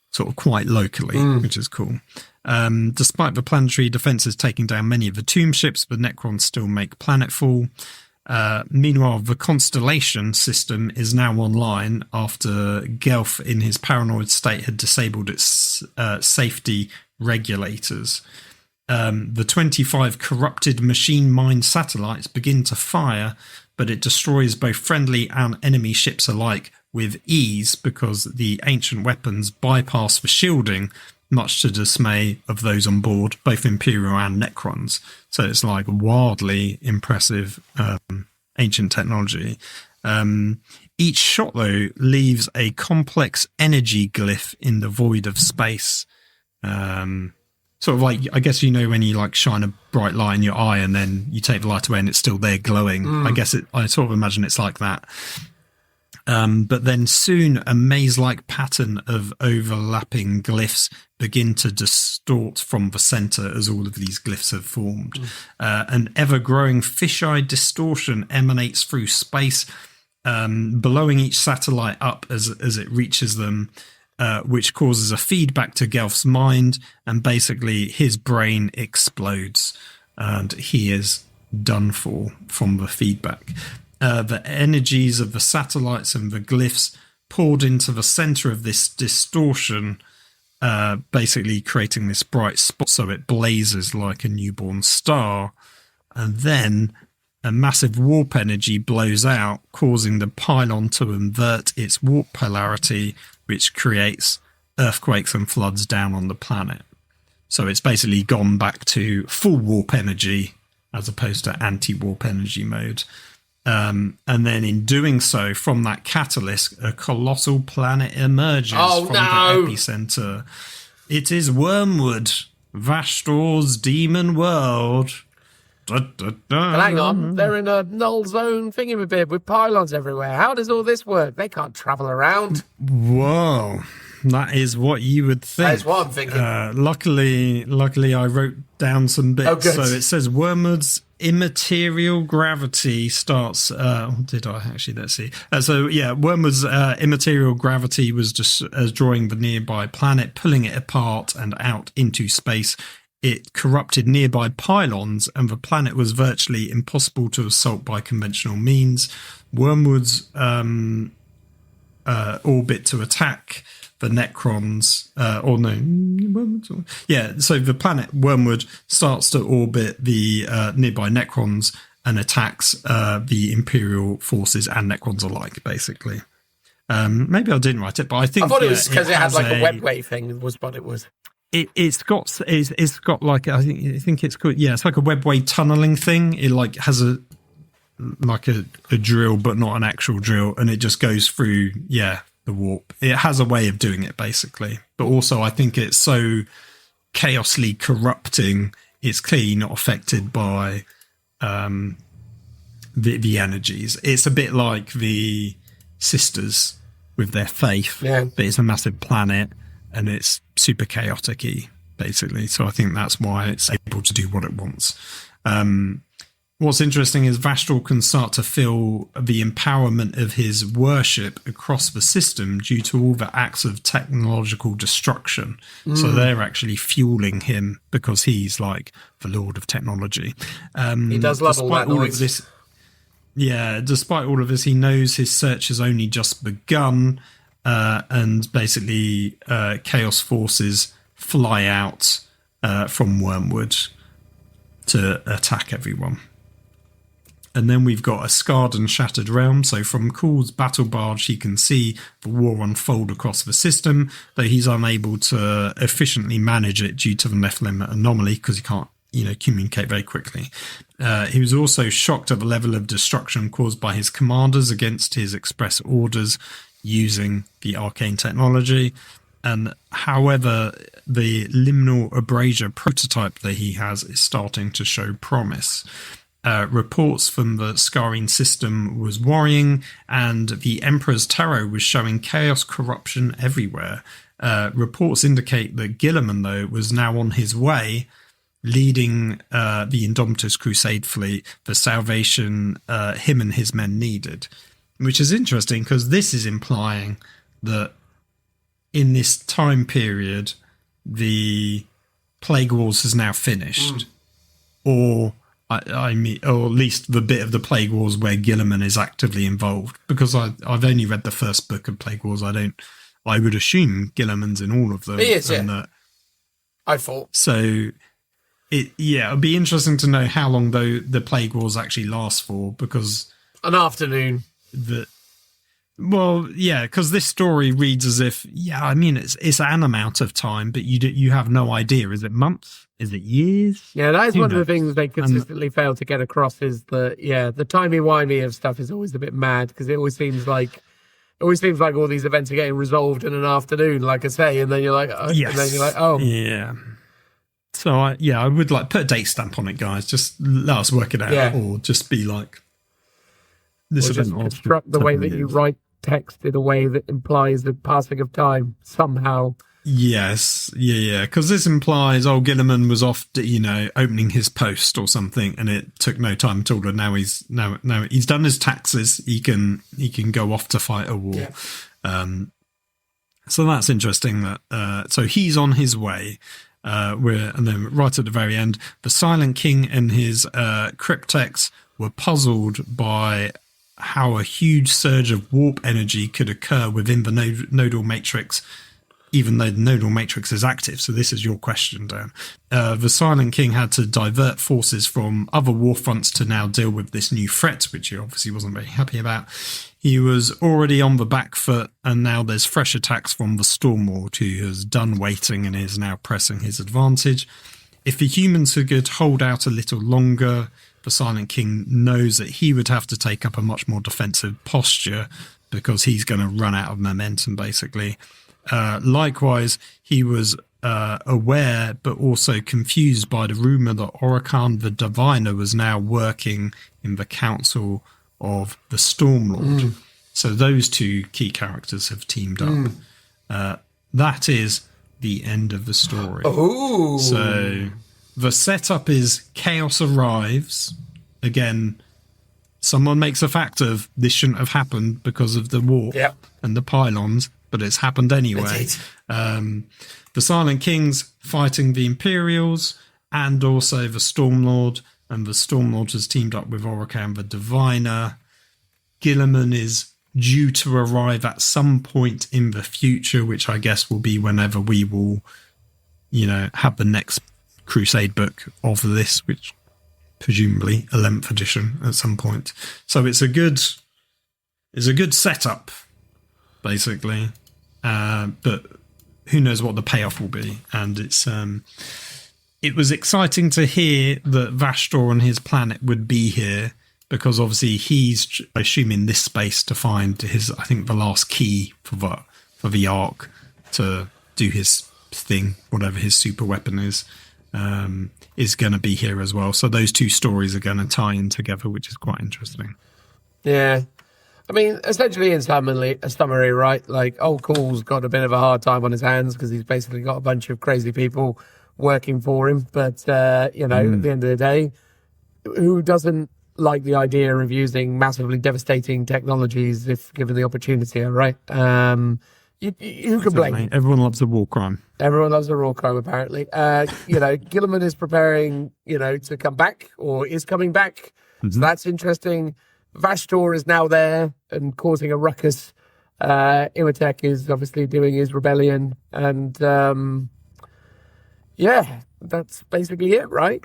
sort of quite locally, which is cool. Despite the planetary defences taking down many of the tomb ships, the Necrons still make planetfall. Meanwhile, the Constellation system is now online after Gelf, in his paranoid state, had disabled its safety regulators. The 25 corrupted machine mind satellites begin to fire, but it destroys both friendly and enemy ships alike with ease, because the ancient weapons bypass the shielding, much to dismay of those on board, both Imperial and Necrons. So it's like wildly impressive ancient technology. Each shot, though, leaves a complex energy glyph in the void of space. Sort of like, I guess, you know, when you like shine a bright light in your eye and then you take the light away and it's still there glowing. I sort of imagine it's like that. But then soon a maze-like pattern of overlapping glyphs begin to distort from the centre as all of these glyphs have formed. An ever-growing fisheye distortion emanates through space, blowing each satellite up as it reaches them, which causes a feedback to Gelf's mind, and basically his brain explodes and he is done for from the feedback. The energies of the satellites and the glyphs poured into the centre of this distortion, basically creating this bright spot so it blazes like a newborn star. And then a massive warp energy blows out, causing the pylon to invert its warp polarity, which creates earthquakes and floods down on the planet. So it's basically gone back to full warp energy as opposed to anti-warp energy mode. And then in doing so, from that catalyst, a colossal planet emerges from the epicenter. It is Wormwood, Vastor's demon world. But hang on, they're in a null zone thingamabib with pylons everywhere. How does all this work? They can't travel around. Whoa. That is what you would think. That's what I'm thinking. Luckily, I wrote down some bits. Oh, good. So it says Wormwood's immaterial gravity starts. Did I actually? Let's see. Wormwood's immaterial gravity was just drawing the nearby planet, pulling it apart and out into space. It corrupted nearby pylons, and the planet was virtually impossible to assault by conventional means. Wormwood's orbit to attack the Necrons, so the planet Wormwood starts to orbit the nearby Necrons and attacks the Imperial forces and Necrons alike, basically. Maybe I didn't write it, but I think... I thought it was because it had like a webway thing, was what it was. It's got like, I think it's called, it's like a webway tunneling thing. It like has a drill, but not an actual drill, and it just goes through, the warp. It has a way of doing it, basically. But also, I think it's so chaosly corrupting, it's clearly not affected by the energies. It's a bit like the Sisters with their faith, but it's a massive planet and it's super chaotic-y, basically. So I think that's why it's able to do what it wants. What's interesting is Vashtor can start to feel the empowerment of his worship across the system due to all the acts of technological destruction. So they're actually fueling him because he's like the Lord of Technology. He does love all that noise. Despite all of this, he knows his search has only just begun, and basically Chaos forces fly out from Wormwood to attack everyone. And then we've got a scarred and shattered realm. So from Kuhl's battle barge, he can see the war unfold across the system, though he's unable to efficiently manage it due to the Nephilim anomaly because he can't, communicate very quickly. He was also shocked at the level of destruction caused by his commanders against his express orders using the arcane technology. And however, the liminal abrasure prototype that he has is starting to show promise. Reports from the scarring system was worrying, and the Emperor's Tarot was showing chaos corruption everywhere. Reports indicate that Guilliman, though, was now on his way, leading the Indomitus Crusade fleet, the salvation him and his men needed. Which is interesting, because this is implying that in this time period, the Plague Wars has now finished. Or or at least the bit of the Plague Wars where Guilliman is actively involved, because I've only read the first book of Plague Wars. I would assume Guilliman's in all of them. He is, I thought. So, it'd be interesting to know how long the Plague Wars actually last for, because... An afternoon. Because this story reads as if, it's an amount of time, but you have no idea. Is it months? Is it years? Yeah, that is one of the things they consistently fail to get across is that, the timey-wimey of stuff is always a bit mad, because it always seems like all these events are getting resolved in an afternoon, like I say, and then you're like, oh. Yeah. So, I would put a date stamp on it, guys. Just let us work it out, or just be like, this event. Just construct the way that you write text in a way that implies the passing of time somehow. Yes, because this implies, Guilliman was off, opening his post or something, and it took no time at all. And now he's done his taxes. He can go off to fight a war. Yeah. So that's interesting. That so he's on his way. And then right at the very end, the Silent King and his cryptex were puzzled by how a huge surge of warp energy could occur within the nodal matrix, even though the nodal matrix is active. So this is your question, Dan. The Silent King had to divert forces from other war fronts to now deal with this new threat, which he obviously wasn't very happy about. He was already on the back foot, and now there's fresh attacks from the Stormlord, who has done waiting and is now pressing his advantage. If the humans could hold out a little longer, the Silent King knows that he would have to take up a much more defensive posture, because he's going to run out of momentum, basically. Likewise, he was aware but also confused by the rumour that Orokan the Diviner was now working in the council of the Stormlord. So those two key characters have teamed up. That is the end of the story. Oh. So the setup is Chaos arrives. Again, someone makes a fact of this shouldn't have happened because of the warp and the pylons, but it's happened anyway. The Silent King's fighting the Imperials and also the Stormlord, and the Stormlord has teamed up with Orokan the Diviner. Guilliman is due to arrive at some point in the future, which I guess will be whenever we will, have the next Crusade book of this, which presumably 11th edition at some point. So it's a good setup, basically. But who knows what the payoff will be. And it was exciting to hear that Vashtor and his planet would be here, because obviously he's assuming this space to find his, I think, the last key for the Ark to do his thing, whatever his super weapon is. is going to be here as well. So those two stories are going to tie in together, which is quite interesting. Yeah. I mean, essentially in summary, right? Like, Old Cool's got a bit of a hard time on his hands because he's basically got a bunch of crazy people working for him. But, at the end of the day, who doesn't like the idea of using massively devastating technologies if given the opportunity, right? You can blame him. Everyone loves a war crime. Everyone loves a war crime, apparently. Guilliman is preparing, to come back, or is coming back. Mm-hmm. So that's interesting. Vashtor is now there and causing a ruckus. Imotekh is obviously doing his rebellion. And, that's basically it, right?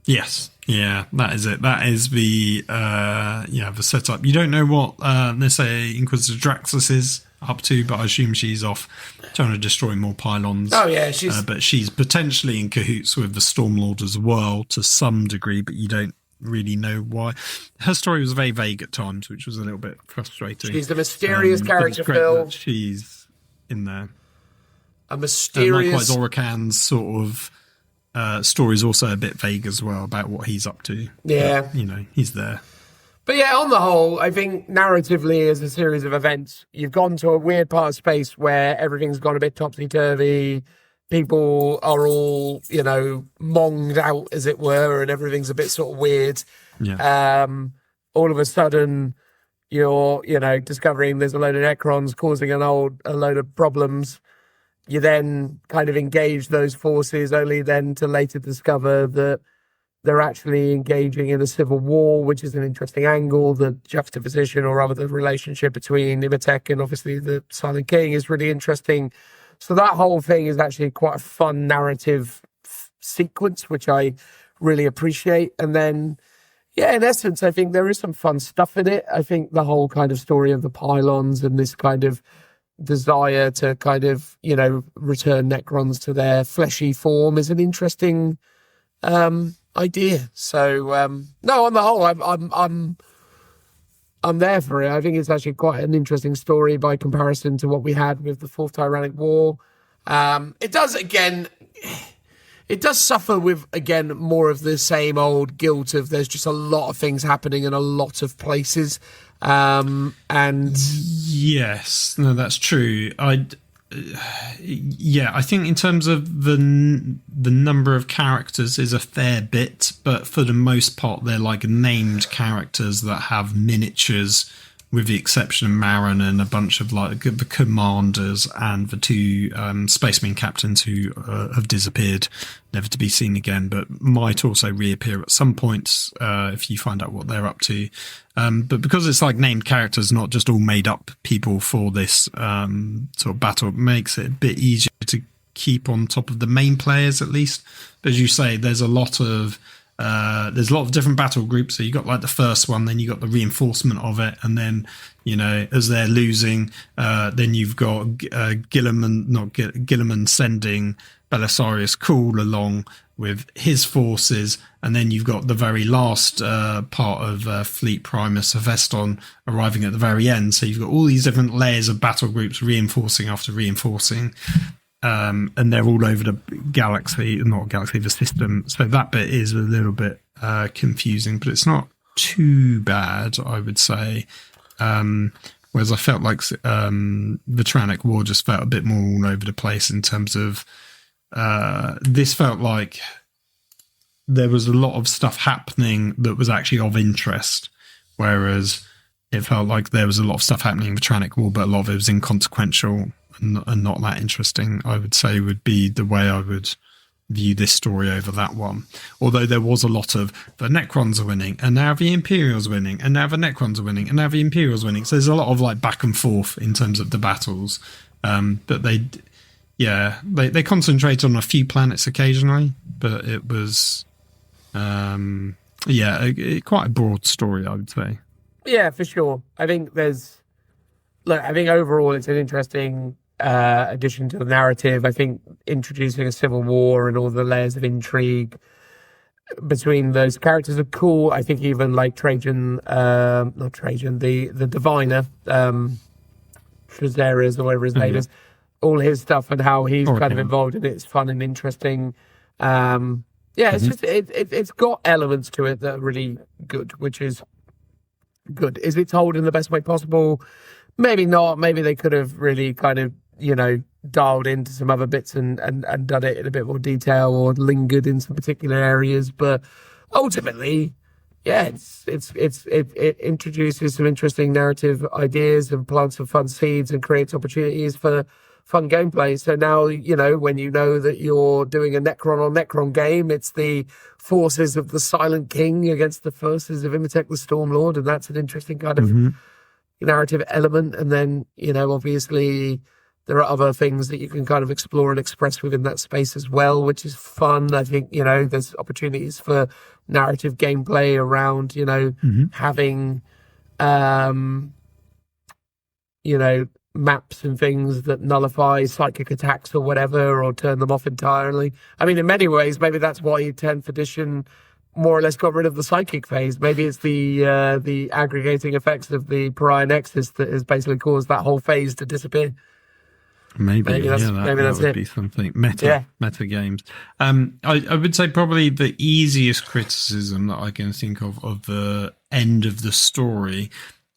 Yes. Yeah, that is it. That is the setup. You don't know what, let's say, Inquisitor Draxus is up to, but I assume she's off trying to destroy more pylons. Oh, yeah. But she's potentially in cahoots with the Stormlord as well to some degree, but you don't really know why. Her story was very vague at times, which was a little bit frustrating. She's the mysterious character, Phil. She's in there. A mysterious... Likewise, Orican's sort of story is also a bit vague as well about what he's up to. Yeah. But, he's there. But yeah, on the whole, I think narratively as a series of events, you've gone to a weird part of space where everything's gone a bit topsy-turvy. People are all, monged out, as it were, and everything's a bit sort of weird. Yeah. All of a sudden, you're, discovering there's a load of Necrons causing a load of problems. You then kind of engage those forces, only then to later discover that they're actually engaging in a civil war, which is an interesting angle. The juxtaposition, or rather the relationship between Imotekh and obviously the Silent King is really interesting. So that whole thing is actually quite a fun narrative sequence, which I really appreciate. And then, in essence, I think there is some fun stuff in it. I think the whole kind of story of the pylons and this kind of desire to kind of, return Necrons to their fleshy form is an interesting idea. So, no, on the whole, I'm there for it. I think it's actually quite an interesting story by comparison to what we had with the Fourth Tyrannic War. It does suffer with, again, more of the same old guilt of there's just a lot of things happening in a lot of places. And yes, no, that's true. I think in terms of the number of characters is a fair bit, but for the most part, they're like named characters that have miniatures, with the exception of Marin and a bunch of like the commanders and the two spaceman captains who have disappeared, never to be seen again, but might also reappear at some points if you find out what they're up to. But because it's like named characters, not just all made up people for this sort of battle, it makes it a bit easier to keep on top of the main players at least. But as you say, there's a lot of different battle groups. So you got like the first one, then you got the reinforcement of it, and then as they're losing, then you've got Guilliman sending Belisarius Cawl along with his forces, and then you've got the very last part of Fleet Primus Hephaestion arriving at the very end. So you've got all these different layers of battle groups reinforcing after reinforcing. And they're all over the the system. So that bit is a little bit confusing, but it's not too bad, I would say. Whereas I felt like the Tyrannic War just felt a bit more all over the place in terms of this felt like there was a lot of stuff happening that was actually of interest, whereas it felt like there was a lot of stuff happening in the Tyrannic War, but a lot of it was inconsequential and not that interesting, I would say, would be the way I would view this story over that one. Although there was a lot of the Necrons are winning, and now the Imperials winning, and now the Necrons are winning, and now the Imperials winning. So there's a lot of like back and forth in terms of the battles. But they concentrate on a few planets occasionally, but it was quite a broad story, I would say. Yeah, for sure. I think overall it's an interesting addition to the narrative. I think introducing a civil war and all the layers of intrigue between those characters are cool. I think even like Trajan, the diviner, Trazeres or whatever his name is, all his stuff and how he's kind of involved in it is fun and interesting. Yeah, it's just it's got elements to it that are really good, which is good. Is it told in the best way possible? Maybe not. Maybe they could have really kind of, dialed into some other bits and done it in a bit more detail, or lingered in some particular areas. But ultimately, yeah, it introduces some interesting narrative ideas and plants some fun seeds and creates opportunities for fun gameplay. So now, when you know that you're doing a Necron on Necron game, it's the forces of the Silent King against the forces of Imotekh the Stormlord, and that's an interesting kind of narrative element. And then, obviously there are other things that you can kind of explore and express within that space as well, which is fun. I think, there's opportunities for narrative gameplay around, having, maps and things that nullify psychic attacks or whatever, or turn them off entirely. I mean, in many ways, maybe that's why 10th edition more or less got rid of the psychic phase. Maybe it's the aggregating effects of the Pariah Nexus that has basically caused that whole phase to disappear. Maybe that would it. be something. Meta games. I would say probably the easiest criticism that I can think of the end of the story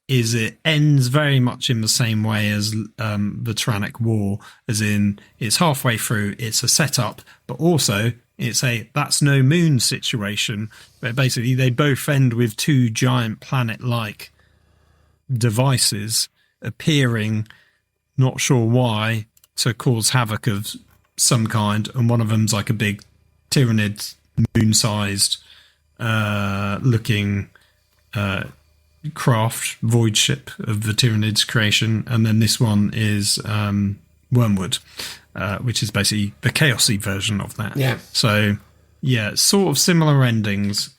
is it ends very much in the same way as the Tyrannic War, as in it's halfway through, it's a setup, but also it's a that's no moon situation, where basically they both end with two giant planet-like devices appearing, not sure why, to cause havoc of some kind, and one of them's like a big Tyranid moon-sized looking craft, void ship of the Tyranid's creation, and then this one is Wormwood, which is basically the chaosy version of that. Yeah. So yeah, sort of similar endings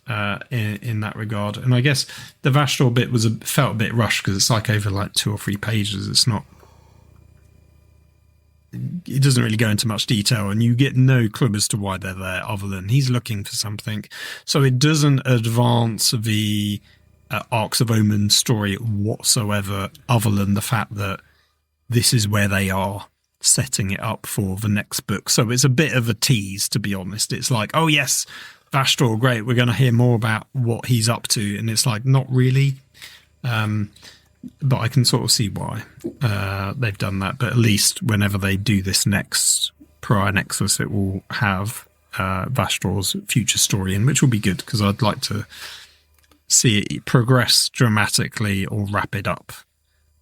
in that regard. And I guess the Vashtor bit felt a bit rushed because it's like over like 2 or 3 pages. It doesn't really go into much detail, and you get no clue as to why they're there other than he's looking for something. So it doesn't advance the Arcs of Omen story whatsoever, other than the fact that this is where they are setting it up for the next book. So it's a bit of a tease, to be honest. It's like, oh yes, Vashtor, great, we're going to hear more about what he's up to. And it's like, not really. But I can sort of see why they've done that. But at least whenever they do this next Pariah Nexus, it will have Vashtor's future story in, which will be good, because I'd like to see it progress dramatically or wrap it up.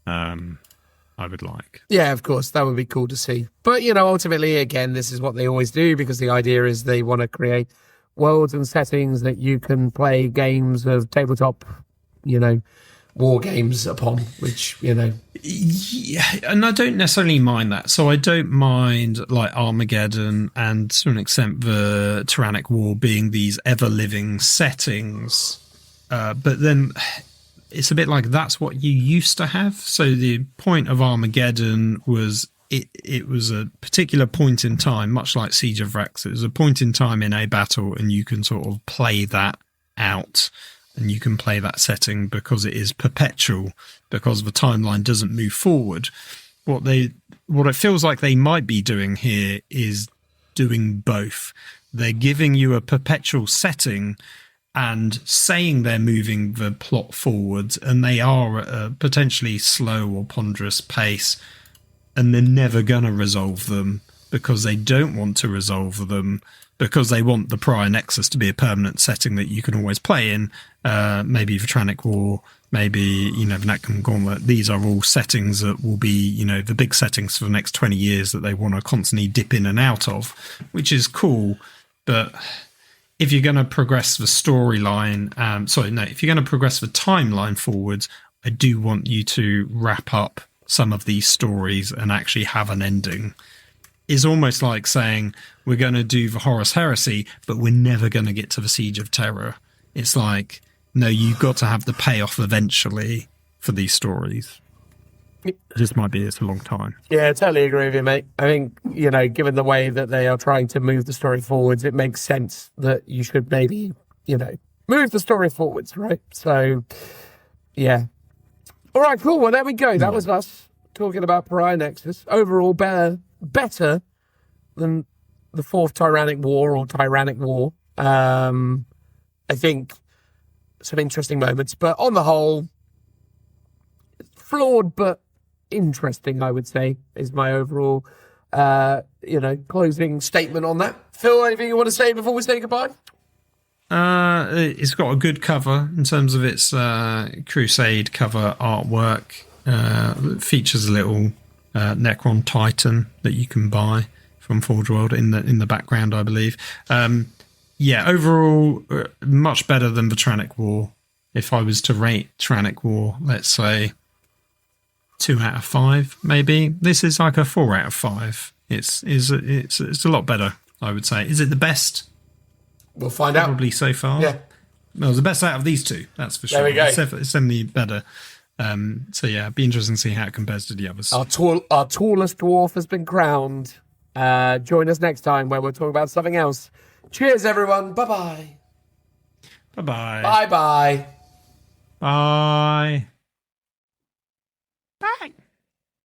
I would like. Yeah, of course, that would be cool to see. But, ultimately, again, this is what they always do, because the idea is they want to create worlds and settings that you can play games of tabletop, war games upon, which, Yeah, and I don't necessarily mind that. So I don't mind, like, Armageddon and, to an extent, the Tyrannic War being these ever-living settings. But then it's a bit like that's what you used to have. So the point of Armageddon was it was a particular point in time, much like Siege of Rex. It was a point in time in a battle, and you can sort of play that out, and you can play that setting because it is perpetual, because the timeline doesn't move forward. What it feels like they might be doing here is doing both. They're giving you a perpetual setting and saying they're moving the plot forward, and they are at a potentially slow or ponderous pace, and they're never going to resolve them because they don't want to resolve them, because they want the Pariah Nexus to be a permanent setting that you can always play in. Maybe the Tyrannic War, maybe, the Necron Gauntlet. These are all settings that will be, the big settings for the next 20 years that they want to constantly dip in and out of, which is cool. But if you're going to progress the storyline, if you're going to progress the timeline forwards, I do want you to wrap up some of these stories and actually have an ending. It's almost like saying, we're going to do the Horus Heresy, but we're never going to get to the Siege of Terror. It's like, no, you've got to have the payoff eventually for these stories. This might be a long time. Yeah, I totally agree with you, mate. I think, given the way that they are trying to move the story forwards, it makes sense that you should maybe, move the story forwards, right? So, yeah. All right, cool. Well, there we go. That was us talking about Pariah Nexus. Overall, better than the fourth Tyrannic War or Tyrannic War. I think some interesting moments, but on the whole, flawed but interesting, I would say, is my overall, closing statement on that. Phil, anything you want to say before we say goodbye? It's got a good cover in terms of its Crusade cover artwork. It features a little Necron Titan that you can buy from Forge World in the background, I believe. Overall, much better than the Tyrannic War. If I was to rate Tyrannic War, let's say 2 out of 5, maybe. This is like a 4 out of 5. It's a lot better, I would say. Is it the best? We'll find out. Probably so far. Yeah. Well, the best out of these two, that's for sure. There we go. It's definitely better. It'd be interesting to see how it compares to the others. Our tallest dwarf has been crowned. Join us next time where we'll talk about something else. Cheers, everyone. Bye-bye. Bye-bye. Bye-bye. Bye.